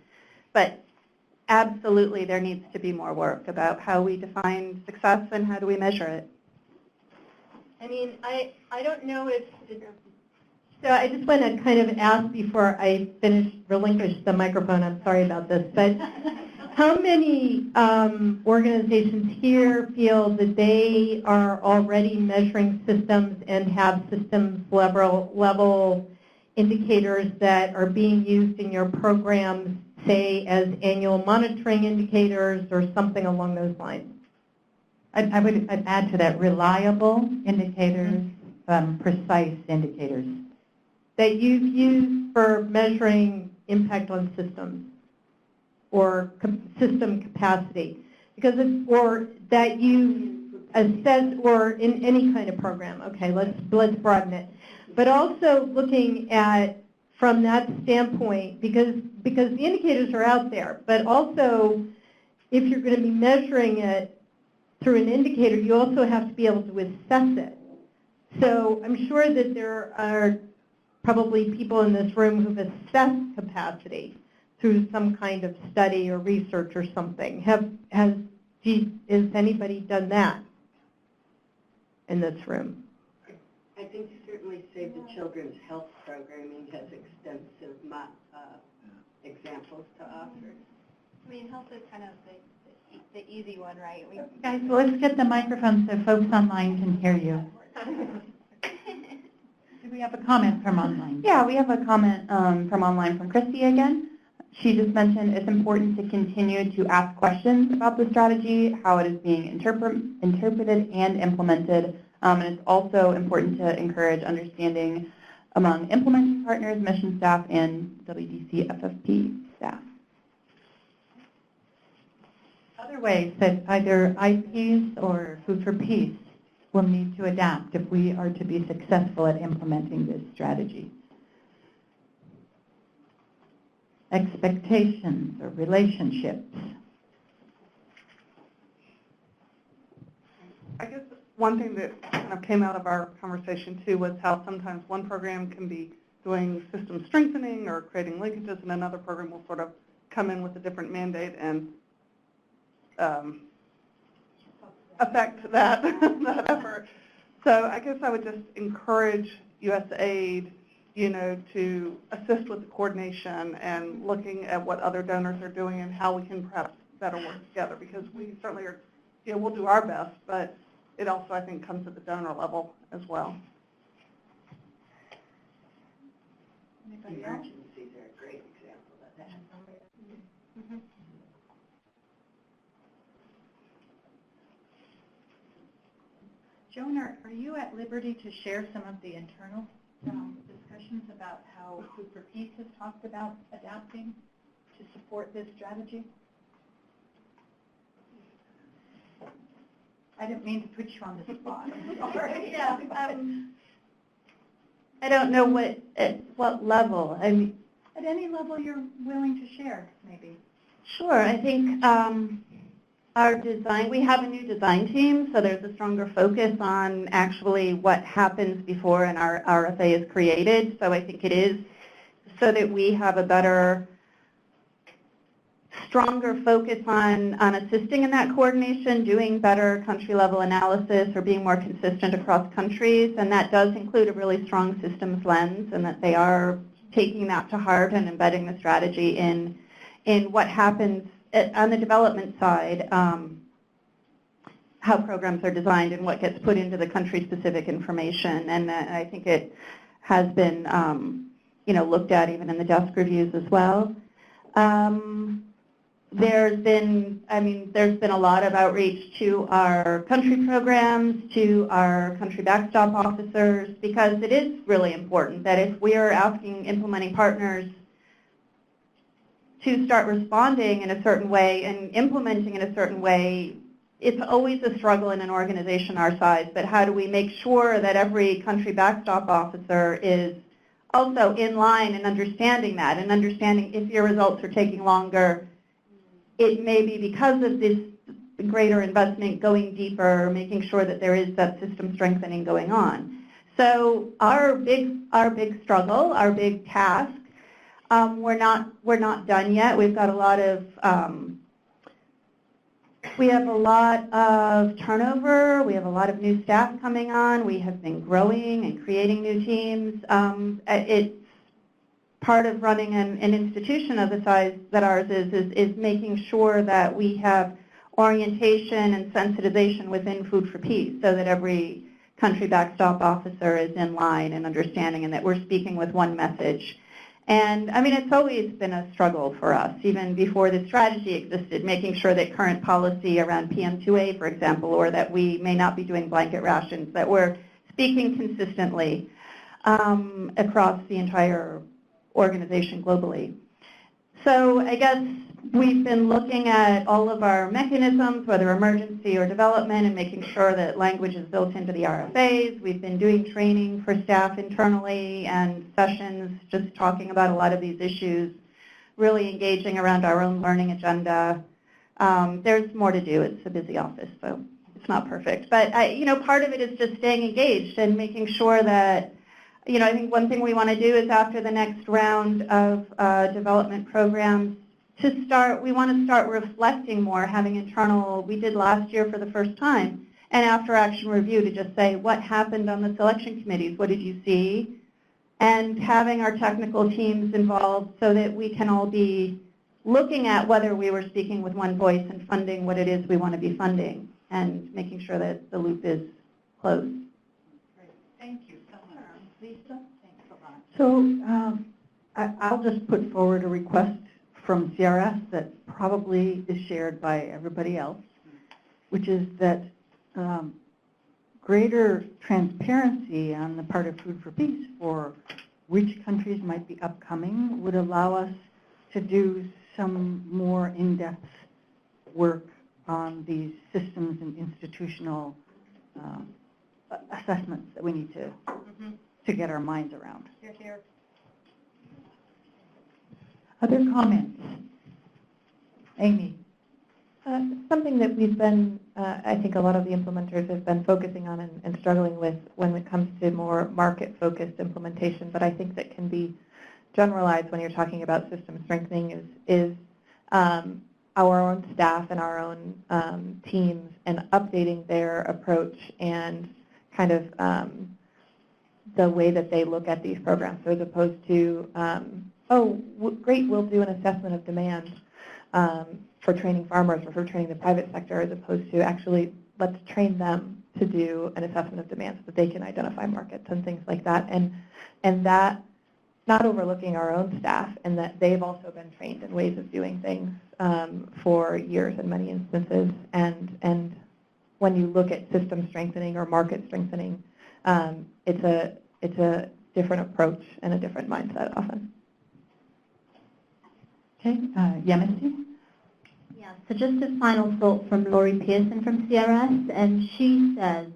Speaker 13: but absolutely, there needs to be more work about how we define success and how do we measure it.
Speaker 15: I mean, I don't know if, so I just want to kind of ask before I relinquish the microphone, I'm sorry about this, but how many organizations here feel that they are already measuring systems and have systems level indicators that are being used in your programs, say as annual monitoring indicators or something along those lines?
Speaker 12: I'd add to that reliable indicators, precise indicators.
Speaker 15: that you've used for measuring impact on systems or system capacity, because or that you assess, or in any kind of program. Okay, let's broaden it. But also looking at from that standpoint, because the indicators are out there, but also if you're going to be measuring it through an indicator, you also have to be able to assess it. So I'm sure that there are probably people in this room who've assessed capacity through some kind of study or research or something. Has anybody done that in this room?
Speaker 8: I think certainly Save the Children's Health Programming has extensive examples to offer.
Speaker 1: I mean, health is kind of the easy one, right?
Speaker 12: Guys, let's get the microphone so folks online can hear you. Do we have a comment from online?
Speaker 13: Yeah, we have a comment from online from Christy again. She just mentioned it's important to continue to ask questions about the strategy, how it is being interpreted and implemented. And it's also important to encourage understanding among implementing partners, mission staff, and WDC FFP staff.
Speaker 12: Other ways that either IPs or Food for Peace will need to adapt if we are to be successful at implementing this strategy. Expectations or relationships.
Speaker 10: I guess one thing that kind of came out of our conversation too was how sometimes one program can be doing system strengthening or creating linkages, and another program will sort of come in with a different mandate and affect that, that effort. So I guess I would just encourage USAID, to assist with the coordination and looking at what other donors are doing and how we can perhaps better work together, because we certainly are, we'll do our best, but it also, I think, comes at the donor level as well.
Speaker 8: Emergencies are a great example of that.
Speaker 1: Mm-hmm.
Speaker 12: Joan, are you at liberty to share some of the internal discussions about how Food for Peace has talked about adapting to support this strategy? I didn't mean to put you on the spot. I'm sorry.
Speaker 3: Yeah, I don't know at what level. I mean,
Speaker 12: at any level you're willing to share, maybe.
Speaker 3: Sure. I think our design, we have a new design team, so there's a stronger focus on actually what happens before an RFA is created. So I think it is so that we have a better, stronger focus on assisting in that coordination, doing better country-level analysis, or being more consistent across countries. And that does include a really strong systems lens, and that they are taking that to heart and embedding the strategy in what happens on the development side, how programs are designed and what gets put into the country-specific information. And I think it has been, looked at even in the desk reviews as well. There's been a lot of outreach to our country programs, to our country backstop officers, because it is really important that if we are asking implementing partners to start responding in a certain way and implementing in a certain way, it's always a struggle in an organization our size, but how do we make sure that every country backstop officer is also in line and understanding that, and understanding if your results are taking longer, it may be because of this greater investment going deeper, making sure that there is that system strengthening going on. So our big struggle, our big task, we're not done yet. We've got a lot of turnover. We have a lot of new staff coming on. We have been growing and creating new teams. It's part of running an institution of the size that ours is making sure that we have orientation and sensitization within Food for Peace, so that every country backstop officer is in line and understanding, and that we're speaking with one message. And I mean, it's always been a struggle for us, even before the strategy existed, making sure that current policy around PM2A, for example, or that we may not be doing blanket rations, that we're speaking consistently. across the entire organization globally. So I guess we've been looking at all of our mechanisms, whether emergency or development, and making sure that language is built into the RFAs. We've been doing training for staff internally and sessions just talking about a lot of these issues, really engaging around our own learning agenda. There's more to do. It's a busy office, so it's not perfect. But part of it is just staying engaged and making sure that, I think one thing we want to do is after the next round of development programs, we want to start reflecting more, having internal, we did last year for the first time, and after action review to just say what happened on the selection committees, what did you see, and having our technical teams involved so that we can all be looking at whether we were speaking with one voice and funding what it is we want to be funding and making sure that the loop is closed.
Speaker 1: Great. Thank you so much. Lisa? Thanks a lot.
Speaker 12: So I'll just put forward a request from CRS that probably is shared by everybody else, which is that greater transparency on the part of Food for Peace for which countries might be upcoming would allow us to do some more in-depth work on these systems and institutional assessments that we need to get our minds around.
Speaker 3: Here, here.
Speaker 12: Other comments? Amy?
Speaker 13: Something that we've been, I think a lot of the implementers have been focusing on and struggling with when it comes to more market-focused implementation, but I think that can be generalized when you're talking about system strengthening is our own staff and our own teams and updating their approach and kind of the way that they look at these programs. So as opposed to, great, we'll do an assessment of demand for training farmers or for training the private sector, as opposed to actually let's train them to do an assessment of demand so that they can identify markets and things like that. And that not overlooking our own staff and that they've also been trained in ways of doing things for years in many instances. And when you look at system strengthening or market strengthening, it's a different approach and a different mindset often.
Speaker 12: Okay, Yemisi?
Speaker 7: Yeah, so just a final thought from Laurie Pearson from CRS, and she says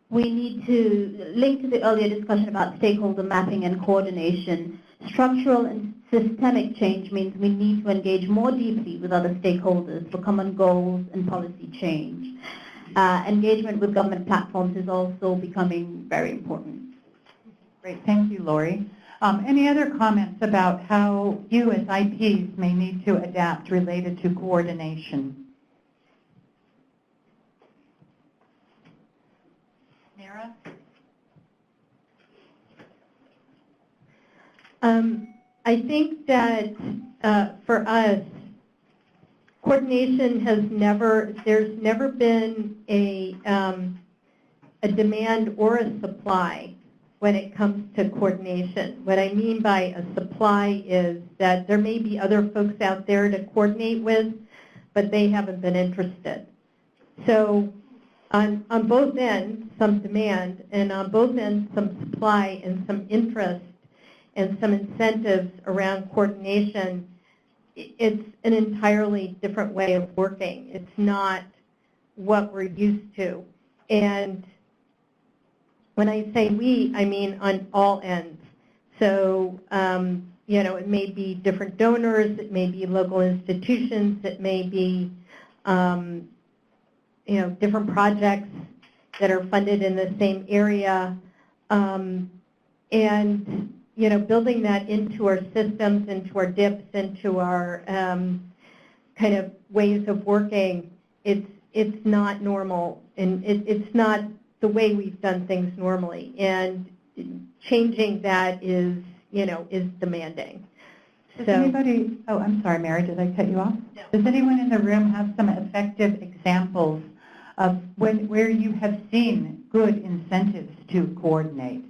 Speaker 7: we need to link to the earlier discussion about stakeholder mapping and coordination. Structural and systemic change means we need to engage more deeply with other stakeholders for common goals and policy change. Engagement with government platforms is also becoming very important.
Speaker 12: Great, thank you, Laurie. Any other comments about how you as IPs may need to adapt related to coordination?
Speaker 1: Mara?
Speaker 15: I think that for us, coordination there's never been a demand or a supply when it comes to coordination. What I mean by a supply is that there may be other folks out there to coordinate with, but they haven't been interested. So on both ends, some demand, and on both ends, some supply and some interest and some incentives around coordination. It's an entirely different way of working. It's not what we're used to. And when I say we, I mean on all ends. So, it may be different donors, it may be local institutions, it may be, different projects that are funded in the same area. And, building that into our systems, into our DIPs, into our kind of ways of working, it's not normal. And it's not the way we've done things normally, and changing that is demanding.
Speaker 12: Does anybody, I'm sorry, Mary, did I cut you off?
Speaker 1: No.
Speaker 12: Does anyone in the room have some effective examples of where you have seen good incentives to coordinate?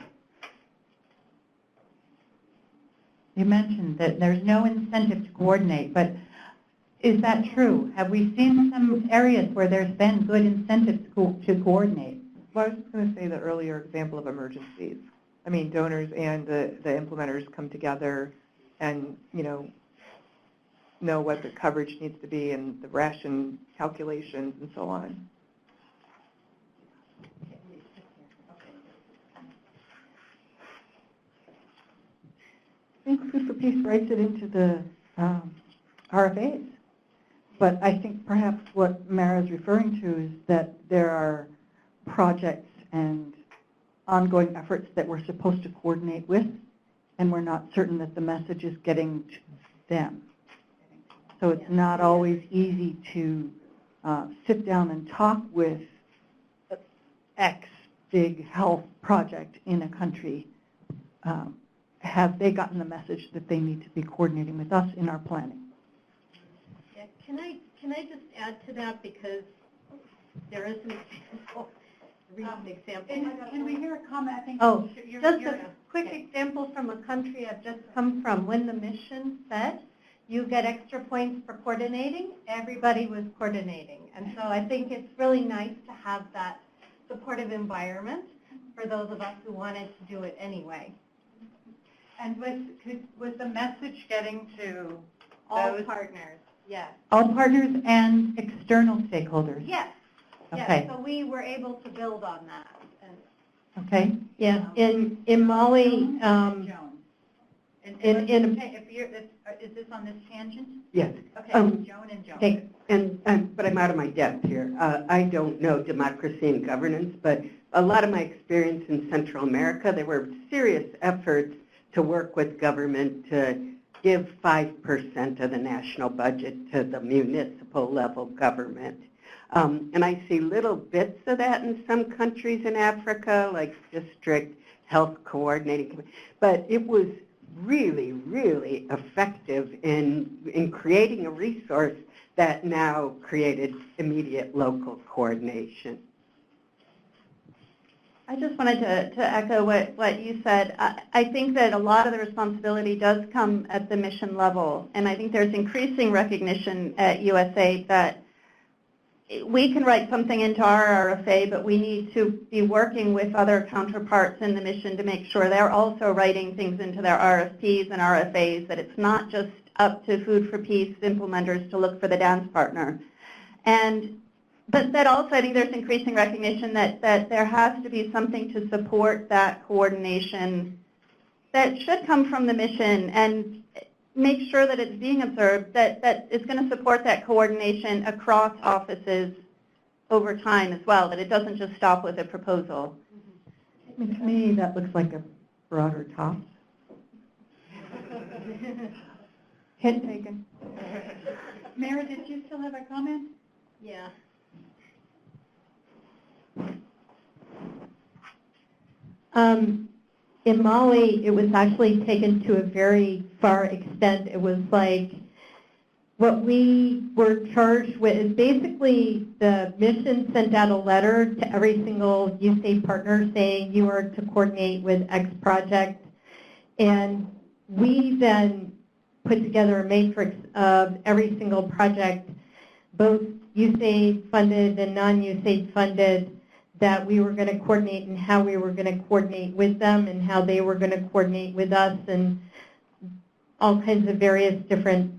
Speaker 12: You mentioned that there's no incentive to coordinate, but is that true? Have we seen some areas where there's been good incentives to coordinate?
Speaker 5: Well, I was just going to say the earlier example of emergencies. I mean, donors and the implementers come together and, know what the coverage needs to be and the ration calculations and so on.
Speaker 12: I think Food for Peace writes it into the RFAs. But I think perhaps what Mara is referring to is that there are projects and ongoing efforts that we're supposed to coordinate with, and we're not certain that the message is getting to them. So it's not always easy to sit down and talk with X big health project in a country. Have they gotten the message that they need to be coordinating with us in our planning?
Speaker 15: Yeah, can I just add to that, because there is an example, a recent example.
Speaker 1: Can we hear a comment? I think
Speaker 15: Just a quick example from a country I've just come from. When the mission said you get extra points for coordinating, everybody was coordinating. And so I think it's really nice to have that supportive environment for those of us who wanted to do it anyway.
Speaker 1: And was the message getting to
Speaker 15: All partners, yes.
Speaker 12: All partners and external stakeholders?
Speaker 15: Yes.
Speaker 12: Okay.
Speaker 15: Yes, so we were able to build on that. And,
Speaker 12: Okay.
Speaker 15: yeah, in Mali,
Speaker 1: Joan. Is this on this tangent?
Speaker 8: Yes.
Speaker 1: Okay, Joan and Joan.
Speaker 8: Okay. But I'm out of my depth here. I don't know democracy and governance, but a lot of my experience in Central America, there were serious efforts to work with government to give 5% of the national budget to the municipal level government. And I see little bits of that in some countries in Africa, like district health coordinating. But it was really, really effective in creating a resource that now created immediate local coordination.
Speaker 3: I just wanted to echo what you said. I think that a lot of the responsibility does come at the mission level, and I think there's increasing recognition at USA that we can write something into our RFA, but we need to be working with other counterparts in the mission to make sure they're also writing things into their RFPs and RFAs, that it's not just up to Food for Peace implementers to look for the dance partner. But that also, I think there's increasing recognition that there has to be something to support that coordination that should come from the mission and make sure that it's being observed, that it's going to support that coordination across offices over time as well, that it doesn't just stop with a proposal.
Speaker 12: I mean, to me, that looks like a broader top. Hint taken.
Speaker 1: Mara, did you still have a comment?
Speaker 15: yeah. In Mali, it was actually taken to a very far extent. It was like what we were charged with is basically the mission sent out a letter to every single USAID partner saying you are to coordinate with X project. And we then put together a matrix of every single project, both USAID funded and non-USAID funded, that we were going to coordinate and how we were going to coordinate with them and how they were going to coordinate with us, and all kinds of various different,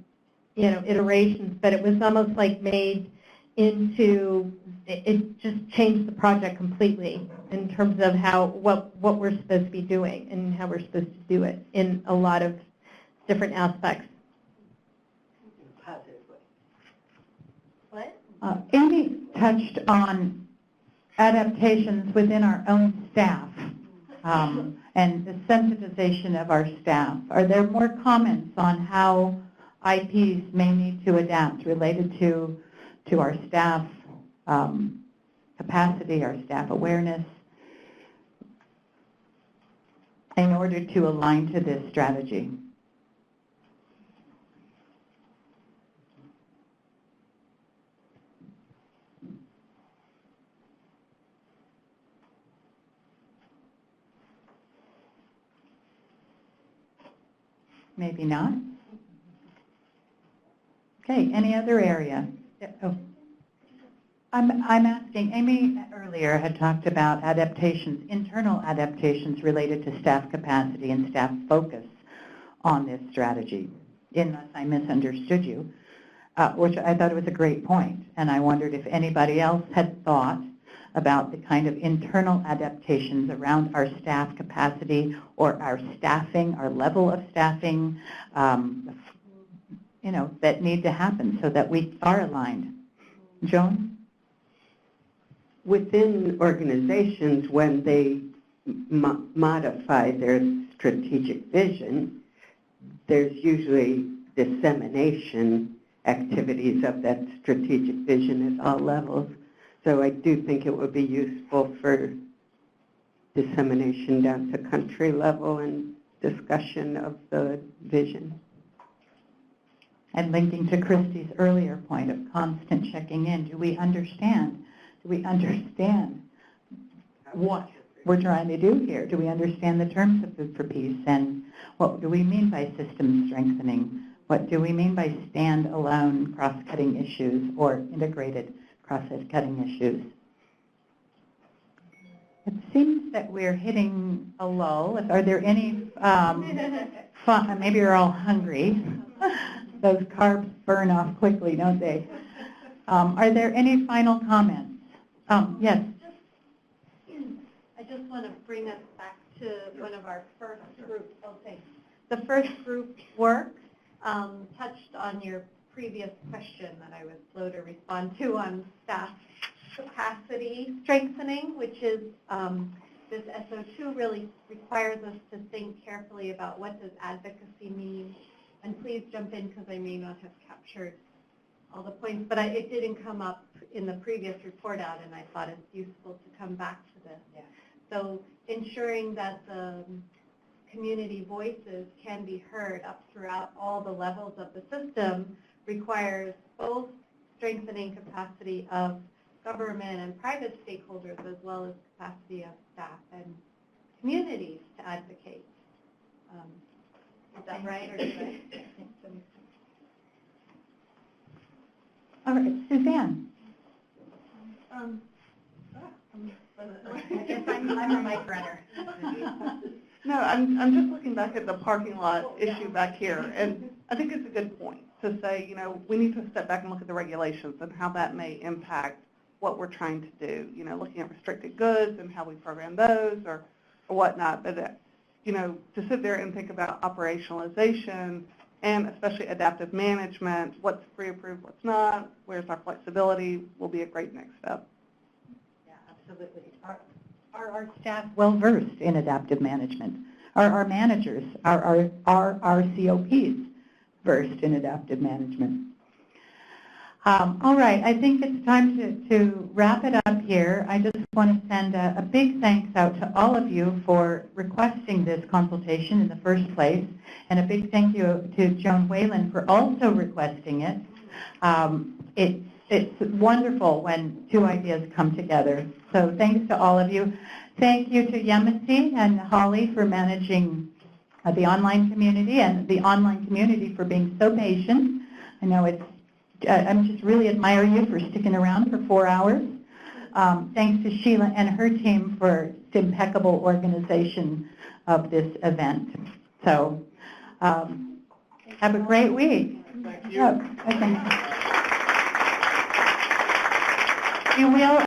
Speaker 15: iterations. But it was almost like made into, it just changed the project completely in terms of what we're supposed to be doing and how we're supposed to do it in a lot of different aspects. What?
Speaker 12: Amy touched on adaptations within our own staff and the sensitization of our staff. Are there more comments on how IPs may need to adapt related to our staff capacity, our staff awareness, in order to align to this strategy? Maybe not. Okay, any other area? Oh. I'm asking, Amy earlier had talked about adaptations, internal adaptations related to staff capacity and staff focus on this strategy, unless I misunderstood you, which I thought it was a great point. And I wondered if anybody else had thought about the kind of internal adaptations around our staff capacity or our staffing, our level of staffing, that need to happen so that we are aligned. Joan?
Speaker 8: Within organizations, when they modify their strategic vision, there's usually dissemination activities of that strategic vision at all levels. So I do think it would be useful for dissemination down to country level and discussion of the vision.
Speaker 12: And linking to Christy's earlier point of constant checking in, do we understand? Do we understand what we're trying to do here? Do we understand the terms of Food for Peace? And what do we mean by system strengthening? What do we mean by stand-alone cross-cutting issues or integrated cross-cutting issues? It seems that we're hitting a lull. Are there any, maybe you're all hungry. Those carbs burn off quickly, don't they? Are there any final comments? Yes.
Speaker 5: I just want to bring us back to one of our first group. The first group work touched on your previous question that I was slow to respond to on staff capacity strengthening, which is this SO2 really requires us to think carefully about what does advocacy mean. And please jump in because I may not have captured all the points, but it didn't come up in the previous report out, and I thought it's useful to come back to this. Yeah. So ensuring that the community voices can be heard up throughout all the levels of the system requires both strengthening capacity of government and private stakeholders as well as capacity of staff and communities to advocate. Is that right? Or did I?
Speaker 12: All right, Suzanne.
Speaker 1: I guess I'm a mic runner.
Speaker 10: No, I'm just looking back at the parking lot issue back here, and I think it's a good point to say, we need to step back and look at the regulations and how that may impact what we're trying to do, looking at restricted goods and how we program those or whatnot. But, to sit there and think about operationalization and especially adaptive management, what's pre-approved, what's not, where's our flexibility, will be a great next step.
Speaker 12: Yeah, absolutely. Are our staff well-versed in adaptive management? Are our managers, are our COPs versed in adaptive management? All right, I think it's time to wrap it up here. I just want to send a big thanks out to all of you for requesting this consultation in the first place, and a big thank you to Joan Whalen for also requesting it. It's wonderful when two ideas come together. So thanks to all of you. Thank you to Yemisi and Holly for managing the online community, and the online community for being so patient. I know I'm just really admire you for sticking around for 4 hours. Thanks to Sheila and her team for impeccable organization of this event. So have a great week.
Speaker 2: Thank you.
Speaker 12: You will